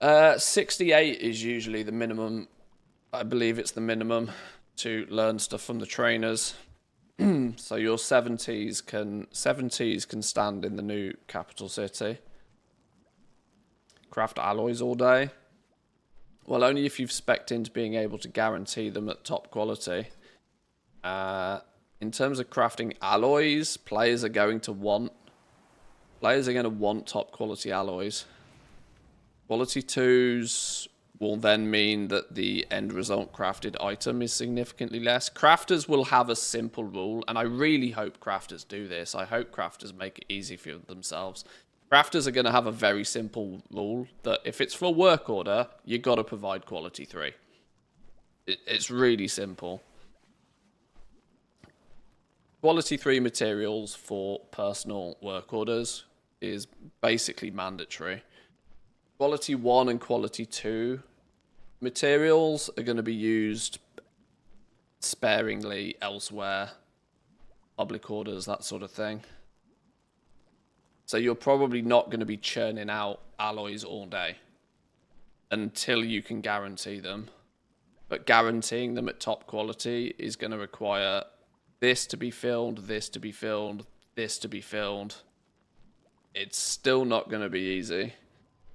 Uh, 68 is usually the minimum. I believe it's the minimum to learn stuff from the trainers. So your 70s can stand in the new capital city. Craft alloys all day. Well, only if you've spec'd into being able to guarantee them at top quality. In terms of crafting alloys, players are going to want top quality alloys. Quality 2s will then mean that the end result crafted item is significantly less. Crafters will have a simple rule, and I really hope crafters do this. I hope crafters make it easy for themselves. Crafters are going to have a very simple rule that if it's for a work order, you got to provide quality 3. It's really simple. Quality 3 materials for personal work orders is basically mandatory. Quality 1 and quality 2 materials are going to be used sparingly elsewhere. Public orders, that sort of thing. So you're probably not going to be churning out alloys all day until you can guarantee them. But guaranteeing them at top quality is going to require this to be filled, this to be filled, this to be filled. It's still not going to be easy.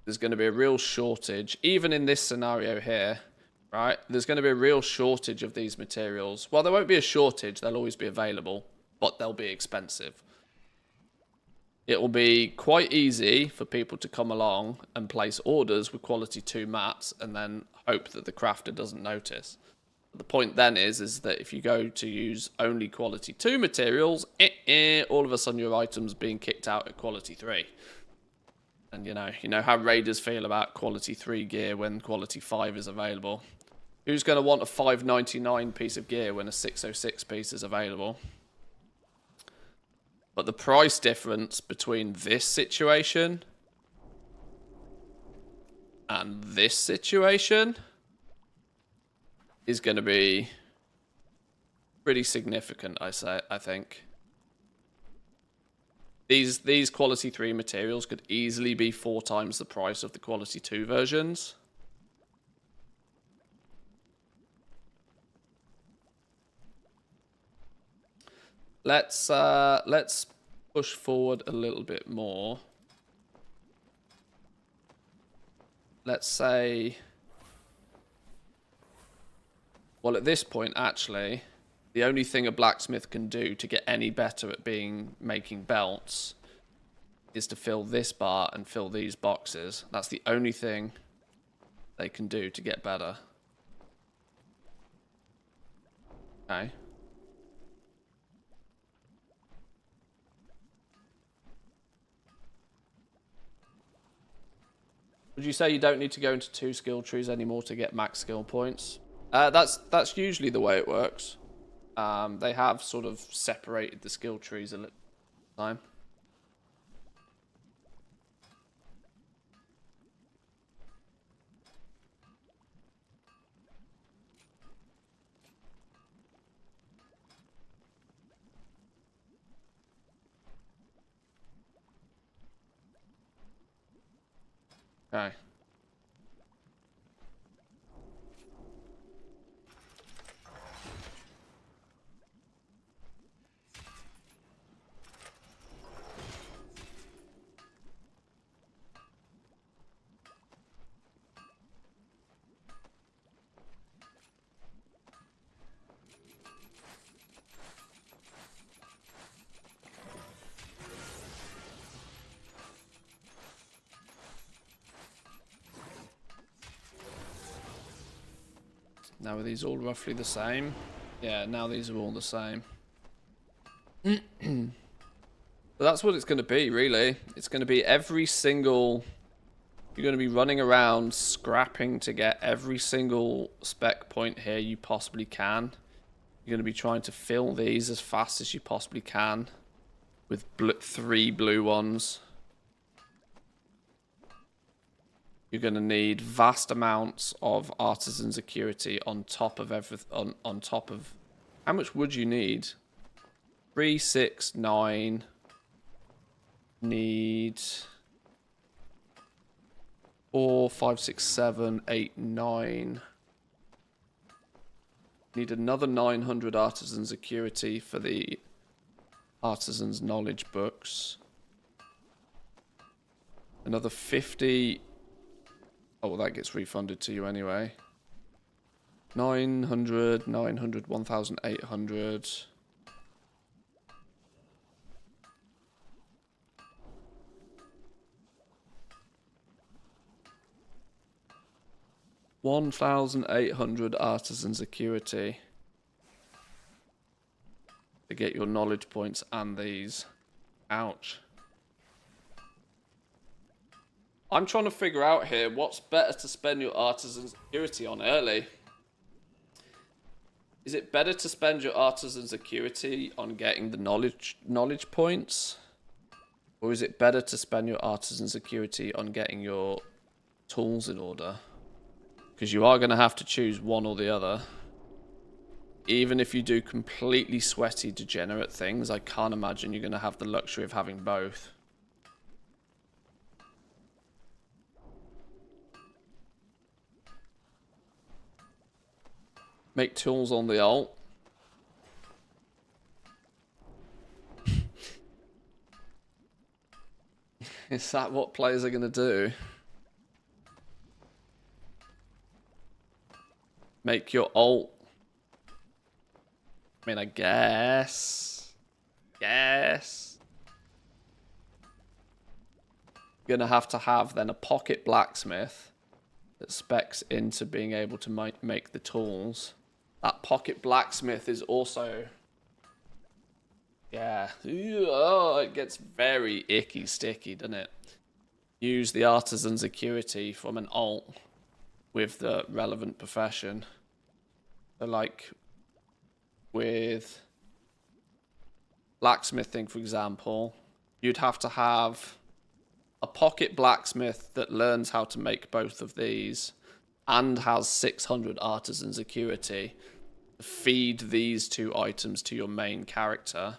There's going to be a real shortage, even in this scenario here, right? There's going to be a real shortage of these materials. Well, there won't be a shortage, they'll always be available, but they'll be expensive. It will be quite easy for people to come along and place orders with quality 2 mats and then hope that the crafter doesn't notice. The point then is that if you go to use only quality 2 materials, all of a sudden your item's being kicked out at quality 3. And you know how raiders feel about quality 3 gear when quality 5 is available. Who's going to want a 599 piece of gear when a 606 piece is available? But the price difference between this situation and this situation is going to be pretty significant, I think. These quality 3 materials could easily be 4 times the price of the quality 2 versions. Let's push forward a little bit more. Let's say, well, at this point, actually, the only thing a blacksmith can do to get any better at making belts is to fill this bar and fill these boxes. That's the only thing they can do to get better. Okay. Would you say you don't need to go into 2 skill trees anymore to get max skill points? That's usually the way it works. They have sort of separated the skill trees a little time. Okay. Now are these all roughly the same? Yeah, now these are all the same. But that's what it's going to be, really. It's going to be every single... You're going to be running around scrapping to get every single spec point here you possibly can. You're going to be trying to fill these as fast as you possibly can with 3 blue ones. You're going to need vast amounts of artisan security on top of everything. On top of... How much would you need? 3, 6, 9. Need 4, 5, 6, 7, 8, 9. Need another 900 artisan security for the artisan's knowledge books. Another 50. Oh, well, that gets refunded to you anyway. 900, 900, 1,800. 1,800 artisan security to get your knowledge points and these. Ouch. I'm trying to figure out here what's better to spend your artisan security on early. Is it better to spend your artisan security on getting the knowledge points? Or is it better to spend your artisan security on getting your tools in order? Because you are going to have to choose one or the other. Even if you do completely sweaty, degenerate things, I can't imagine you're going to have the luxury of having both. Make tools on the alt. Is that what players are going to do? Make your alt. I mean, I guess. Yes. You're going to have then a pocket blacksmith that specs into being able to make the tools. That pocket blacksmith is also... Yeah. Oh, it gets very icky sticky, doesn't it? Use the artisan security from an alt with the relevant profession. So like with blacksmithing, for example, you'd have to have a pocket blacksmith that learns how to make both of these and has 600 artisan security to feed these 2 items to your main character.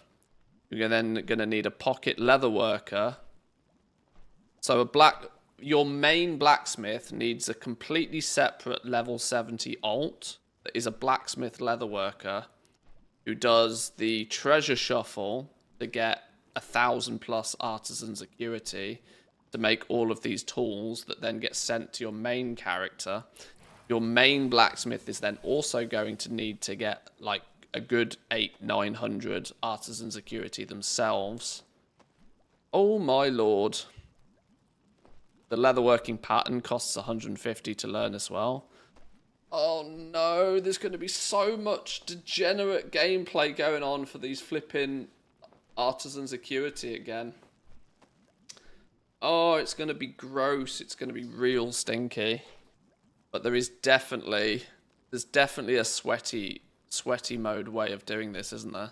You're then going to need a pocket leather worker. So your main blacksmith needs a completely separate level 70 alt that is a blacksmith leather worker who does the treasure shuffle to get 1,000+ artisan security to make all of these tools that then get sent to your main character. Your main blacksmith is then also going to need to get like a good 800-900 artisan security themselves. Oh my lord. The leatherworking pattern costs 150 to learn as well. Oh no, there's going to be so much degenerate gameplay going on for these flipping artisan security again. Oh, it's going to be gross. It's going to be real stinky. But there's definitely a sweaty mode way of doing this, isn't there?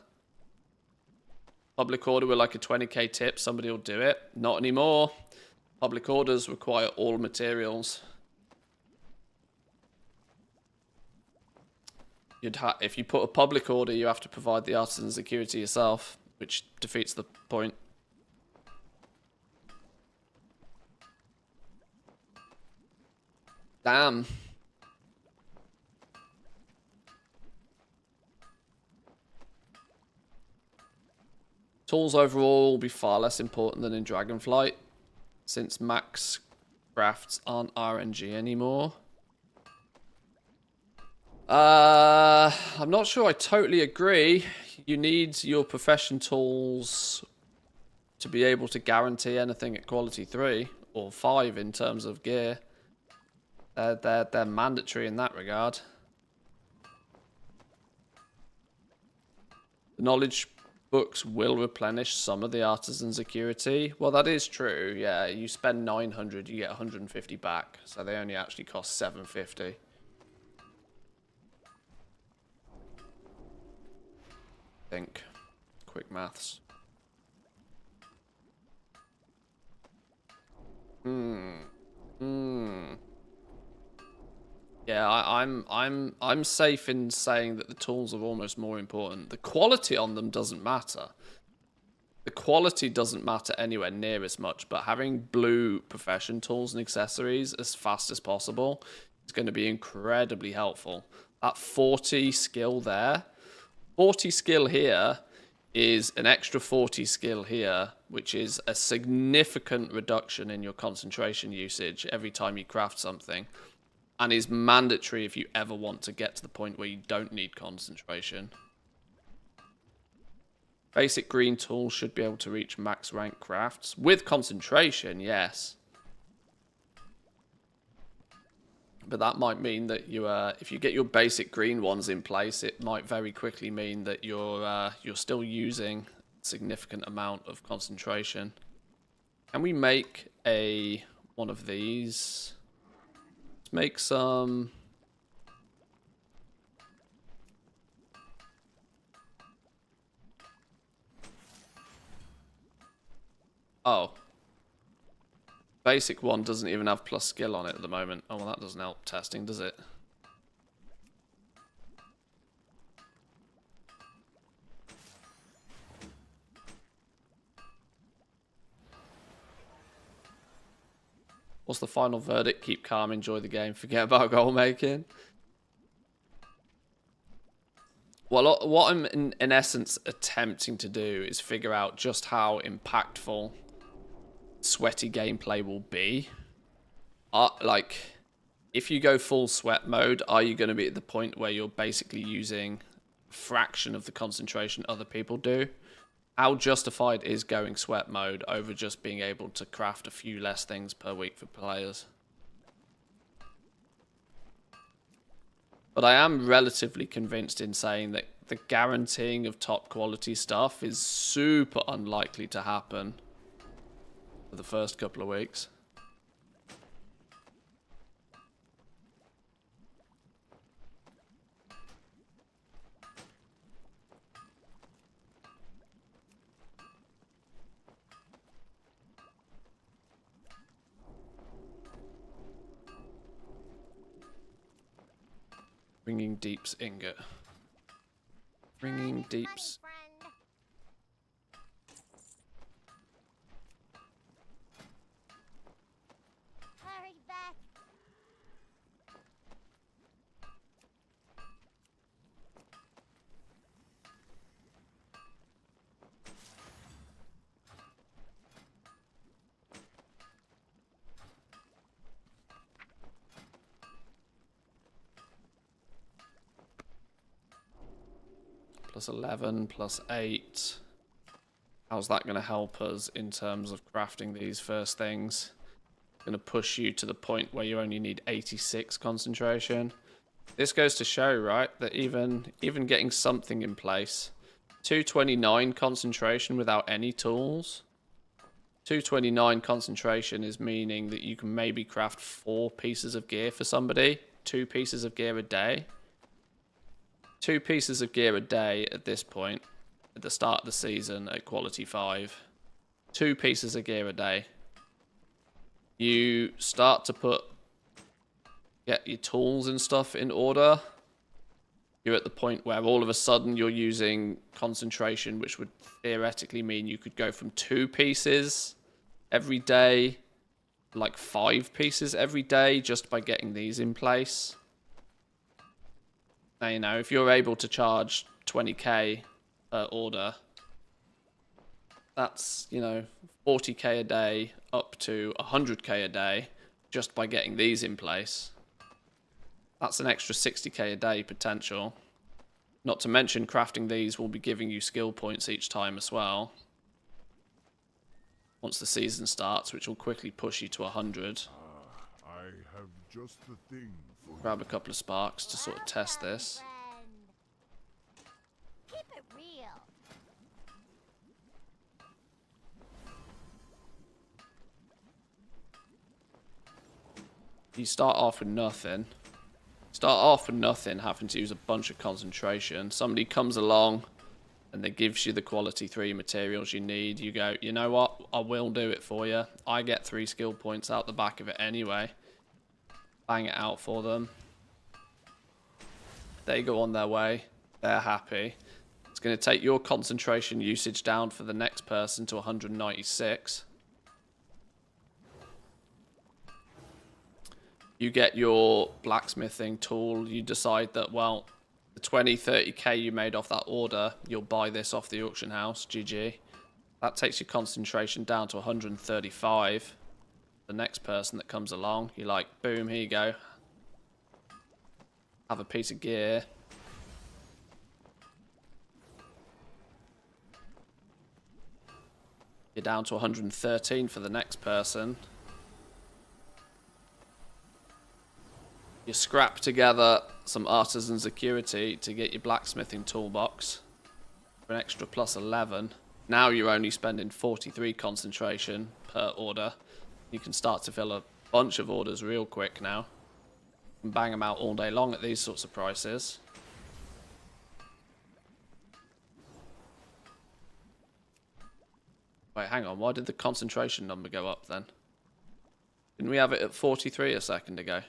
Public order with like a 20k tip, somebody will do it. Not anymore. Public orders require all materials. If you put a public order, you have to provide the artisan security yourself, which defeats the point. Damn. Tools overall will be far less important than in Dragonflight, since max crafts aren't RNG anymore. I'm not sure I totally agree. You need your profession tools to be able to guarantee anything at quality 3 or 5 in terms of gear. They're mandatory in that regard. The knowledge books will replenish some of the artisan's acuity. Well, that is true. Yeah, you spend 900, you get 150 back. So they only actually cost 750. Think. Quick maths. Yeah, I'm safe in saying that the tools are almost more important. The quality on them doesn't matter. The quality doesn't matter anywhere near as much, but having blue profession tools and accessories as fast as possible is going to be incredibly helpful. That 40 skill there, 40 skill here is an extra 40 skill here, which is a significant reduction in your concentration usage every time you craft something. And is mandatory if you ever want to get to the point where you don't need concentration. Basic green tools should be able to reach max rank crafts. With concentration, yes. But that might mean that you, if you get your basic green ones in place, it might very quickly mean that you're still using a significant amount of concentration. Can we make one of these? Let's make some. Oh. Basic one doesn't even have plus skill on it at the moment. Oh, well, that doesn't help testing, does it? What's the final verdict? Keep calm, enjoy the game, forget about goal making. Well, what I'm in essence attempting to do is figure out just how impactful sweaty gameplay will be. Like, if you go full sweat mode, are you going to be at the point where you're basically using a fraction of the concentration other people do? How justified is going sweat mode over just being able to craft a few less things per week for players? But I am relatively convinced in saying that the guaranteeing of top quality stuff is super unlikely to happen for the first couple of weeks. Bringing Deep's ingot. Bringing Deep's. Hurry back. Plus 11, plus 8. How's that going to help us in terms of crafting these first things? Going to push you to the point where you only need 86 concentration. This goes to show, right, that even getting something in place, 229 concentration without any tools. 229 concentration is meaning that you can maybe craft 4 pieces of gear for somebody, 2 pieces of gear a day. 2 pieces of gear a day at this point, at the start of the season at quality 5. 2 pieces of gear a day. You start to get your tools and stuff in order. You're at the point where all of a sudden you're using concentration, which would theoretically mean you could go from 2 pieces every day like 5 pieces every day just by getting these in place. Now, you know, if you're able to charge 20k per order, that's, you know, 40k a day up to 100k a day just by getting these in place. That's an extra 60k a day potential. Not to mention crafting these will be giving you skill points each time as well. Once the season starts, which will quickly push you to 100. I have just the thing for Grab a couple of sparks to sort of test this. Keep it real. You start off with nothing. Start off with nothing, having to use a bunch of concentration. Somebody comes along and they gives you the quality 3 materials you need. You go, you know what? I will do it for you. I get 3 skill points out the back of it anyway. Bang it out for them. They go on their way. They're happy. It's going to take your concentration usage down for the next person to 196. You get your blacksmithing tool. You decide that, well, the 20, 30k you made off that order, you'll buy this off the auction house. GG. That takes your concentration down to 135. The next person that comes along, you're like, boom, here you go. Have a piece of gear. You're down to 113 for the next person. You scrap together some artisan security to get your blacksmithing toolbox for an extra plus 11. Now you're only spending 43 concentration per order. You can start to fill a bunch of orders real quick now. And bang them out all day long at these sorts of prices. Wait, hang on. Why did the concentration number go up then? Didn't we have it at 43 a second ago?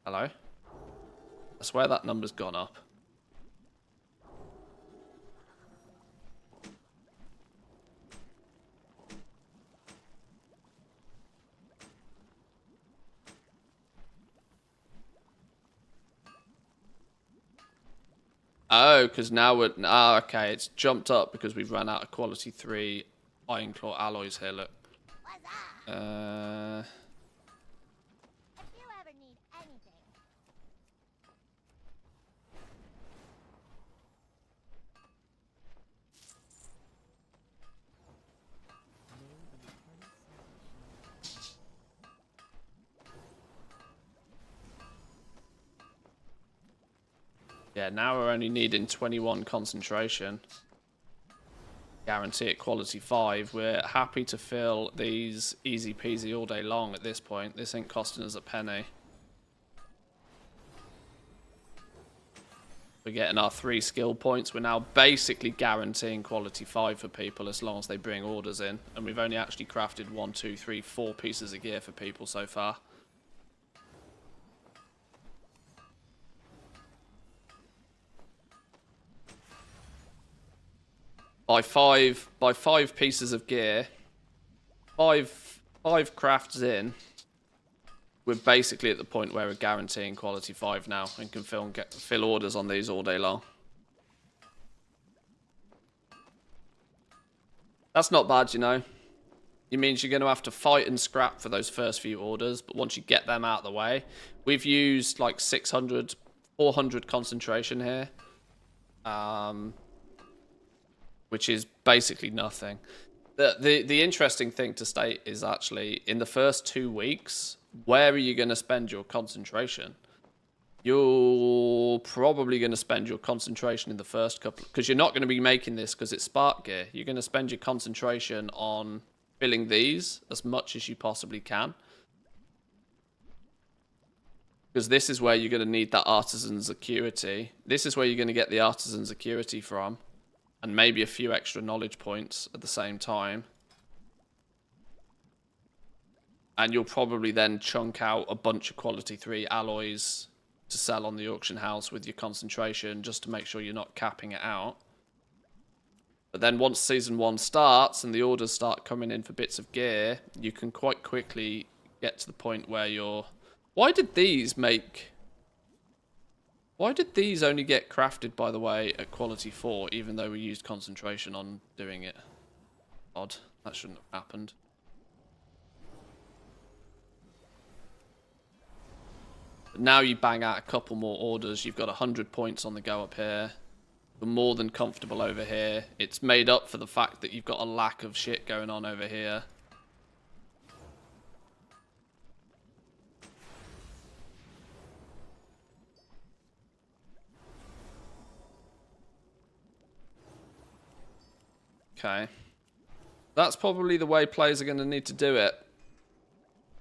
Hello? I swear that number's gone up. Oh, because now we're... Ah, okay, it's jumped up because we've run out of quality 3 Iron Claw alloys here, look. If you ever need anything. Yeah, now we're only needing 21 concentration. Guarantee it quality 5. We're happy to fill these easy peasy all day long at this point. This ain't costing us a penny. We're getting our 3 skill points. We're now basically guaranteeing quality 5 for people as long as they bring orders in. And we've only actually crafted 1, 2, 3, 4 pieces of gear for people so far. By five pieces of gear, five crafts in, we're basically at the point where we're guaranteeing quality 5 now and can fill orders on these all day long. That's not bad, you know. It means you're going to have to fight and scrap for those first few orders, but once you get them out of the way, we've used like 600, 400 concentration here. Which is basically nothing. The interesting thing to state is actually, in the first 2 weeks, where are you going to spend your concentration? You're probably going to spend your concentration in the first couple, because you're not going to be making this because it's spark gear. You're going to spend your concentration on filling these as much as you possibly can. Because this is where you're going to need that artisan security. This is where you're going to get the artisan security from. And maybe a few extra knowledge points at the same time. And you'll probably then chunk out a bunch of quality 3 alloys to sell on the auction house with your concentration, just to make sure you're not capping it out. But then once Season 1 starts and the orders start coming in for bits of gear, you can quite quickly get to the point where you're... Why did these only get crafted, by the way, at quality 4, even though we used concentration on doing it? Odd. That shouldn't have happened. But now you bang out a couple more orders. You've got 100 points on the go up here. You're more than comfortable over here. It's made up for the fact that you've got a lack of shit going on over here. Okay. That's probably the way players are going to need to do it.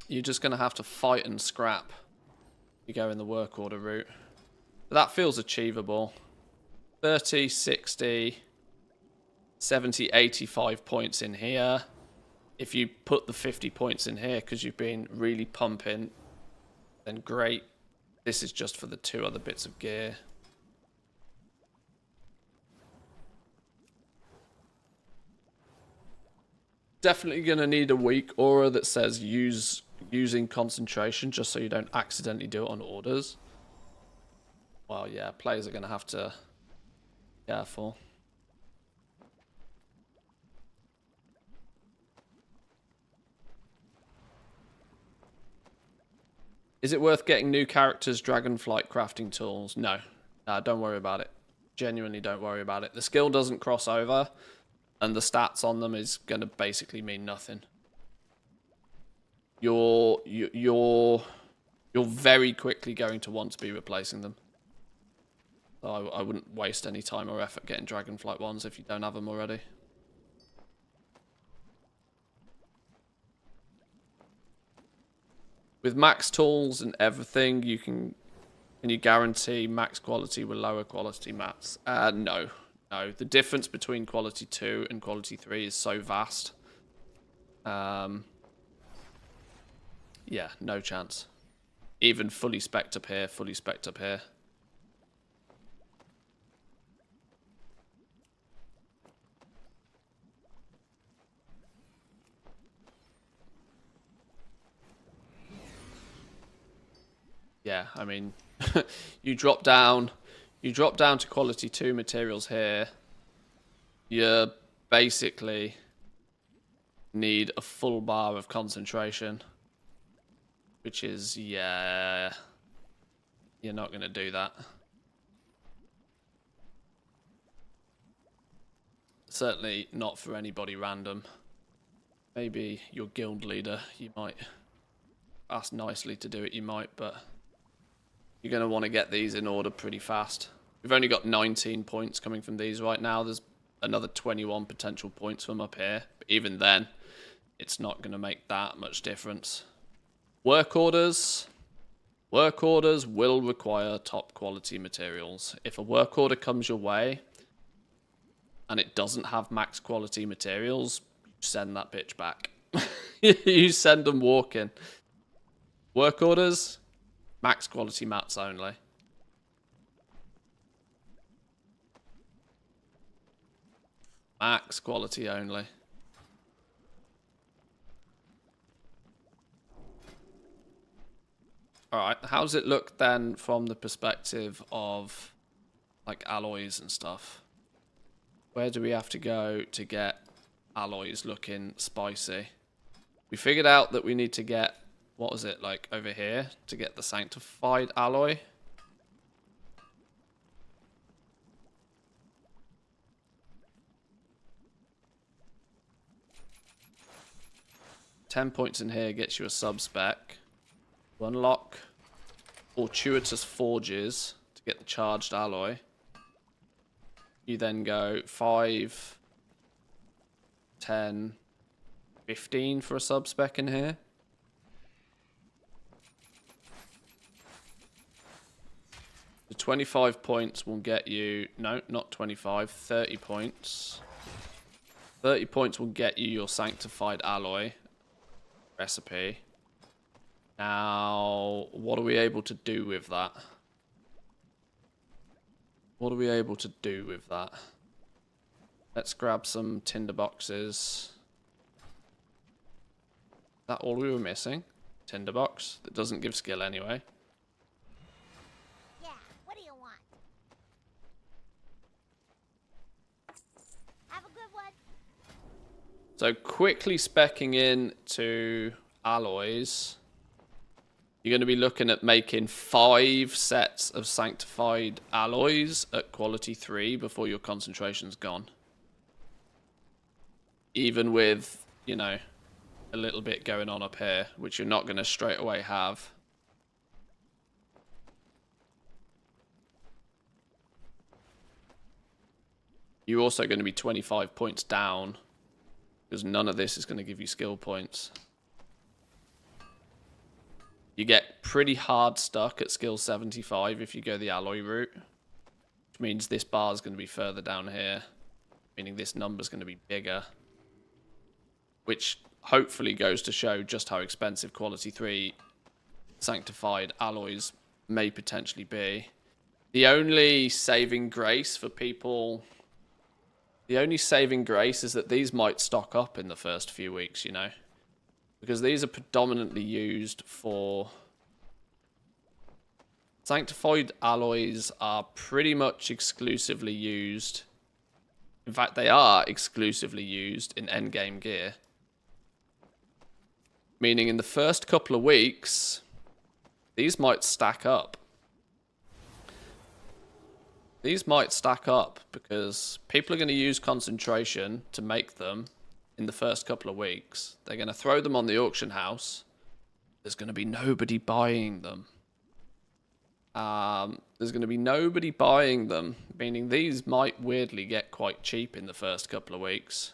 You're just going to have to fight and scrap. You go in the work order route. But that feels achievable. 30, 60, 70, 85 points in here. If you put the 50 points in here because you've been really pumping, then great. This is just for the 2 other bits of gear. Definitely going to need a weak aura that says using concentration just so you don't accidentally do it on orders. Well, yeah, players are going to have to be careful. Is it worth getting new characters, Dragonflight crafting tools? No. Don't worry about it. Genuinely don't worry about it. The skill doesn't cross over. And the stats on them is going to basically mean nothing. You're very quickly going to want to be replacing them. So I wouldn't waste any time or effort getting Dragonflight ones if you don't have them already. With max tools and everything, can you guarantee max quality with lower quality mats? No. No, the difference between quality 2 and quality 3 is so vast. Yeah, no chance. Even fully spec'd up here, fully spec'd up here. Yeah, I mean, you drop down to quality 2 materials here. You basically need a full bar of concentration, which is, yeah, you're not going to do that. Certainly not for anybody random. Maybe your guild leader, you might ask nicely to do it, you might, but you're going to want to get these in order pretty fast. We've only got 19 points coming from these right now. There's another 21 potential points from up here. But even then, it's not going to make that much difference. Work orders will require top quality materials. If a work order comes your way and it doesn't have max quality materials, send that bitch back. You send them walking. Work orders, max quality mats only. Max quality only. Alright, how does it look then from the perspective of like alloys and stuff? Where do we have to go to get alloys looking spicy? We figured out that we need to get, what was it, like over here to get the sanctified alloy. $10 points in here gets you a sub-spec. Unlock Fortuitous Forges to get the charged alloy. You then go 5, 10, 15 for a sub-spec in here. The 25 points will get you... No, not 25. 30 points. 30 points will get you your sanctified alloy recipe. Now, what are we able to do with that? What are we able to do with that? Let's grab some tinder boxes. Is that all we were missing? Tinder box that doesn't give skill anyway. Yeah, what do you want? Have a good one. So quickly speccing in to alloys. You're going to be looking at making 5 sets of sanctified alloys at quality 3 before your concentration's gone. Even with, you know, a little bit going on up here, which you're not going to straight away have. You're also going to be 25 points down, because none of this is going to give you skill points. You get pretty hard stuck at skill 75 if you go the alloy route, which means this bar is going to be further down here, meaning this number is going to be bigger, which hopefully goes to show just how expensive quality 3 sanctified alloys may potentially be. The only saving grace for people... The only saving grace is that these might stock up in the first few weeks, you know. Because these are predominantly used for... Sanctified alloys are pretty much exclusively used... In fact, they are exclusively used in endgame gear. Meaning in the first couple of weeks, these might stack up. These might stack up because people are going to use concentration to make them in the first couple of weeks. They're going to throw them on the auction house. There's going to be nobody buying them. There's going to be nobody buying them, meaning these might weirdly get quite cheap in the first couple of weeks.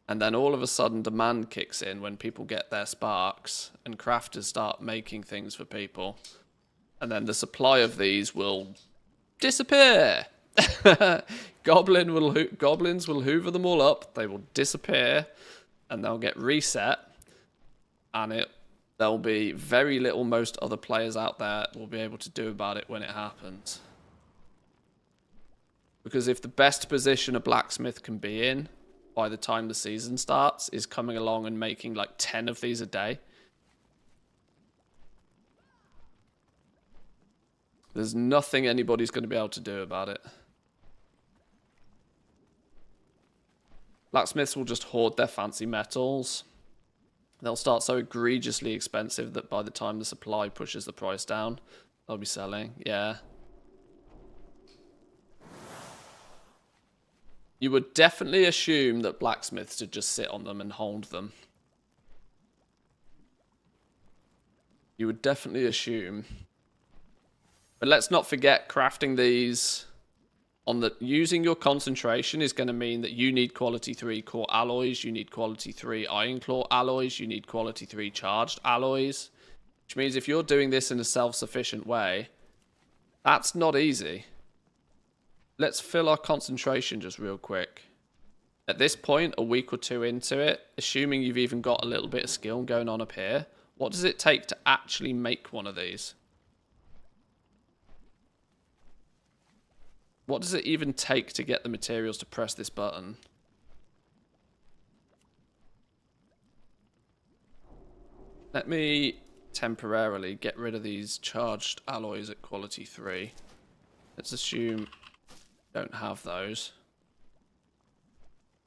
And then all of a sudden demand kicks in when people get their sparks and crafters start making things for people. And then the supply of these will disappear. Goblins will hoover them all up. They will disappear and they'll get reset. And there'll be very little most other players out there will be able to do about it when it happens. Because if the best position a blacksmith can be in by the time the season starts is coming along and making like 10 of these a day, there's nothing anybody's going to be able to do about it. Blacksmiths will just hoard their fancy metals. They'll start so egregiously expensive that by the time the supply pushes the price down, they'll be selling. Yeah. You would definitely assume that blacksmiths would just sit on them and hold them. You would definitely assume. But let's not forget, crafting these using your concentration is going to mean that you need quality 3 core alloys, you need quality 3 iron claw alloys, you need quality 3 charged alloys. Which means if you're doing this in a self-sufficient way, that's not easy. Let's fill our concentration just real quick. At this point, a week or two into it, assuming you've even got a little bit of skill going on up here, what does it take to actually make one of these? What does it even take to get the materials to press this button? Let me temporarily get rid of these charged alloys at quality 3. Let's assume we don't have those.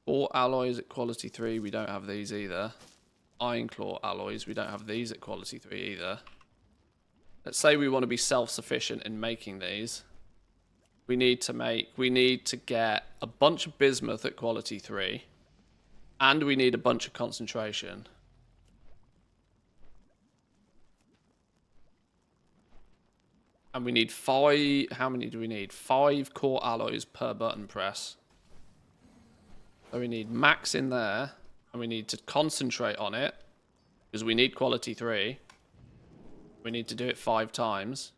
4 alloys at quality 3, we don't have these either. Iron claw alloys, we don't have these at quality 3 either. Let's say we want to be self-sufficient in making these. We need to get a bunch of bismuth at quality 3. And we need a bunch of concentration. And we need 5, how many do we need? 5 core alloys per button press. So we need max in there. And we need to concentrate on it. Because we need quality 3. We need to do it 5 times.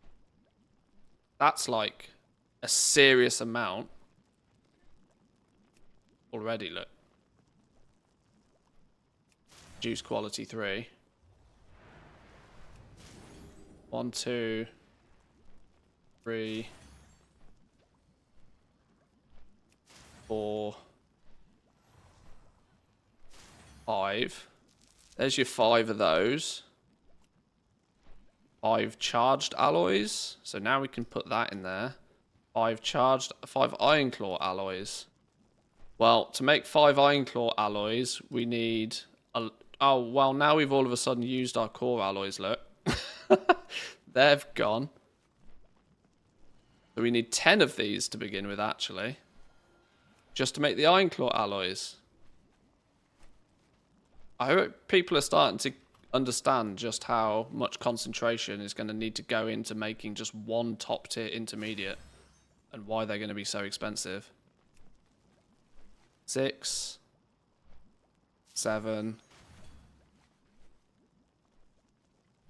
That's like a serious amount. Already, look. Juice quality 3. 1, 2, 3, 4, 5. There's your 5 of those. 5 charged alloys. So now we can put that in there. 5 Iron Claw alloys. Well, to make 5 Iron Claw alloys, we need... Oh, well, now we've all of a sudden used our core alloys, look. They've gone. So we need 10 of these to begin with, actually. Just to make the Iron Claw alloys. I hope people are starting to understand just how much concentration is going to need to go into making just one top tier intermediate. And why they're going to be so expensive. 6. 7.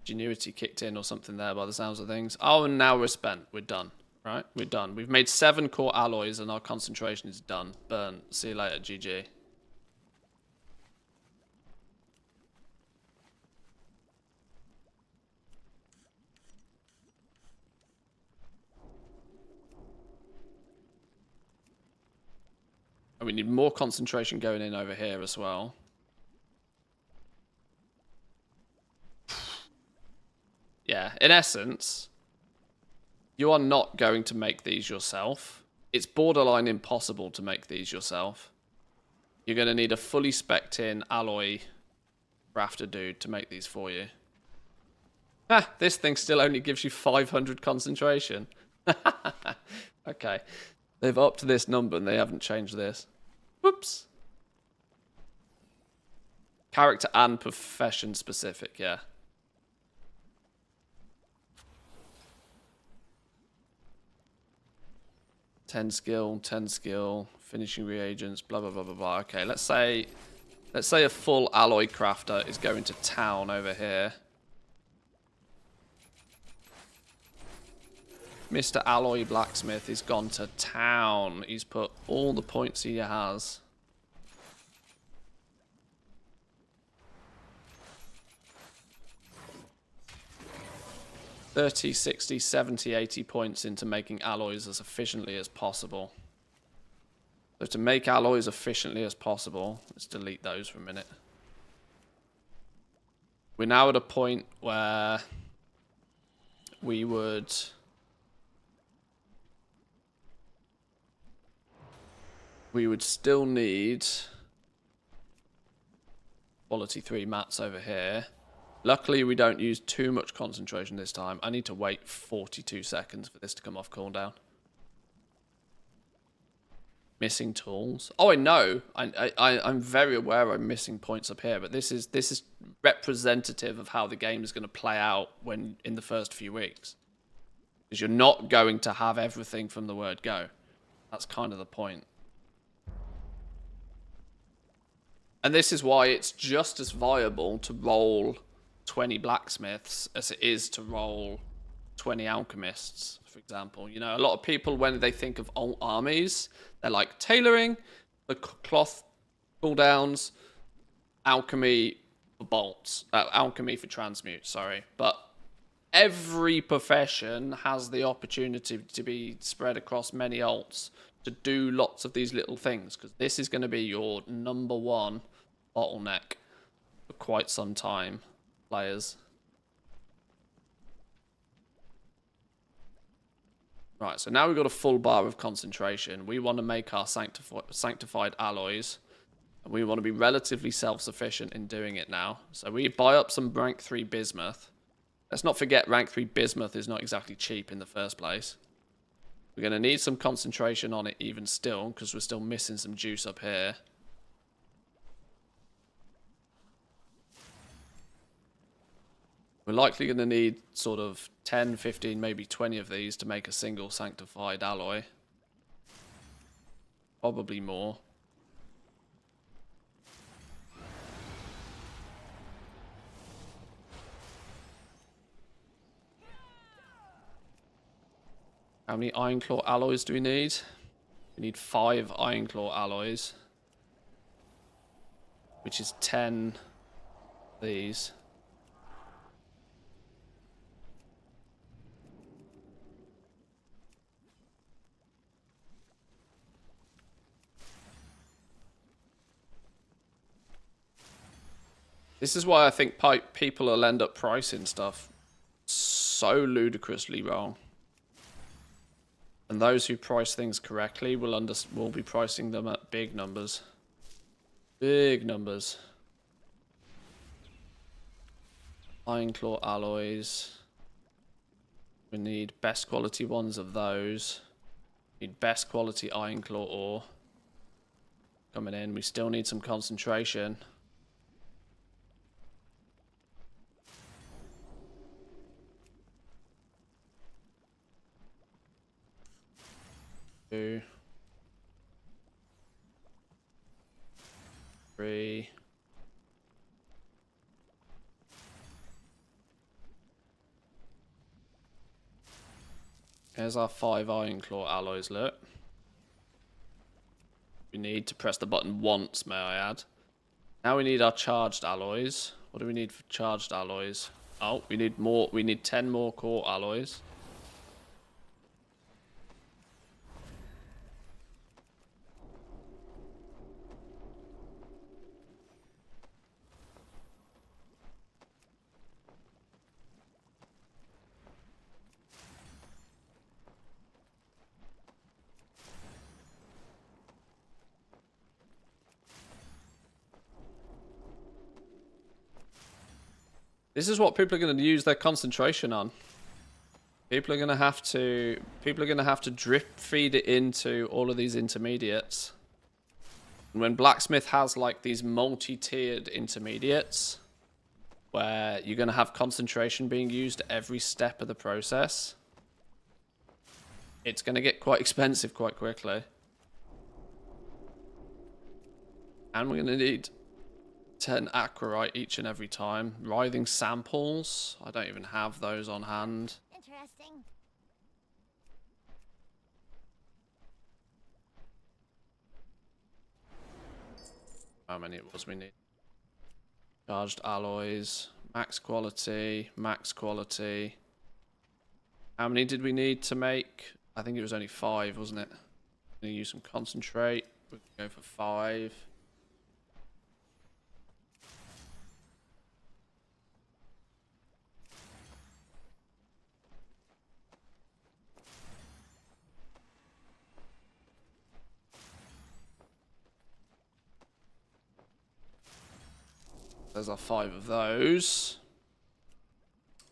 Ingenuity kicked in or something there by the sounds of things. Oh, and now we're spent. We're done. Right? We're done. We've made 7 core alloys and our concentration is done. Burn. See you later, GG. And we need more concentration going in over here as well. Yeah, in essence, you are not going to make these yourself. It's borderline impossible to make these yourself. You're going to need a fully spec'd in alloy rafter dude to make these for you. Ah, this thing still only gives you 500 concentration. Okay. They've upped this number and they haven't changed this. Whoops. Character and profession specific, yeah. Ten skill, finishing reagents, blah blah blah blah blah. Okay, let's say a full alloy crafter is going to town over here. Mr. Alloy Blacksmith is gone to town. He's put all the points he has. $30, $60, $70, $80 points into making alloys as efficiently as possible. So to make alloys efficiently as possible, let's delete those for a minute. We're now at a point where we would still need quality 3 mats over here. Luckily, we don't use too much concentration this time. I need to wait 42 seconds for this to come off cooldown. Missing tools. Oh, I know. I'm very aware I'm missing points up here, but this is representative of how the game is going to play out when in the first few weeks. Because you're not going to have everything from the word go. That's kind of the point. And this is why it's just as viable to roll 20 blacksmiths as it is to roll 20 alchemists, for example. You know, a lot of people, when they think of alt armies, they're like tailoring, the cloth cooldowns, alchemy for bolts, alchemy for transmute, sorry. But every profession has the opportunity to be spread across many alts to do lots of these little things, because this is going to be your #1 bottleneck for quite some time, players. Right, so now we've got a full bar of concentration. We want to make our sanctified alloys, and we want to be relatively self-sufficient in doing it now. So we buy up some rank 3 bismuth. Let's not forget rank 3 bismuth is not exactly cheap in the first place. We're going to need some concentration on it even still, because we're still missing some juice up here. We're likely going to need sort of 10, 15, maybe 20 of these to make a single sanctified alloy. Probably more. How many Iron Claw alloys do we need? We need 5 Iron Claw alloys, which is 10 of these. This is why I think people will end up pricing stuff so ludicrously wrong. And those who price things correctly will be pricing them at big numbers. Big numbers. Iron claw alloys. We need best quality ones of those. Need best quality iron claw ore. Coming in. We still need some concentration. Two. 3. Here's our 5 iron claw alloys, look. We need to press the button once, may I add. Now we need our charged alloys. What do we need for charged alloys? Oh, we need more. We need 10 more core alloys. This is what people are going to use their concentration on. People are going to have to drip feed it into all of these intermediates. And when Blacksmith has like these multi-tiered intermediates, where you're going to have concentration being used every step of the process, it's going to get quite expensive quite quickly. And we're going to need 10 aquarite each and every time. Writhing samples. I don't even have those on hand. Interesting. How many it was we need? Charged alloys. Max quality. Max quality. How many did we need to make? I think it was only 5, wasn't it? We're going to use some concentrate. We're going to go for 5. There's our 5 of those.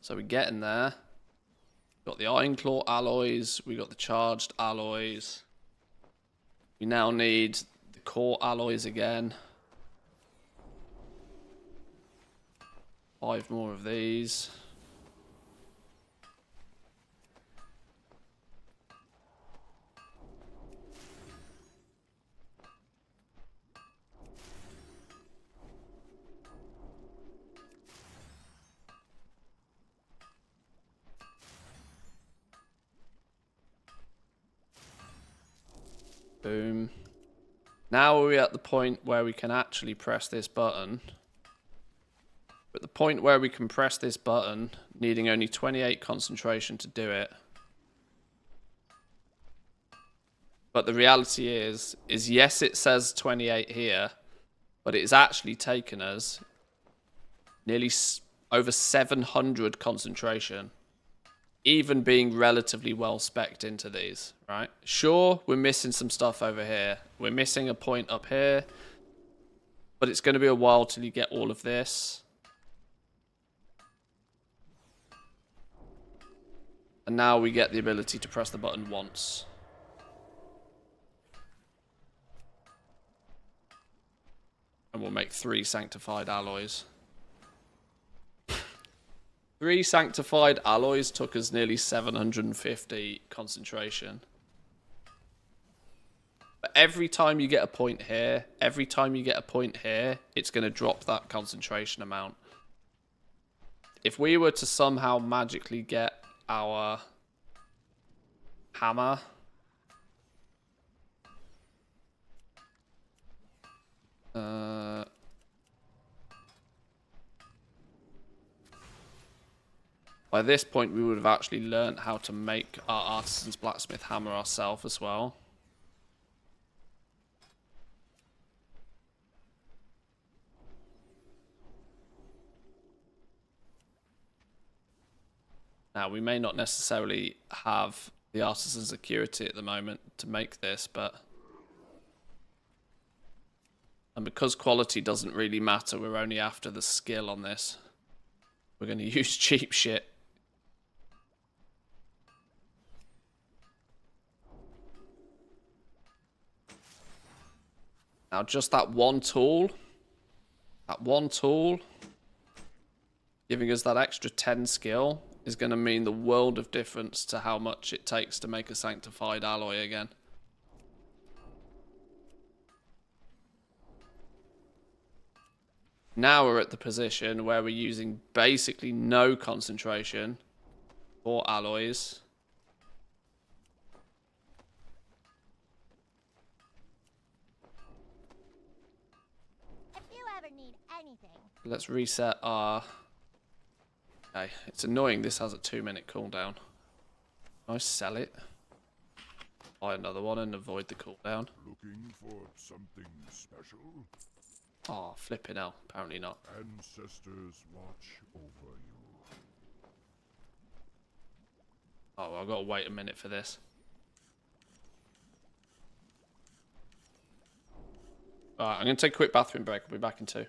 So we're getting there. Got the iron claw alloys. We got the charged alloys. We now need the core alloys again. 5 more of these. Boom. Now we're at the point where we can actually press this button. At the point where we can press this button, needing only 28 concentration to do it. But the reality is yes, it says 28 here, but it's actually taken us nearly over 700 concentration. Even being relatively well spec'd into these, right? Sure, we're missing some stuff over here. We're missing a point up here. But it's going to be a while till you get all of this. And now we get the ability to press the button once. And we'll make 3 sanctified alloys. 3 sanctified alloys took us nearly 750 concentration. But every time you get a point here, every time you get a point here, it's going to drop that concentration amount. If we were to somehow magically get our hammer... by this point, we would have actually learned how to make our Artisan's Blacksmith hammer ourselves as well. Now, we may not necessarily have the artisan security at the moment to make this, but... And because quality doesn't really matter, we're only after the skill on this. We're going to use cheap shit. Now, just that one tool, giving us that extra 10 skill, is going to mean the world of difference to how much it takes to make a sanctified alloy again. Now we're at the position where we're using basically no concentration for alloys. If you ever need anything. Let's reset our... Okay, it's annoying this has a 2-minute cooldown. Can I sell it? Buy another one and avoid the cooldown. Looking for something special? Oh, flipping hell. Apparently not. Ancestors watch over you. Oh, well, I've got to wait a minute for this. Alright, I'm going to take a quick bathroom break. I'll be back in 2.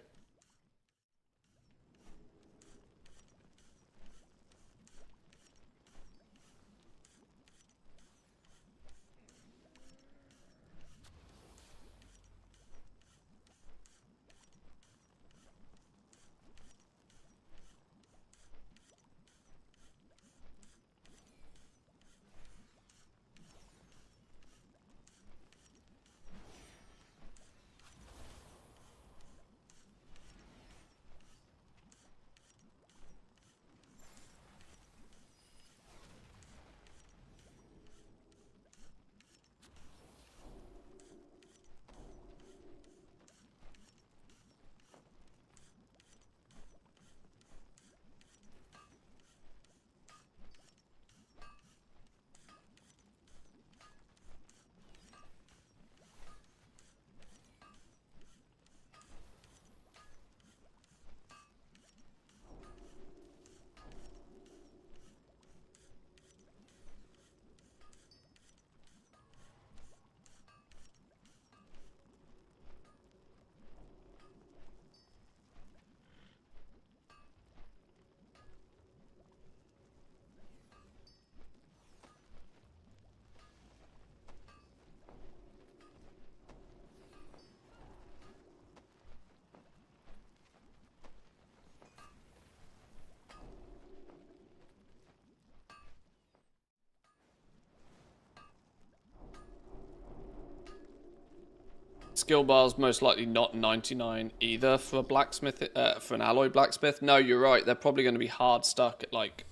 Skill bar's most likely not 99 either for a blacksmith, for an alloy blacksmith. No, you're right. They're probably going to be hard stuck at like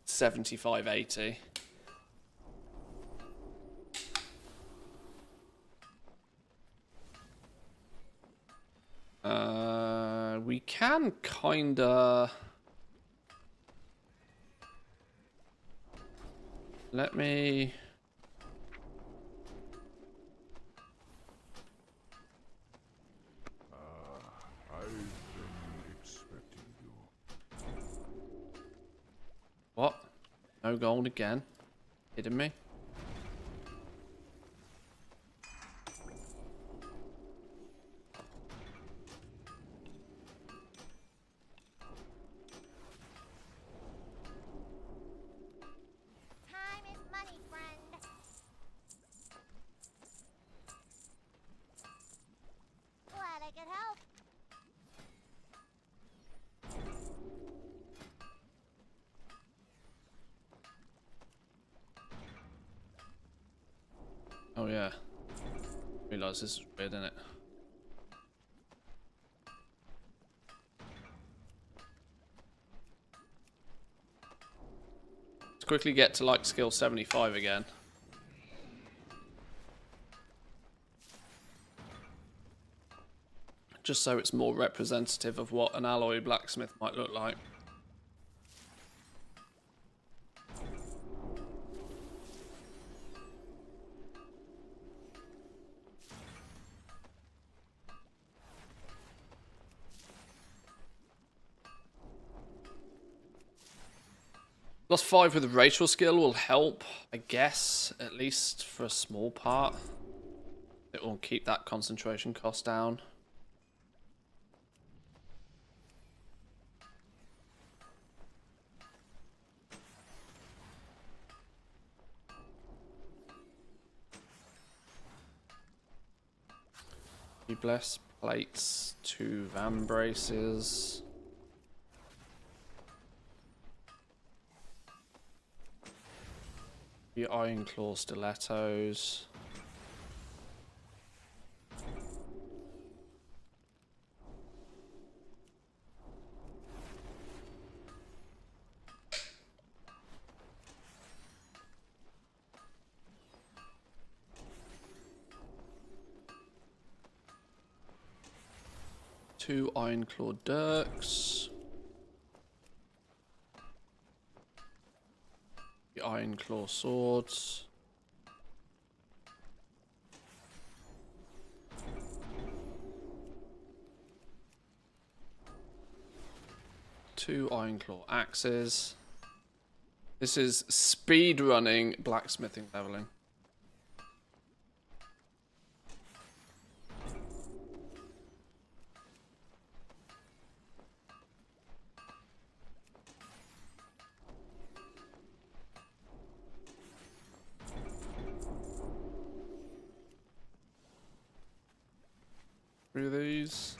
75, 80. We can kinda... Let me... I've been expecting you. What? No gold again? Kidding me? Time is money, friend. Glad I could help. Oh yeah. Realise this is weird, isn't it? Let's quickly get to like skill 75 again. Just so it's more representative of what an alloy blacksmith might look like. +5 with racial skill will help, I guess, at least for a small part. It will keep that concentration cost down. Bless plates, 2 van braces. The iron claw stilettos. Two iron claw dirks. The iron claw swords. Two iron claw axes. This is speed running blacksmithing leveling. Through these.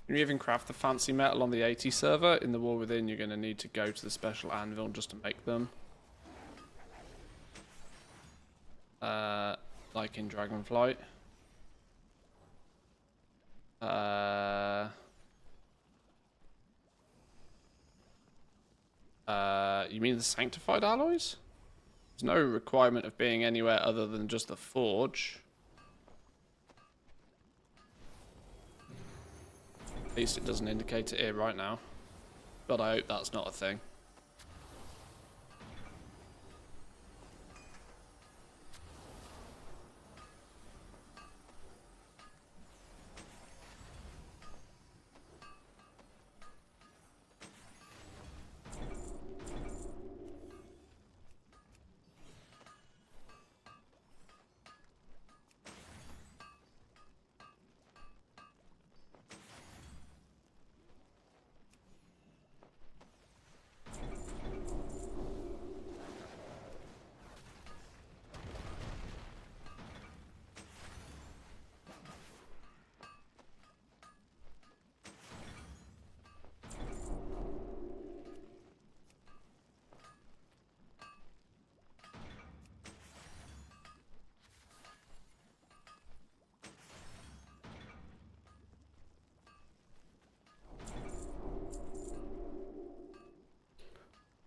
Can you even craft the fancy metal on the 80 server? In the War Within, you're going to need to go to the special anvil just to make them. Like in Dragonflight. You mean the sanctified alloys? There's no requirement of being anywhere other than just the forge. At least it doesn't indicate it here right now. But I hope that's not a thing.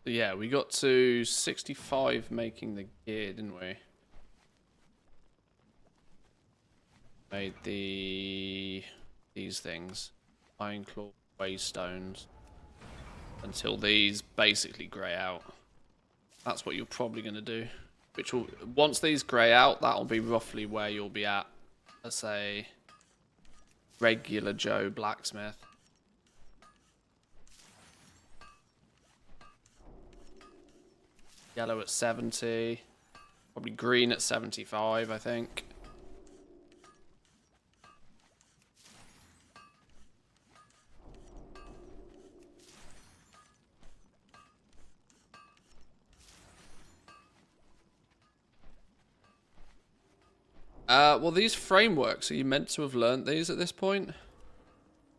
Yeah, we got to 65 making the gear, didn't we? Made these things. Iron claw waystones. Until these basically grey out. That's what you're probably going to do. Which will, once these grey out, that'll be roughly where you'll be at. Let's say regular Joe blacksmith. Yellow at 70. Probably green at 75, I think. Well, these frameworks, are you meant to have learnt these at this point?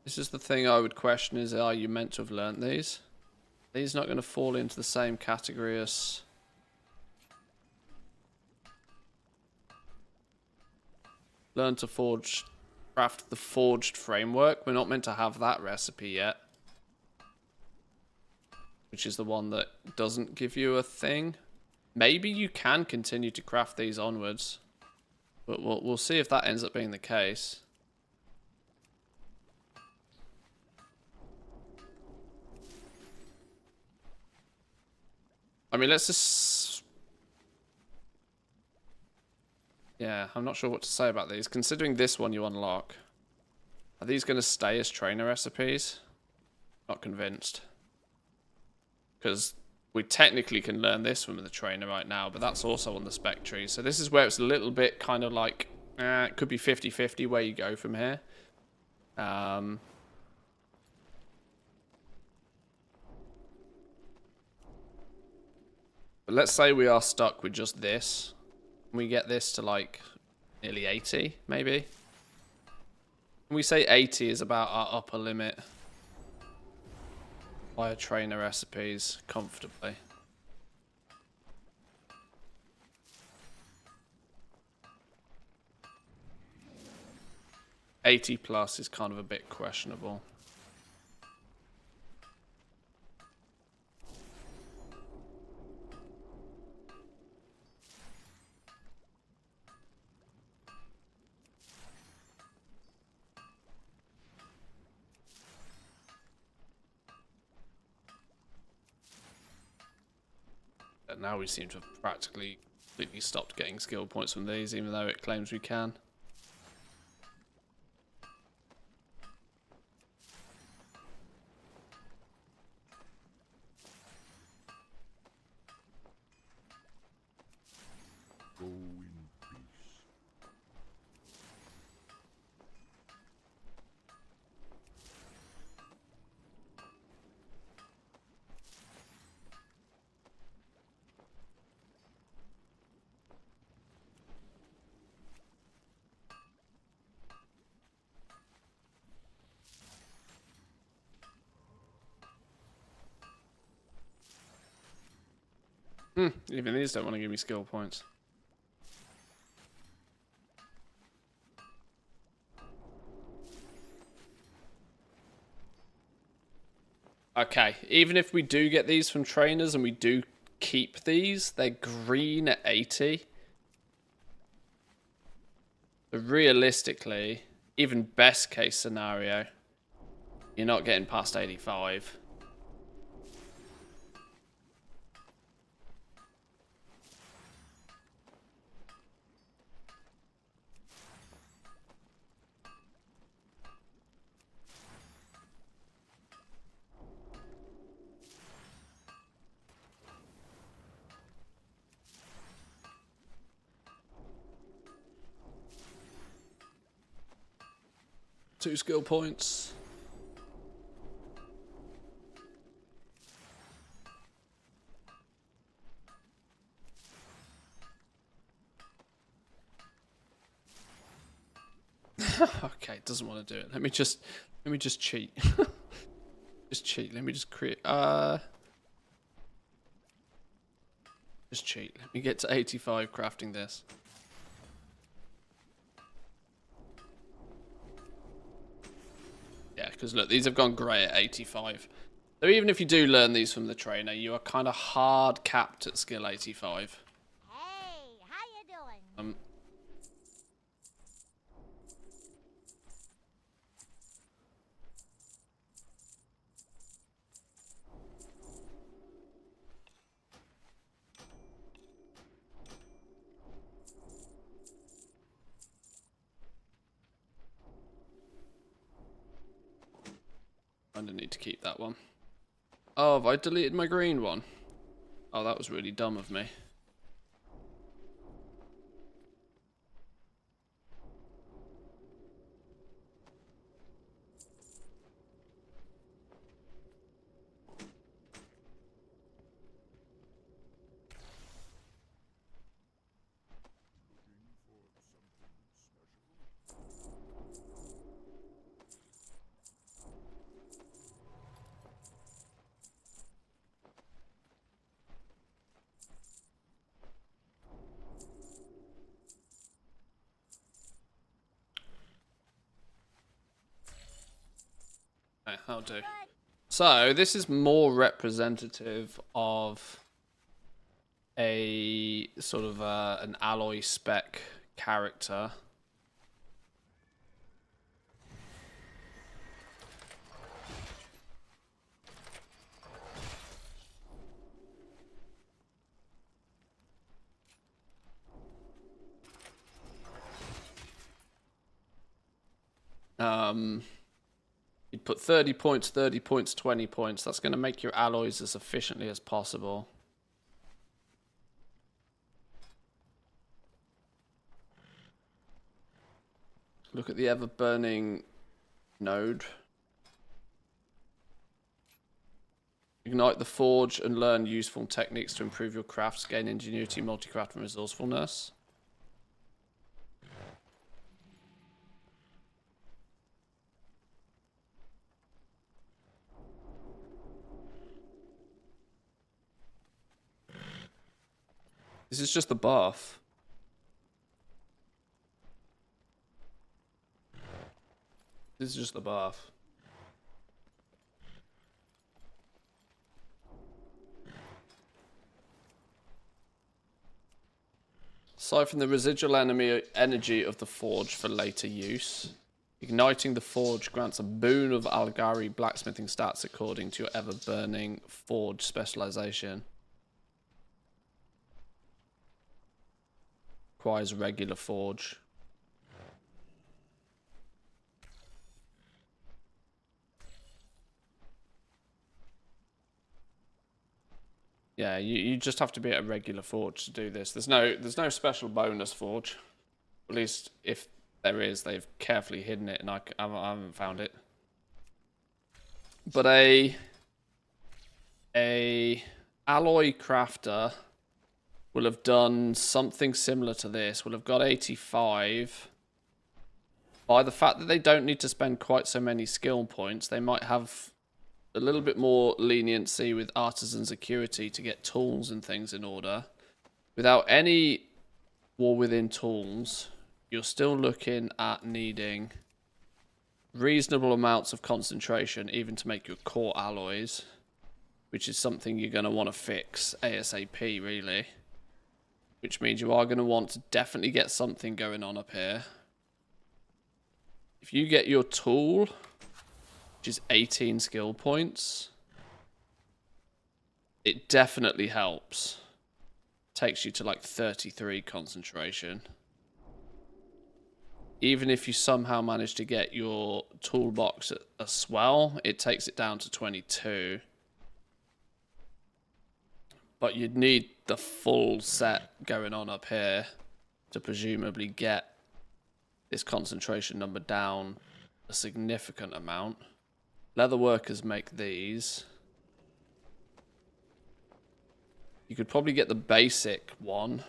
This is the thing I would question is, are you meant to have learnt these? These not going to fall into the same category as... Learn to forge, craft the forged framework. We're not meant to have that recipe yet. Which is the one that doesn't give you a thing. Maybe you can continue to craft these onwards. But we'll see if that ends up being the case. I mean, let's just... Yeah, I'm not sure what to say about these. Considering this one you unlock. Are these going to stay as trainer recipes? Not convinced. because we technically can learn this from the trainer right now, but that's also on the spec tree. So this is where it's a little bit kind of like, it could be 50-50 where you go from here. But let's say we are stuck with just this. We get this to like nearly 80, maybe. And we say 80 is about our upper limit via trainer recipes comfortably. +80 is kind of a bit questionable. But now we seem to have practically completely stopped getting skill points from these, even though it claims we can. Go in peace. Even these don't want to give me skill points. Okay, even if we do get these from trainers and we do keep these, they're green at 80. But realistically, even best case scenario, you're not getting past 85. Two skill points. Okay, it doesn't want to do it. Let me just cheat. Just cheat. Let me just create just cheat. Let me get to 85 crafting this. Yeah, because look, these have gone grey at 85. So even if you do learn these from the trainer, you are kind of hard capped at skill 85. Hey, how you doing? I don't need to keep that one. Oh, have I deleted my green one? Oh, that was really dumb of me. Okay, that'll do. So, this is more representative of a sort of an alloy spec character. You'd put 30 points, 30 points, 20 points. That's going to make your alloys as efficiently as possible. Look at the ever-burning node. Ignite the forge and learn useful techniques to improve your crafts, gain ingenuity, multi-craft, and resourcefulness. This is just the buff. This is just the buff. Siphon the residual energy of the forge for later use. Igniting the forge grants a boon of Algari blacksmithing stats according to your ever-burning forge specialization. Requires regular forge. Yeah, you just have to be at a regular forge to do this. There's no special bonus forge. At least if there is, they've carefully hidden it, and I haven't found it. But a alloy crafter will have done something similar to this. Will have got 85. By the fact that they don't need to spend quite so many skill points, they might have a little bit more leniency with artisan's acuity to get tools and things in order. Without any war within tools, you're still looking at needing reasonable amounts of concentration even to make your core alloys, which is something you're going to want to fix ASAP, really. Which means you are going to want to definitely get something going on up here. If you get your tool, which is 18 skill points, it definitely helps. Takes you to like 33 concentration. Even if you somehow manage to get your toolbox at a swell, it takes it down to 22. But you'd need the full set going on up here to presumably get this concentration number down a significant amount. Leather workers make these. You could probably get the basic one.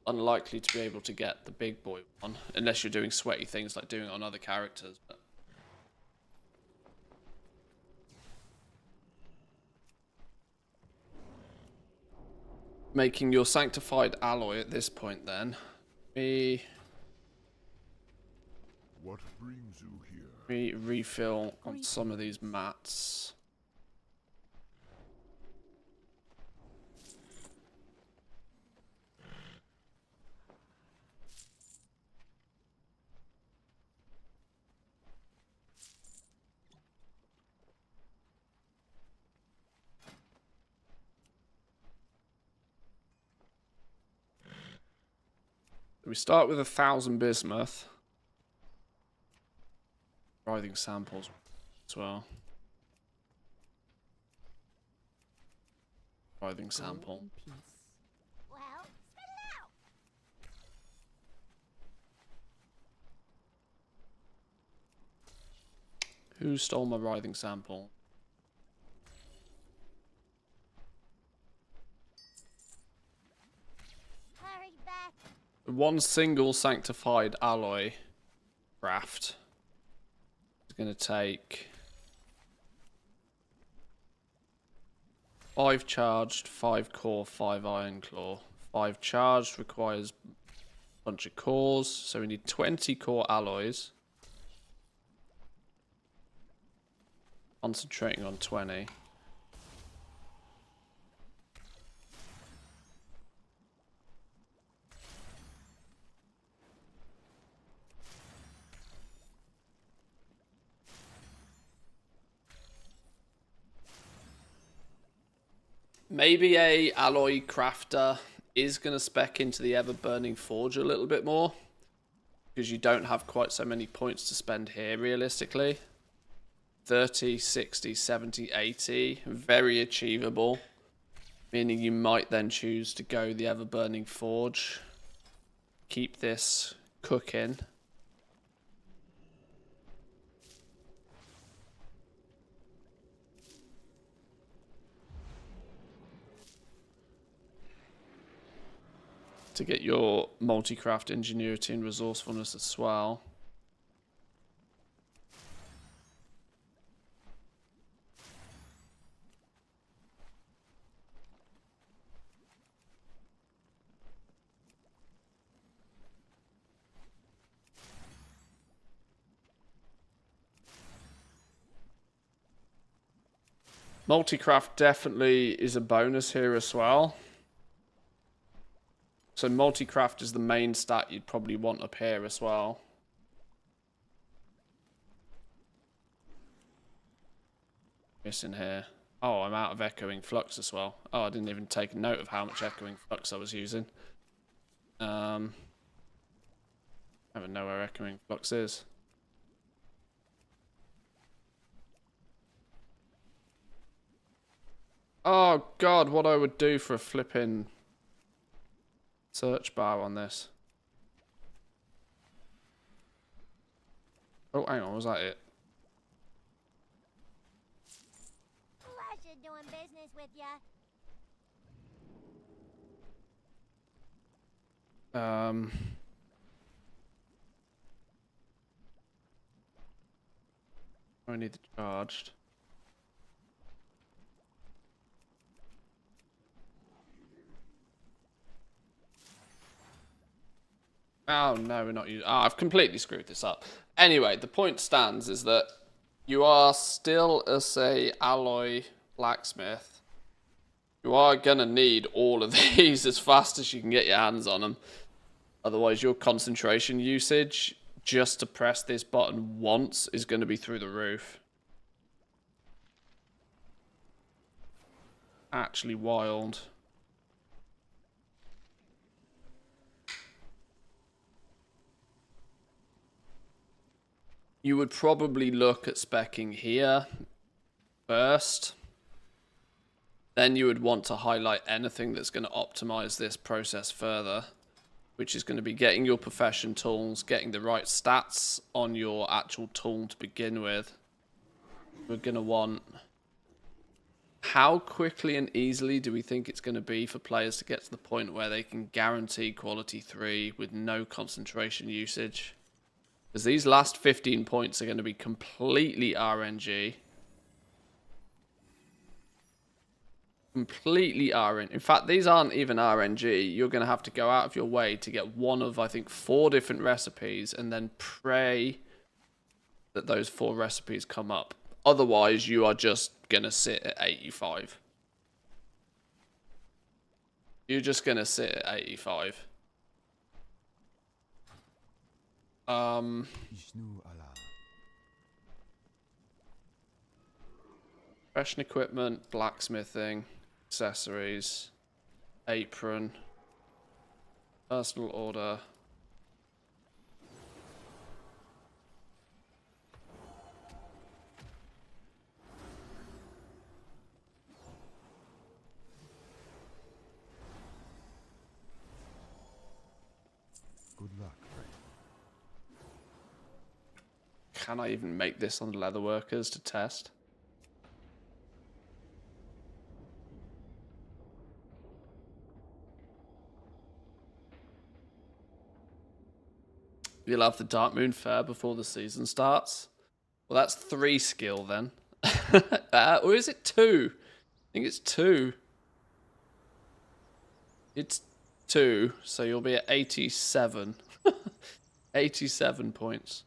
Unlikely to be able to get the big boy one, unless you're doing sweaty things like doing it on other characters. But making your sanctified alloy at this point, then. What brings you here? Refill on some of these mats. We start with 1,000 bismuth. Writhing samples as well. Writhing sample. Well, spit it out. Who stole my writhing sample? Hurry back. One single sanctified alloy craft is going to take 5 charged, 5 core, 5 iron claw. 5 charged requires a bunch of cores, so we need 20 core alloys. Concentrating on 20. Maybe a alloy crafter is going to spec into the ever-burning forge a little bit more, because you don't have quite so many points to spend here, realistically. 30, 60, 70, 80. Very achievable. Meaning you might then choose to go the ever-burning forge. Keep this cooking. To get your multi-craft ingenuity and resourcefulness as well. Multi-craft definitely is a bonus here as well. So multi-craft is the main stat you'd probably want up here as well. Missing here. Oh, I'm out of echoing flux as well. Oh, I didn't even take a note of how much echoing flux I was using. I don't even know where echoing flux is. Oh god, what I would do for a flipping search bar on this. Oh, hang on, was that it? Pleasure doing business with ya. I need the charged. Oh no, we're not using. Oh, I've completely screwed this up. Anyway, the point stands is that you are still as a alloy blacksmith. You are gonna need all of these as fast as you can get your hands on them. Otherwise, your concentration usage just to press this button once is going to be through the roof. Actually wild. You would probably look at speccing here first. Then you would want to highlight anything that's going to optimize this process further, which is going to be getting your profession tools, getting the right stats on your actual tool to begin with. We're going to want... How quickly and easily do we think it's going to be for players to get to the point where they can guarantee quality 3 with no concentration usage? Because these last 15 points are going to be completely RNG. Completely RNG. In fact, these aren't even RNG. You're going to have to go out of your way to get one of, I think, 4 different recipes and then pray that those 4 recipes come up. Otherwise, you are just going to sit at 85. You're just going to sit at 85. Fashion equipment, blacksmithing, accessories, apron, personal order. Good luck. Can I even make this on leatherworkers to test? You'll have the Dark Moon Fair before the season starts. Well, that's 3 skill then. Or is it 2? I think it's 2. It's 2, so you'll be at 87. 87 points.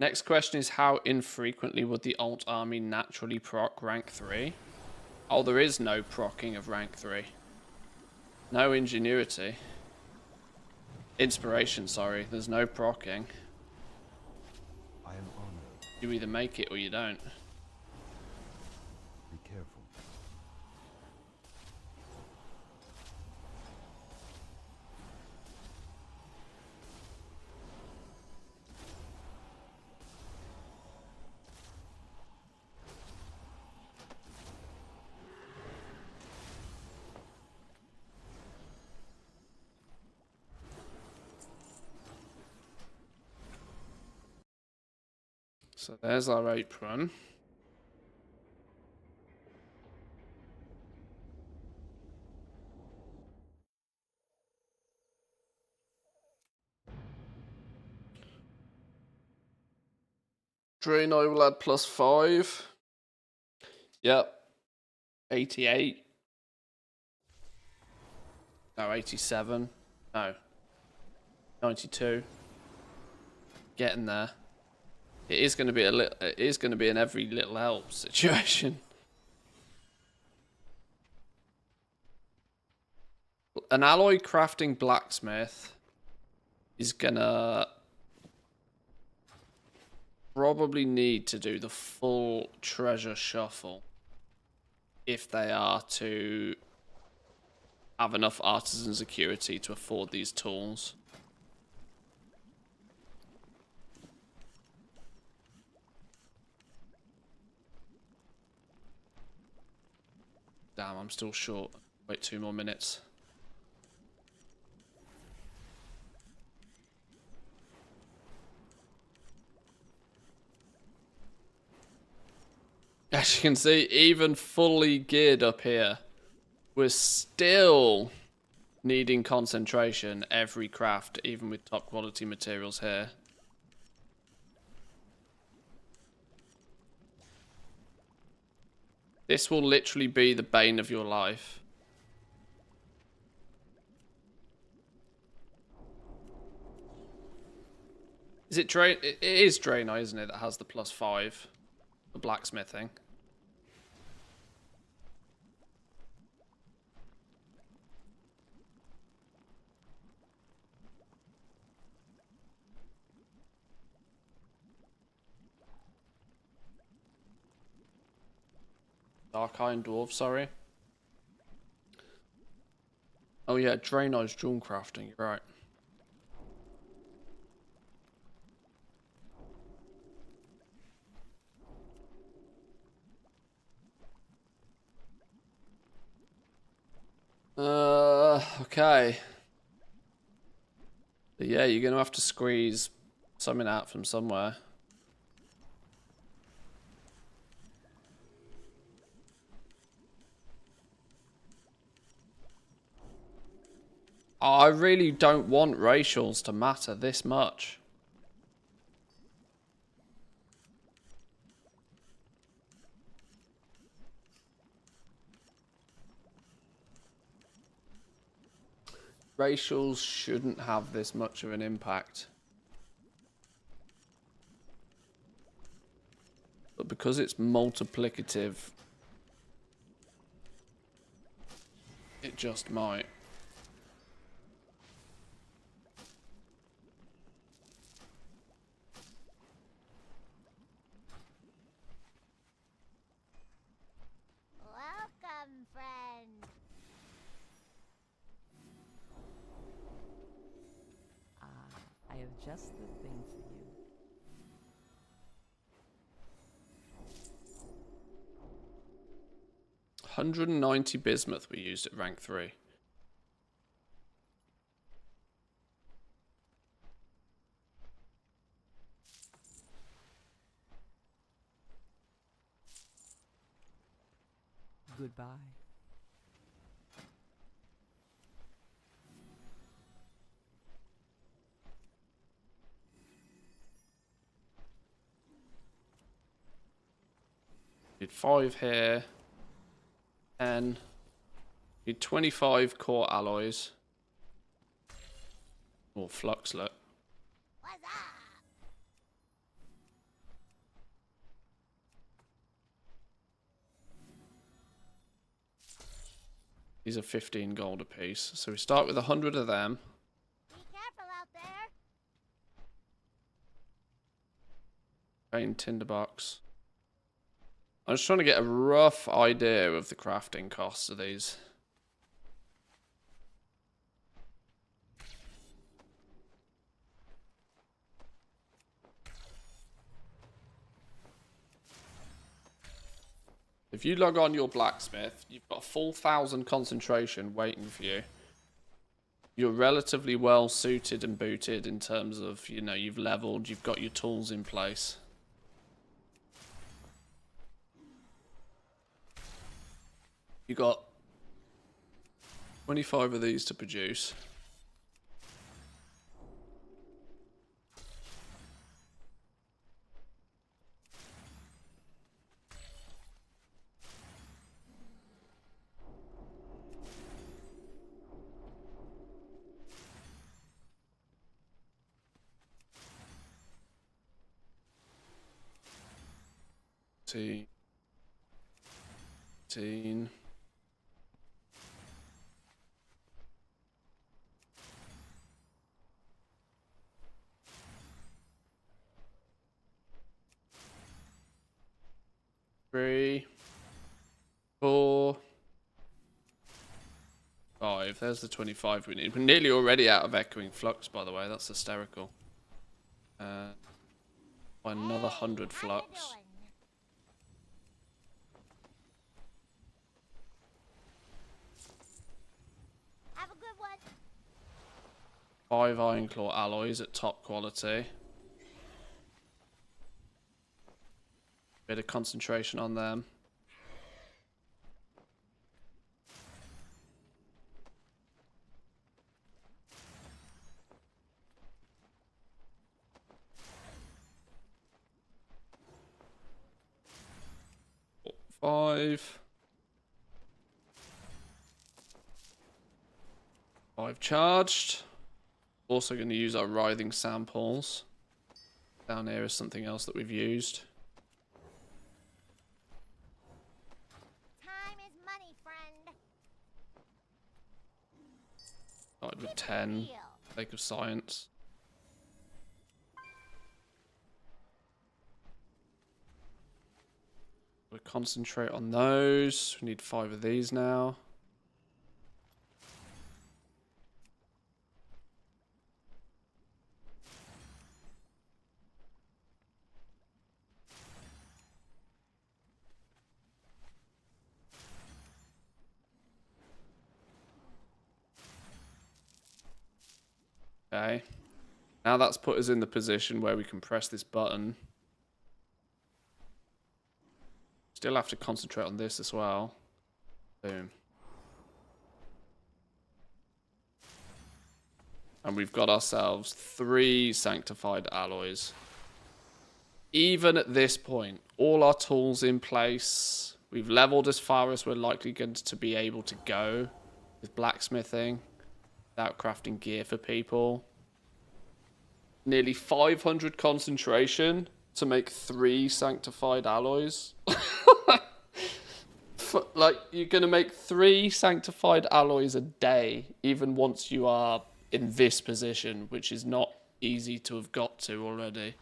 Next question is, how infrequently would the alt army naturally proc rank 3? Oh, there is no procking of rank 3. No ingenuity. Inspiration, sorry. There's no procking. I am honored. You either make it or you don't. Be careful. So there's our apron. Drain I will add +5. Yep. 88. No, 87. No. 92. Getting there. It is going to be it is going to be an every little help situation. An alloy crafting blacksmith is gonna probably need to do the full treasure shuffle if they are to have enough artisan security to afford these tools. Damn, I'm still short. Wait 2 more minutes. As you can see, even fully geared up here, we're still needing concentration every craft, even with top quality materials here. This will literally be the bane of your life. Is it Drain? It is Draenei, isn't it, that has the +5? The blacksmithing. Dark Iron Dwarf, sorry. Oh yeah, Draenei's jewel crafting, you're right. Okay. But yeah, you're gonna have to squeeze something out from somewhere. I really don't want racials to matter this much. Racials shouldn't have this much of an impact. But because it's multiplicative, it just might. Welcome, friend. I have just the thing for you. $190 bismuth we used at rank 3. Goodbye. Did 5 here. 10. Need 25 core alloys. Or fluxlet. What's up? These are 15 gold apiece. So we start with 100 of them. Be careful out there. Rain tinderbox. I'm just trying to get a rough idea of the crafting costs of these. If you log on your blacksmith, you've got a full 1,000 concentration waiting for you. You're relatively well suited and booted in terms of, you know, you've leveled, you've got your tools in place. You got 25 of these to produce. T. 18. Three, 4, 5. There's the 25 we need. We're nearly already out of echoing flux, by the way. That's hysterical. By another 100 flux. Have a good one. 5 iron claw alloys at top quality. Bit of concentration on them. Five charged. Also going to use our writhing samples. Down here is something else that we've used. Time is money, friend. Started with 10. Sake of science. We'll concentrate on those. We need 5 of these now. Okay. Now that's put us in the position where we can press this button. Still have to concentrate on this as well. Boom. And we've got ourselves 3 sanctified alloys. Even at this point, all our tools in place. We've leveled as far as we're likely going to be able to go with blacksmithing. Without crafting gear for people. Nearly 500 concentration to make 3 sanctified alloys. Like, you're going to make 3 sanctified alloys a day, even once you are in this position, which is not easy to have got to already.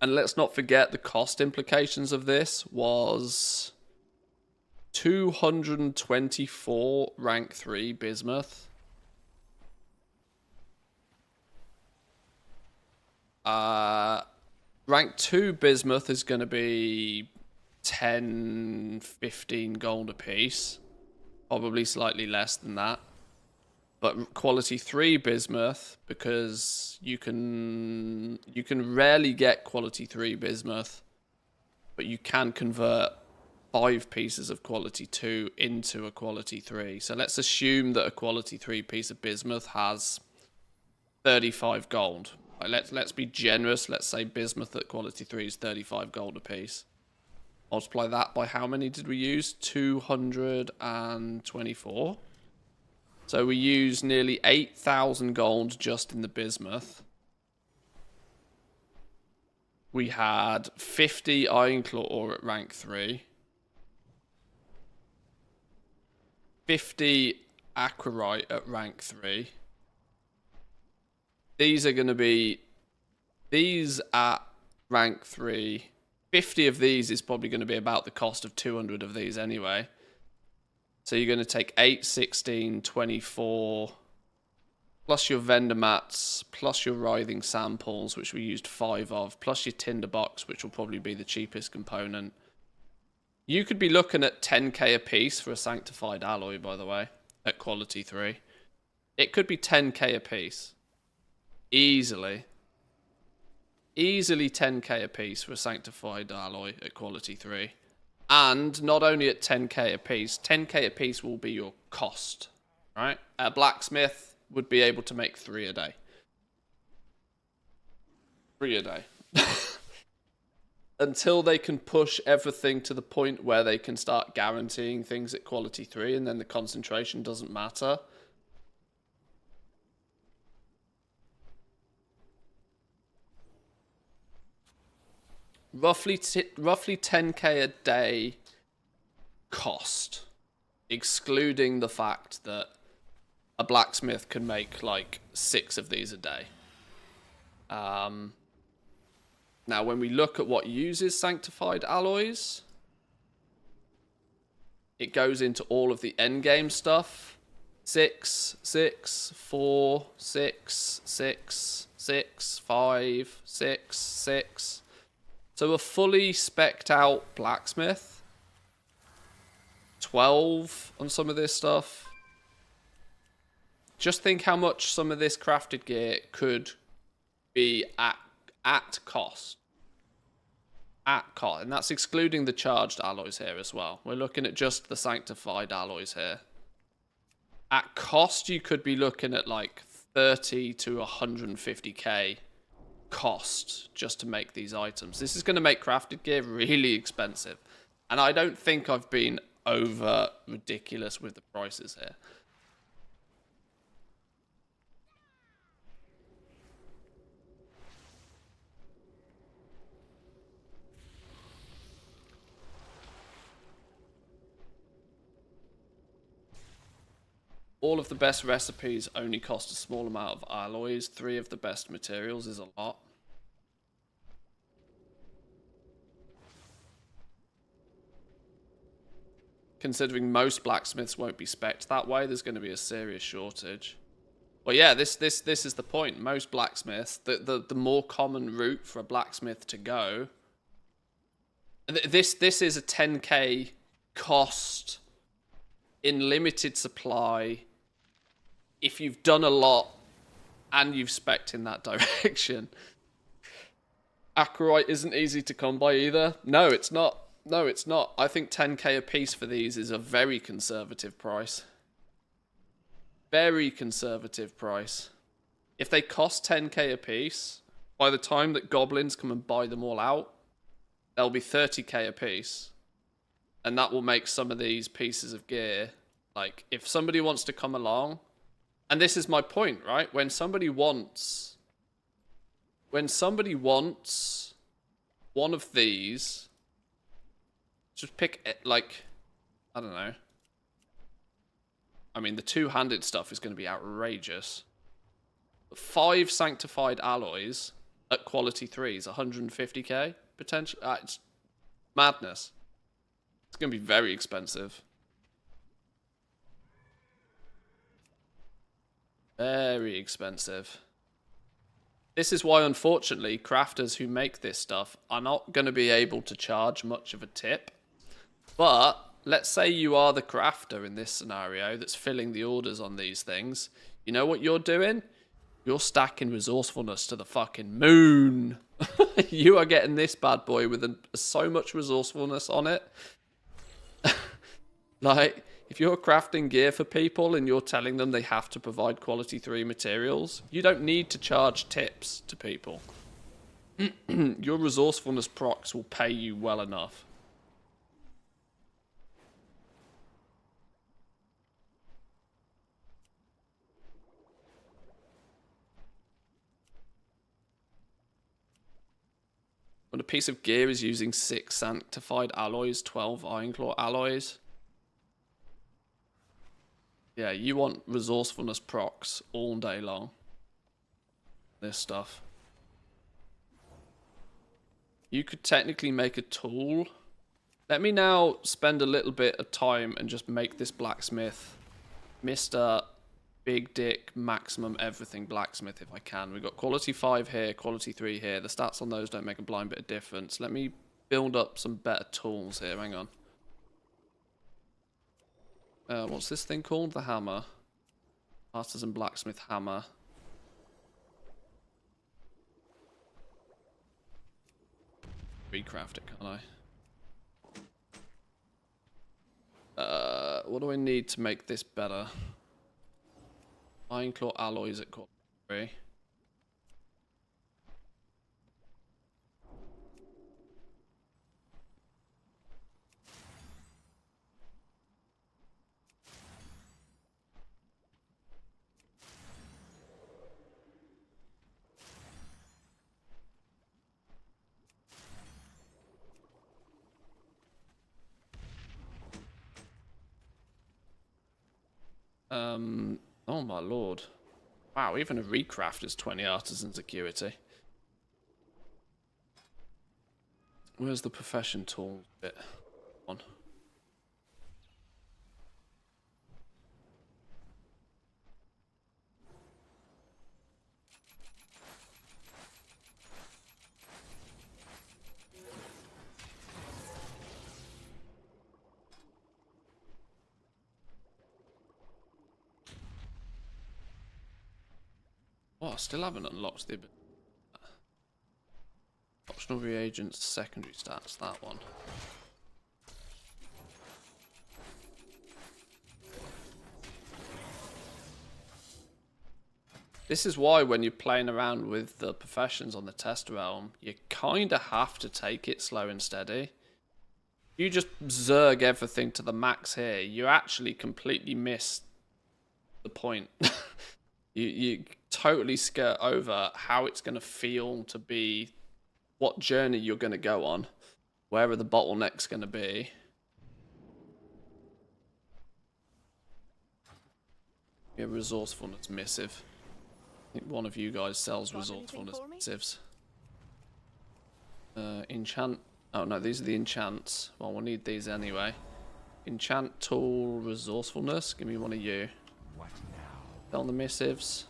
And let's not forget the cost implications of this was 224 rank 3 bismuth. Rank 2 bismuth is going to be 10, 15 gold a piece. Probably slightly less than that. But quality 3 bismuth, because you can rarely get quality 3 bismuth, but you can convert 5 pieces of quality 2 into a quality 3. So let's assume that a quality 3 piece of bismuth has 35 gold. Let's be generous. Let's say bismuth at quality 3 is 35 gold a piece. Multiply that by how many did we use? 224. So we used nearly 8,000 gold just in the bismuth. We had 50 iron claw ore at rank 3. 50 aquarite at rank 3. These are going to be, these at rank 3, 50 of these is probably going to be about the cost of 200 of these anyway. So you're going to take 8, 16, 24, plus your vendor mats, plus your writhing samples, which we used 5 of, plus your tinderbox, which will probably be the cheapest component. You could be looking at 10k a piece for a sanctified alloy, by the way, at quality 3. It could be 10k a piece. Easily. Easily 10k a piece for a sanctified alloy at quality 3. And not only at 10k a piece, 10k a piece will be your cost, right? A blacksmith would be able to make 3 a day. 3 a day. Until they can push everything to the point where they can start guaranteeing things at quality 3 and then the concentration doesn't matter. Roughly 10k a day cost, excluding the fact that a blacksmith can make like 6 of these a day. Now, when we look at what uses sanctified alloys, it goes into all of the endgame stuff. 6, 6, 4, 6, 6, 6, 5, 6, 6. So a fully spec'd out blacksmith, 12 on some of this stuff. Just think how much some of this crafted gear could be at cost. At cost. And that's excluding the charged alloys here as well. We're looking at just the sanctified alloys here. At cost, you could be looking at like 30 to 150k cost just to make these items. This is going to make crafted gear really expensive. And I don't think I've been over ridiculous with the prices here. All of the best recipes only cost a small amount of alloys. 3 of the best materials is a lot. Considering most blacksmiths won't be spec'd that way, there's going to be a serious shortage. Well, yeah, this is the point. Most blacksmiths, the more common route for a blacksmith to go. This is a 10k cost in limited supply. If you've done a lot and you've spec'd in that direction. Acrite isn't easy to come by either. No, it's not. No, it's not. I think 10k a piece for these is a very conservative price. Very conservative price. If they cost 10k a piece, by the time that goblins come and buy them all out, they'll be 30k a piece. And that will make some of these pieces of gear, like, if somebody wants to come along, and this is my point, right? When somebody wants one of these, just pick it, like, I don't know. I mean, the two-handed stuff is going to be outrageous. 5 sanctified alloys at quality 3 is 150k potential. It's madness. It's going to be very expensive. Very expensive. This is why, unfortunately, crafters who make this stuff are not going to be able to charge much of a tip. But let's say you are the crafter in this scenario that's filling the orders on these things. You know what you're doing? You're stacking resourcefulness to the fucking moon. You are getting this bad boy with so much resourcefulness on it. Like, if you're crafting gear for people and you're telling them they have to provide quality 3 materials, you don't need to charge tips to people. Your resourcefulness procs will pay you well enough. When a piece of gear is using 6 sanctified alloys, 12 ironclaw alloys. Yeah, you want resourcefulness procs all day long. This stuff. You could technically make a tool. Let me now spend a little bit of time and just make this blacksmith Mr. Big Dick Maximum Everything Blacksmith if I can. We've got quality 5 here, quality 3 here. The stats on those don't make a blind bit of difference. Let me build up some better tools here. Hang on. What's this thing called? The hammer. Artisan Blacksmith Hammer. recraft it, can't I? What do I need to make this better? Iron claw alloys at quarter 3. Oh my lord. Wow, even a recraft is 20 artisan security. Where's the profession tool bit? On. Oh, I still haven't unlocked the optional reagents secondary stats, that one. This is why when you're playing around with the professions on the test realm, you kind of have to take it slow and steady. You just zerg everything to the max here, you actually completely miss the point. You totally skirt over how it's going to feel to be, what journey you're going to go on, where are the bottlenecks going to be. Yeah, resourcefulness missive. I think one of you guys sells resourcefulness missives. Enchant. Oh no, these are the enchants. Well, we'll need these anyway. Enchant tool resourcefulness. Give me one of you. Sell the missives.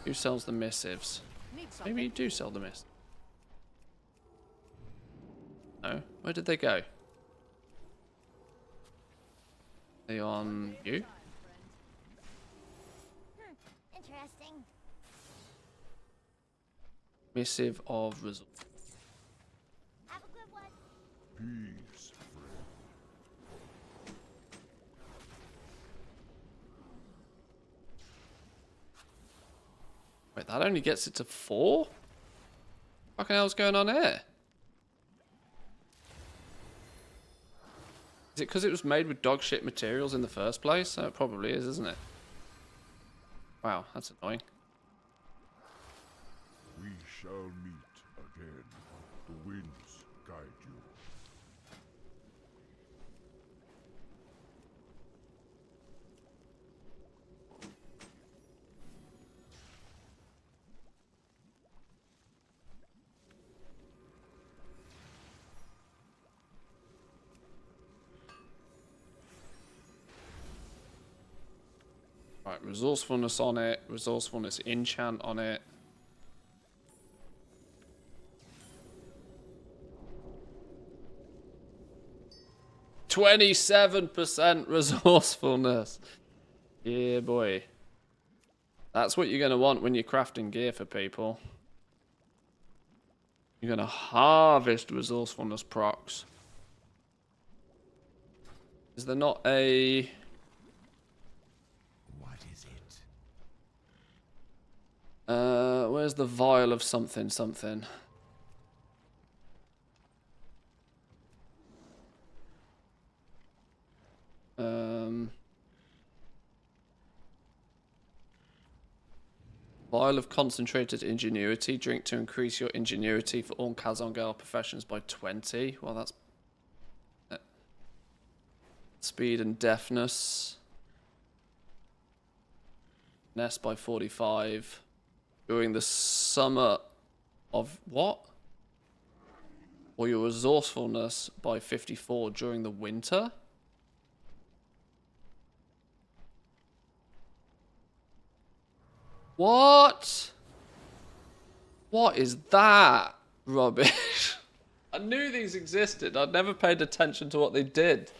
Who sells the missives? Maybe you do sell the missives. No, where did they go? Are they on you? Interesting. Missive of resource. Have a good one. Peace, friend. Wait, that only gets it to 4? What the hell's going on here? Is it because it was made with dog shit materials in the first place? It probably is, isn't it? Wow, that's annoying. We shall meet again. The winds guide you. Right, resourcefulness on it, resourcefulness enchant on it. %27 resourcefulness. Yeah, boy. That's what you're going to want when you're crafting gear for people. You're going to harvest resourcefulness procs. Is there not a... What is it? Where's the vial of something something? Vial of concentrated ingenuity. Drink to increase your ingenuity for all Kazongale professions by 20. Well, that's... Speed and deafness. Nest by 45. During the summer of... What? Or your resourcefulness by 54 during the winter? What? What is that rubbish? I knew these existed. I'd never paid attention to what they did.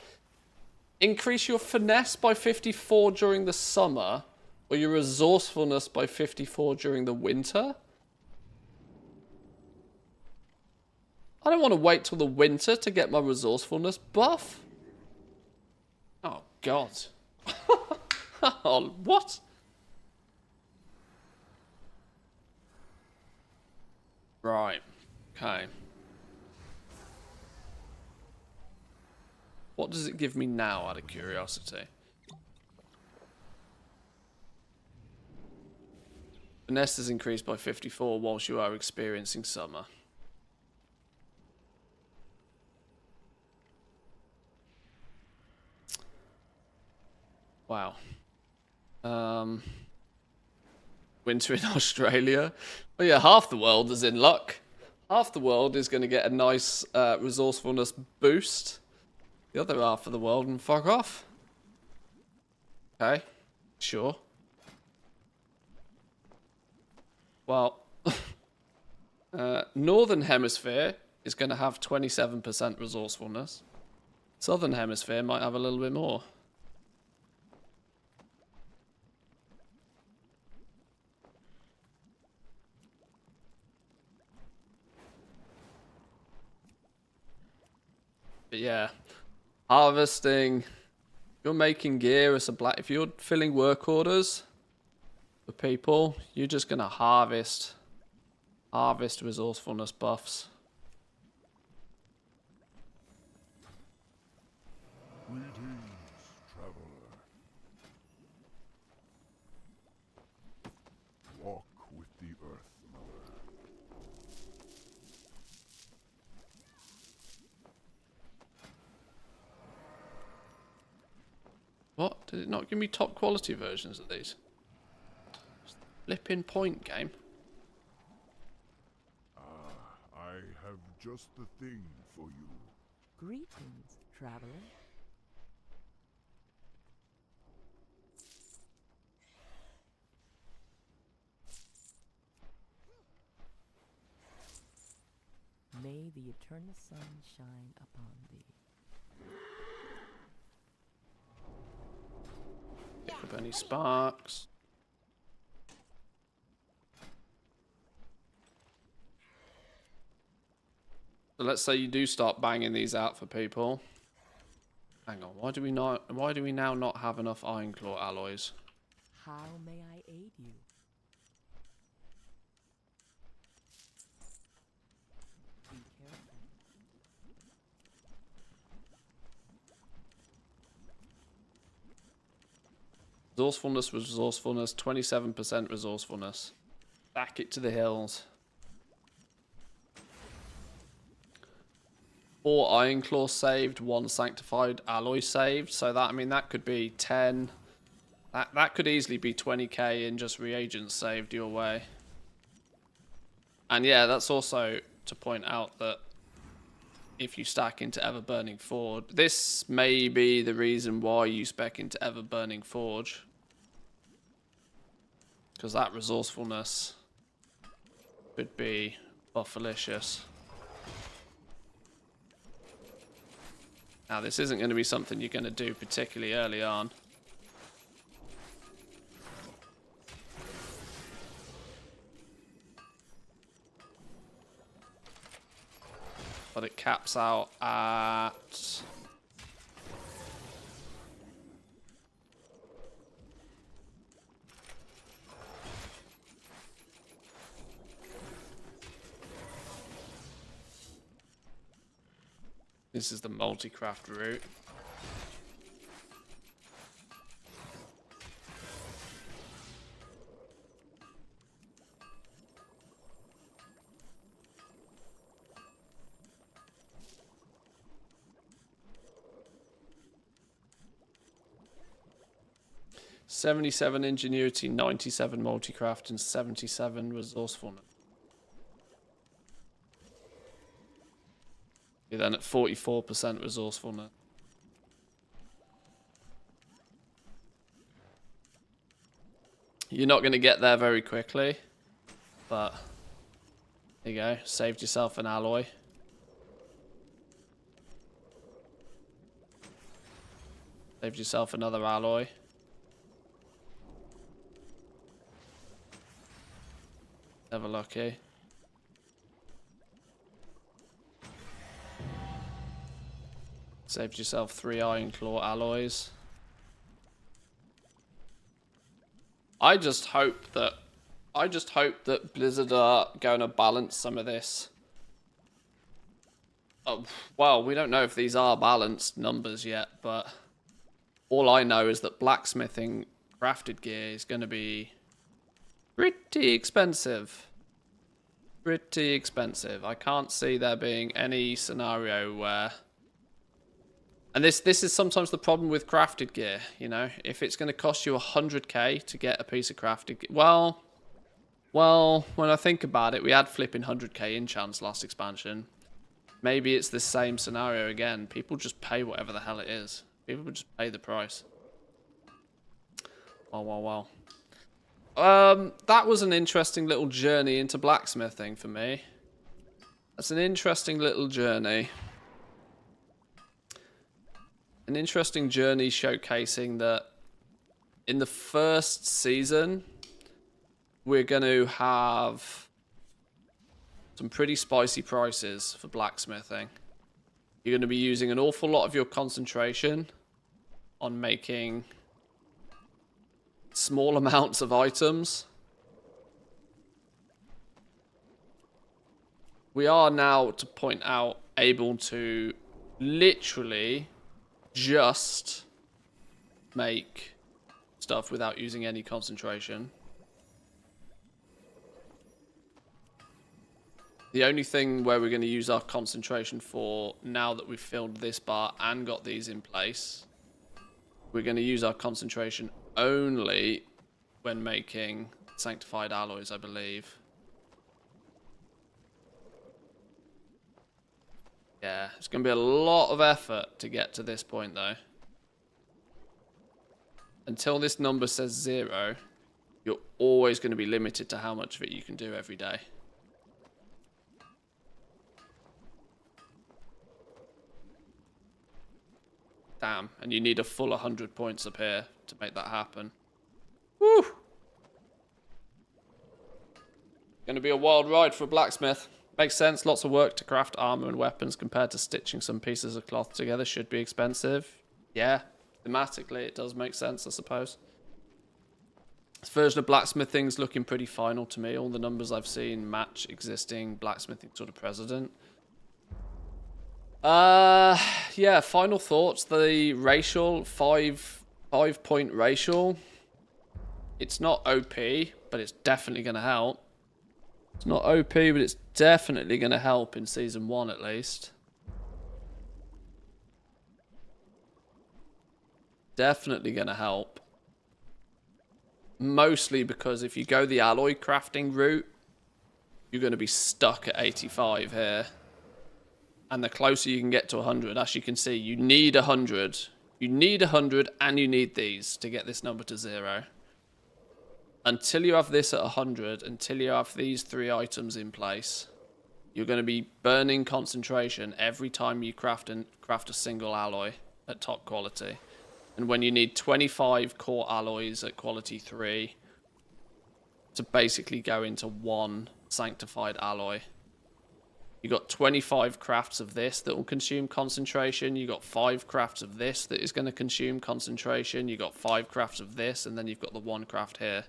Increase your finesse by 54 during the summer, or your resourcefulness by 54 during the winter? I don't want to wait till the winter to get my resourcefulness buff. Oh, God. Oh, what? Right. Okay. What does it give me now, out of curiosity? Finesse is increased by 54 whilst you are experiencing summer. Wow. Winter in Australia. Well, yeah, half the world is in luck. Half the world is going to get a nice resourcefulness boost. The other half of the world can fuck off. Okay, sure. Well, Northern Hemisphere is going to have 27% resourcefulness. Southern Hemisphere might have a little bit more. But yeah, harvesting. You're making gear as a black. If you're filling work orders for people, you're just gonna harvest resourcefulness buffs. Greetings, traveler. Walk with the Earth Mother. What? Did it not give me top quality versions of these? Flipping point game. I have just the thing for you. Greetings, traveler. May the eternal sun shine upon thee. Pick up any sparks. So let's say you do start banging these out for people. Hang on, why do we now not have enough Iron Claw alloys? How may I aid you? Be careful. Resourcefulness, 27% resourcefulness. Back it to the hills. 4 Iron Claw saved, 1 Sanctified Alloy saved. So that, I mean, that could be 10. That could easily be 20k in just reagents saved your way. And yeah, that's also to point out that if you stack into Ever-Burning Forge, this may be the reason why you spec into Ever-Burning Forge. Because that resourcefulness could be buffalicious. Now, this isn't going to be something you're going to do particularly early on. But it caps out at... This is the multi-craft route. "77 ingenuity, 97 multi-craft, and 77 resourcefulness." You're then at 44% resourcefulness. You're not going to get there very quickly, but there you go. Saved yourself an alloy. Saved yourself another alloy. Never lucky. Saved yourself 3 Iron Claw alloys. I just hope that Blizzard are going to balance some of this. Oh, well, we don't know if these are balanced numbers yet, but all I know is that blacksmithing crafted gear is going to be pretty expensive. Pretty expensive. I can't see there being any scenario where... And this is sometimes the problem with crafted gear, you know? If it's going to cost you 100k to get a piece of crafted gear... Well, when I think about it, we had flipping 100k enchants last expansion. Maybe it's the same scenario again. People just pay whatever the hell it is. People just pay the price. Well. That was an interesting little journey into blacksmithing for me. That's an interesting little journey. An interesting journey showcasing that in the first season, we're going to have some pretty spicy prices for blacksmithing. You're going to be using an awful lot of your concentration on making small amounts of items. We are now, to point out, able to literally just make stuff without using any concentration. The only thing where we're going to use our concentration for, now that we've filled this bar and got these in place, we're going to use our concentration only when making sanctified alloys, I believe. Yeah, it's going to be a lot of effort to get to this point, though. Until this number says 0, you're always going to be limited to how much of it you can do every day. Damn, and you need a full 100 points up here to make that happen. Woo! Gonna be a wild ride for a blacksmith. Makes sense, lots of work to craft armor and weapons compared to stitching some pieces of cloth together should be expensive. Yeah, thematically it does make sense, I suppose. This version of blacksmithing's looking pretty final to me. All the numbers I've seen match existing blacksmithing sort of precedent. Yeah, final thoughts. The racial, 5-point racial. It's not OP, but it's definitely going to help. It's not OP, but it's definitely going to help in Season 1 at least. Definitely going to help. Mostly because if you go the alloy crafting route, you're going to be stuck at 85 here. And the closer you can get to 100, as you can see, you need 100. You need 100 and you need these to get this number to 0. Until you have this at 100, until you have these 3 items in place, you're going to be burning concentration every time you craft a single alloy at top quality. And when you need 25 core alloys at quality 3 to basically go into one sanctified alloy, you got 25 crafts of this that will consume concentration. You got 5 crafts of this that is going to consume concentration. You got 5 crafts of this, and then you've got the 1 craft here.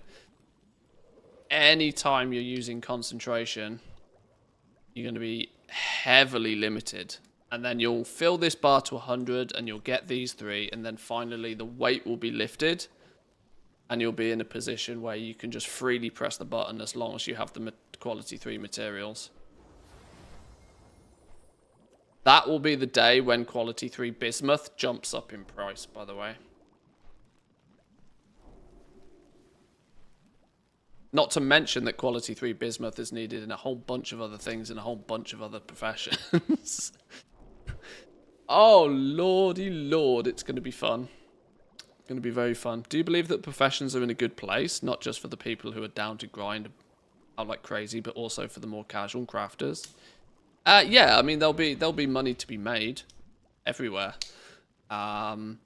Anytime you're using concentration, you're going to be heavily limited. And then you'll fill this bar to 100, and you'll get these 3, and then finally the weight will be lifted, and you'll be in a position where you can just freely press the button as long as you have the quality 3 materials. That will be the day when quality 3 bismuth jumps up in price, by the way. Not to mention that quality 3 bismuth is needed in a whole bunch of other things in a whole bunch of other professions. Oh, lordy lord, it's going to be fun. It's going to be very fun. Do you believe that professions are in a good place? Not just for the people who are down to grind out like crazy, but also for the more casual crafters? Yeah, I mean, there'll be money to be made everywhere. There'll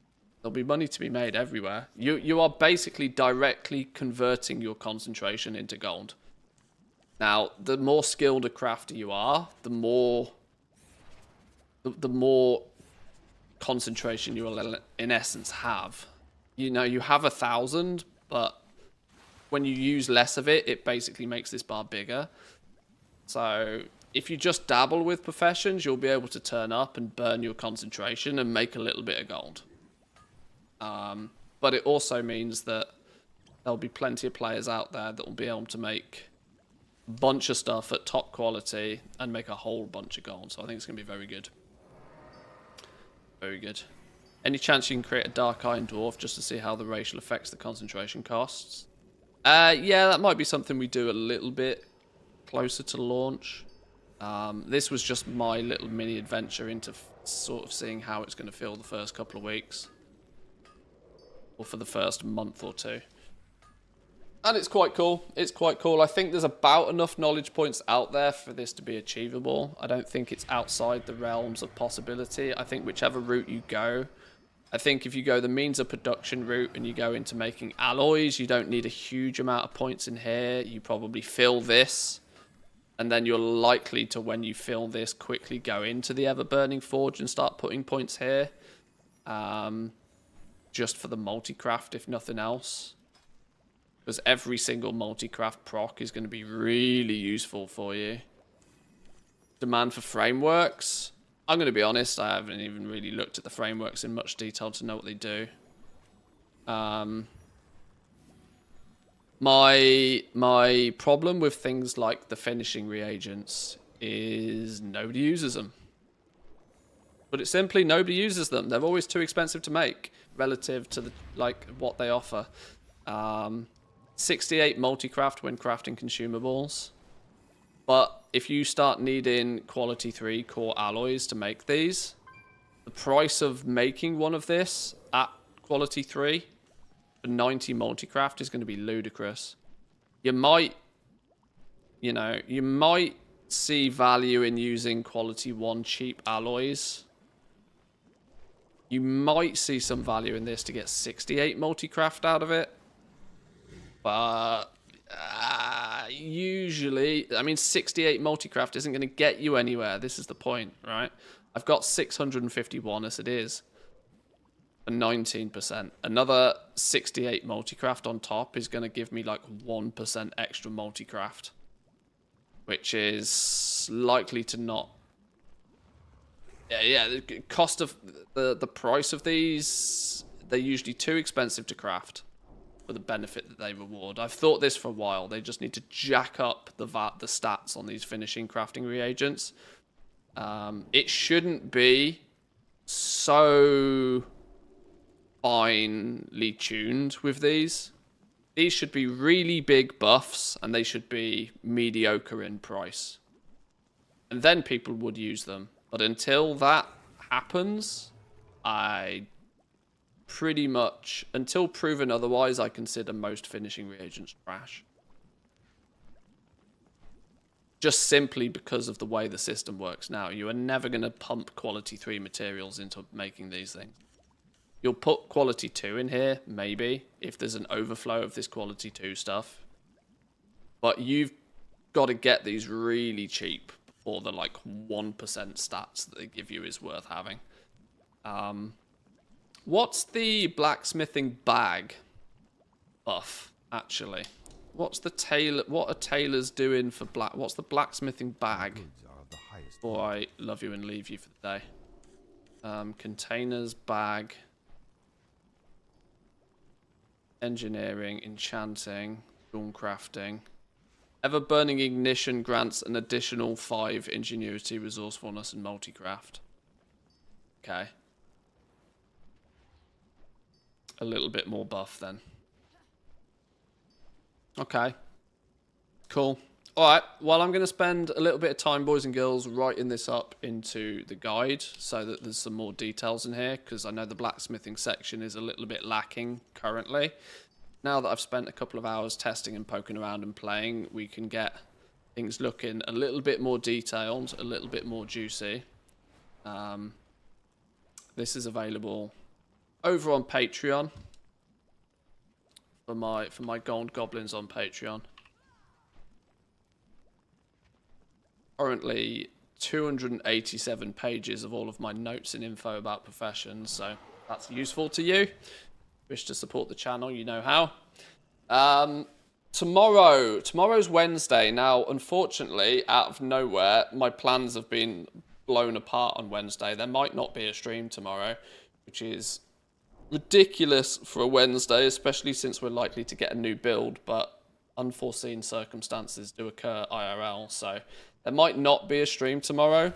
be money to be made everywhere. You are basically directly converting your concentration into gold. Now, the more skilled a crafter you are, the more concentration you will in essence have. You know, you have 1,000, but when you use less of it, it basically makes this bar bigger. So if you just dabble with professions, you'll be able to turn up and burn your concentration and make a little bit of gold. But it also means that there'll be plenty of players out there that will be able to make a bunch of stuff at top quality and make a whole bunch of gold. So I think it's going to be very good. Very good. Any chance you can create a Dark Iron Dwarf just to see how the racial affects the concentration costs? Yeah, that might be something we do a little bit closer to launch. This was just my little mini adventure into sort of seeing how it's going to feel the first couple of weeks. Or for the first month or two. And it's quite cool. It's quite cool. I think there's about enough knowledge points out there for this to be achievable. I don't think it's outside the realms of possibility. I think whichever route you go, I think if you go the means of production route and you go into making alloys, you don't need a huge amount of points in here. You probably fill this, and then you're likely to, when you fill this, quickly go into the ever-burning forge and start putting points here. Just for the multi-craft, if nothing else. Because every single multi-craft proc is going to be really useful for you. Demand for frameworks. I'm going to be honest, I haven't even really looked at the frameworks in much detail to know what they do. My problem with things like the finishing reagents is nobody uses them. But it's simply nobody uses them. They're always too expensive to make relative to the what they offer. 68 multi-craft when crafting consumables. But if you start needing quality 3 core alloys to make these, the price of making one of this at quality 3 for 90 multi-craft is going to be ludicrous. You might see value in using quality 1 cheap alloys. You might see some value in this to get 68 multi-craft out of it. But usually, I mean, 68 multi-craft isn't going to get you anywhere. This is the point, right? I've got 651 as it is. For 19%. Another 68 multi-craft on top is going to give me like 1% extra multi-craft. Which is likely to not... Yeah, the cost of... The price of these... They're usually too expensive to craft. For the benefit that they reward. I've thought this for a while. They just need to jack up the stats on these finishing crafting reagents. It shouldn't be so finely tuned with these. These should be really big buffs, and they should be mediocre in price. And then people would use them. But until that happens, pretty much, until proven otherwise, I consider most finishing reagents trash. Just simply because of the way the system works now. You are never going to pump quality 3 materials into making these things. You'll put quality 2 in here, maybe, if there's an overflow of this quality 2 stuff. But you've got to get these really cheap before the 1% stats that they give you is worth having. What's the blacksmithing bag buff, actually? What's the tailor? What are tailors doing for what's the blacksmithing bag? Before I love you and leave you for the day. Containers, bag, engineering, enchanting, dawn crafting. Ever burning ignition grants an additional 5 ingenuity, resourcefulness, and multi-craft. Okay. A little bit more buff then. Okay. Cool. Alright, well I'm going to spend a little bit of time, boys and girls, writing this up into the guide so that there's some more details in here, because I know the blacksmithing section is a little bit lacking currently. Now that I've spent a couple of hours testing and poking around and playing, we can get things looking a little bit more detailed, a little bit more juicy. This is available over on Patreon for my gold goblins on Patreon. Currently 287 pages of all of my notes and info about professions, so that's useful to you. Wish to support the channel, you know how. Tomorrow's Wednesday. Now, unfortunately, out of nowhere, my plans have been blown apart on Wednesday. There might not be a stream tomorrow, which is ridiculous for a Wednesday, especially since we're likely to get a new build, but unforeseen circumstances do occur IRL, so there might not be a stream tomorrow.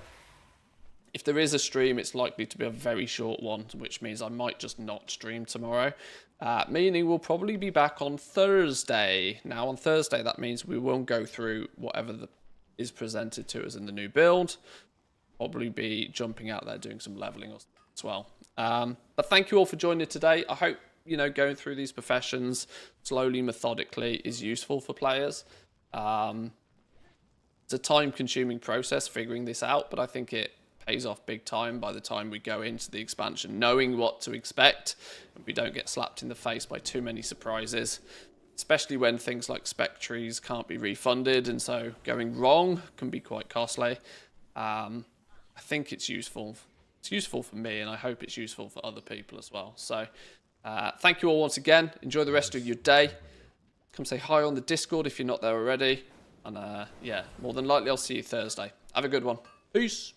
If there is a stream, it's likely to be a very short one, which means I might just not stream tomorrow. Meaning we'll probably be back on Thursday. Now, on Thursday, that means we won't go through whatever is presented to us in the new build. Probably be jumping out there doing some leveling as well. But thank you all for joining today. I hope, going through these professions slowly, methodically is useful for players. It's a time-consuming process figuring this out, but I think it pays off big time by the time we go into the expansion, knowing what to expect, and we don't get slapped in the face by too many surprises, especially when things like spec trees can't be refunded, and so going wrong can be quite costly. I think it's useful. It's useful for me, and I hope it's useful for other people as well. So thank you all once again. Enjoy the rest of your day. Come say hi on the Discord if you're not there already. And yeah, more than likely I'll see you Thursday. Have a good one. Peace.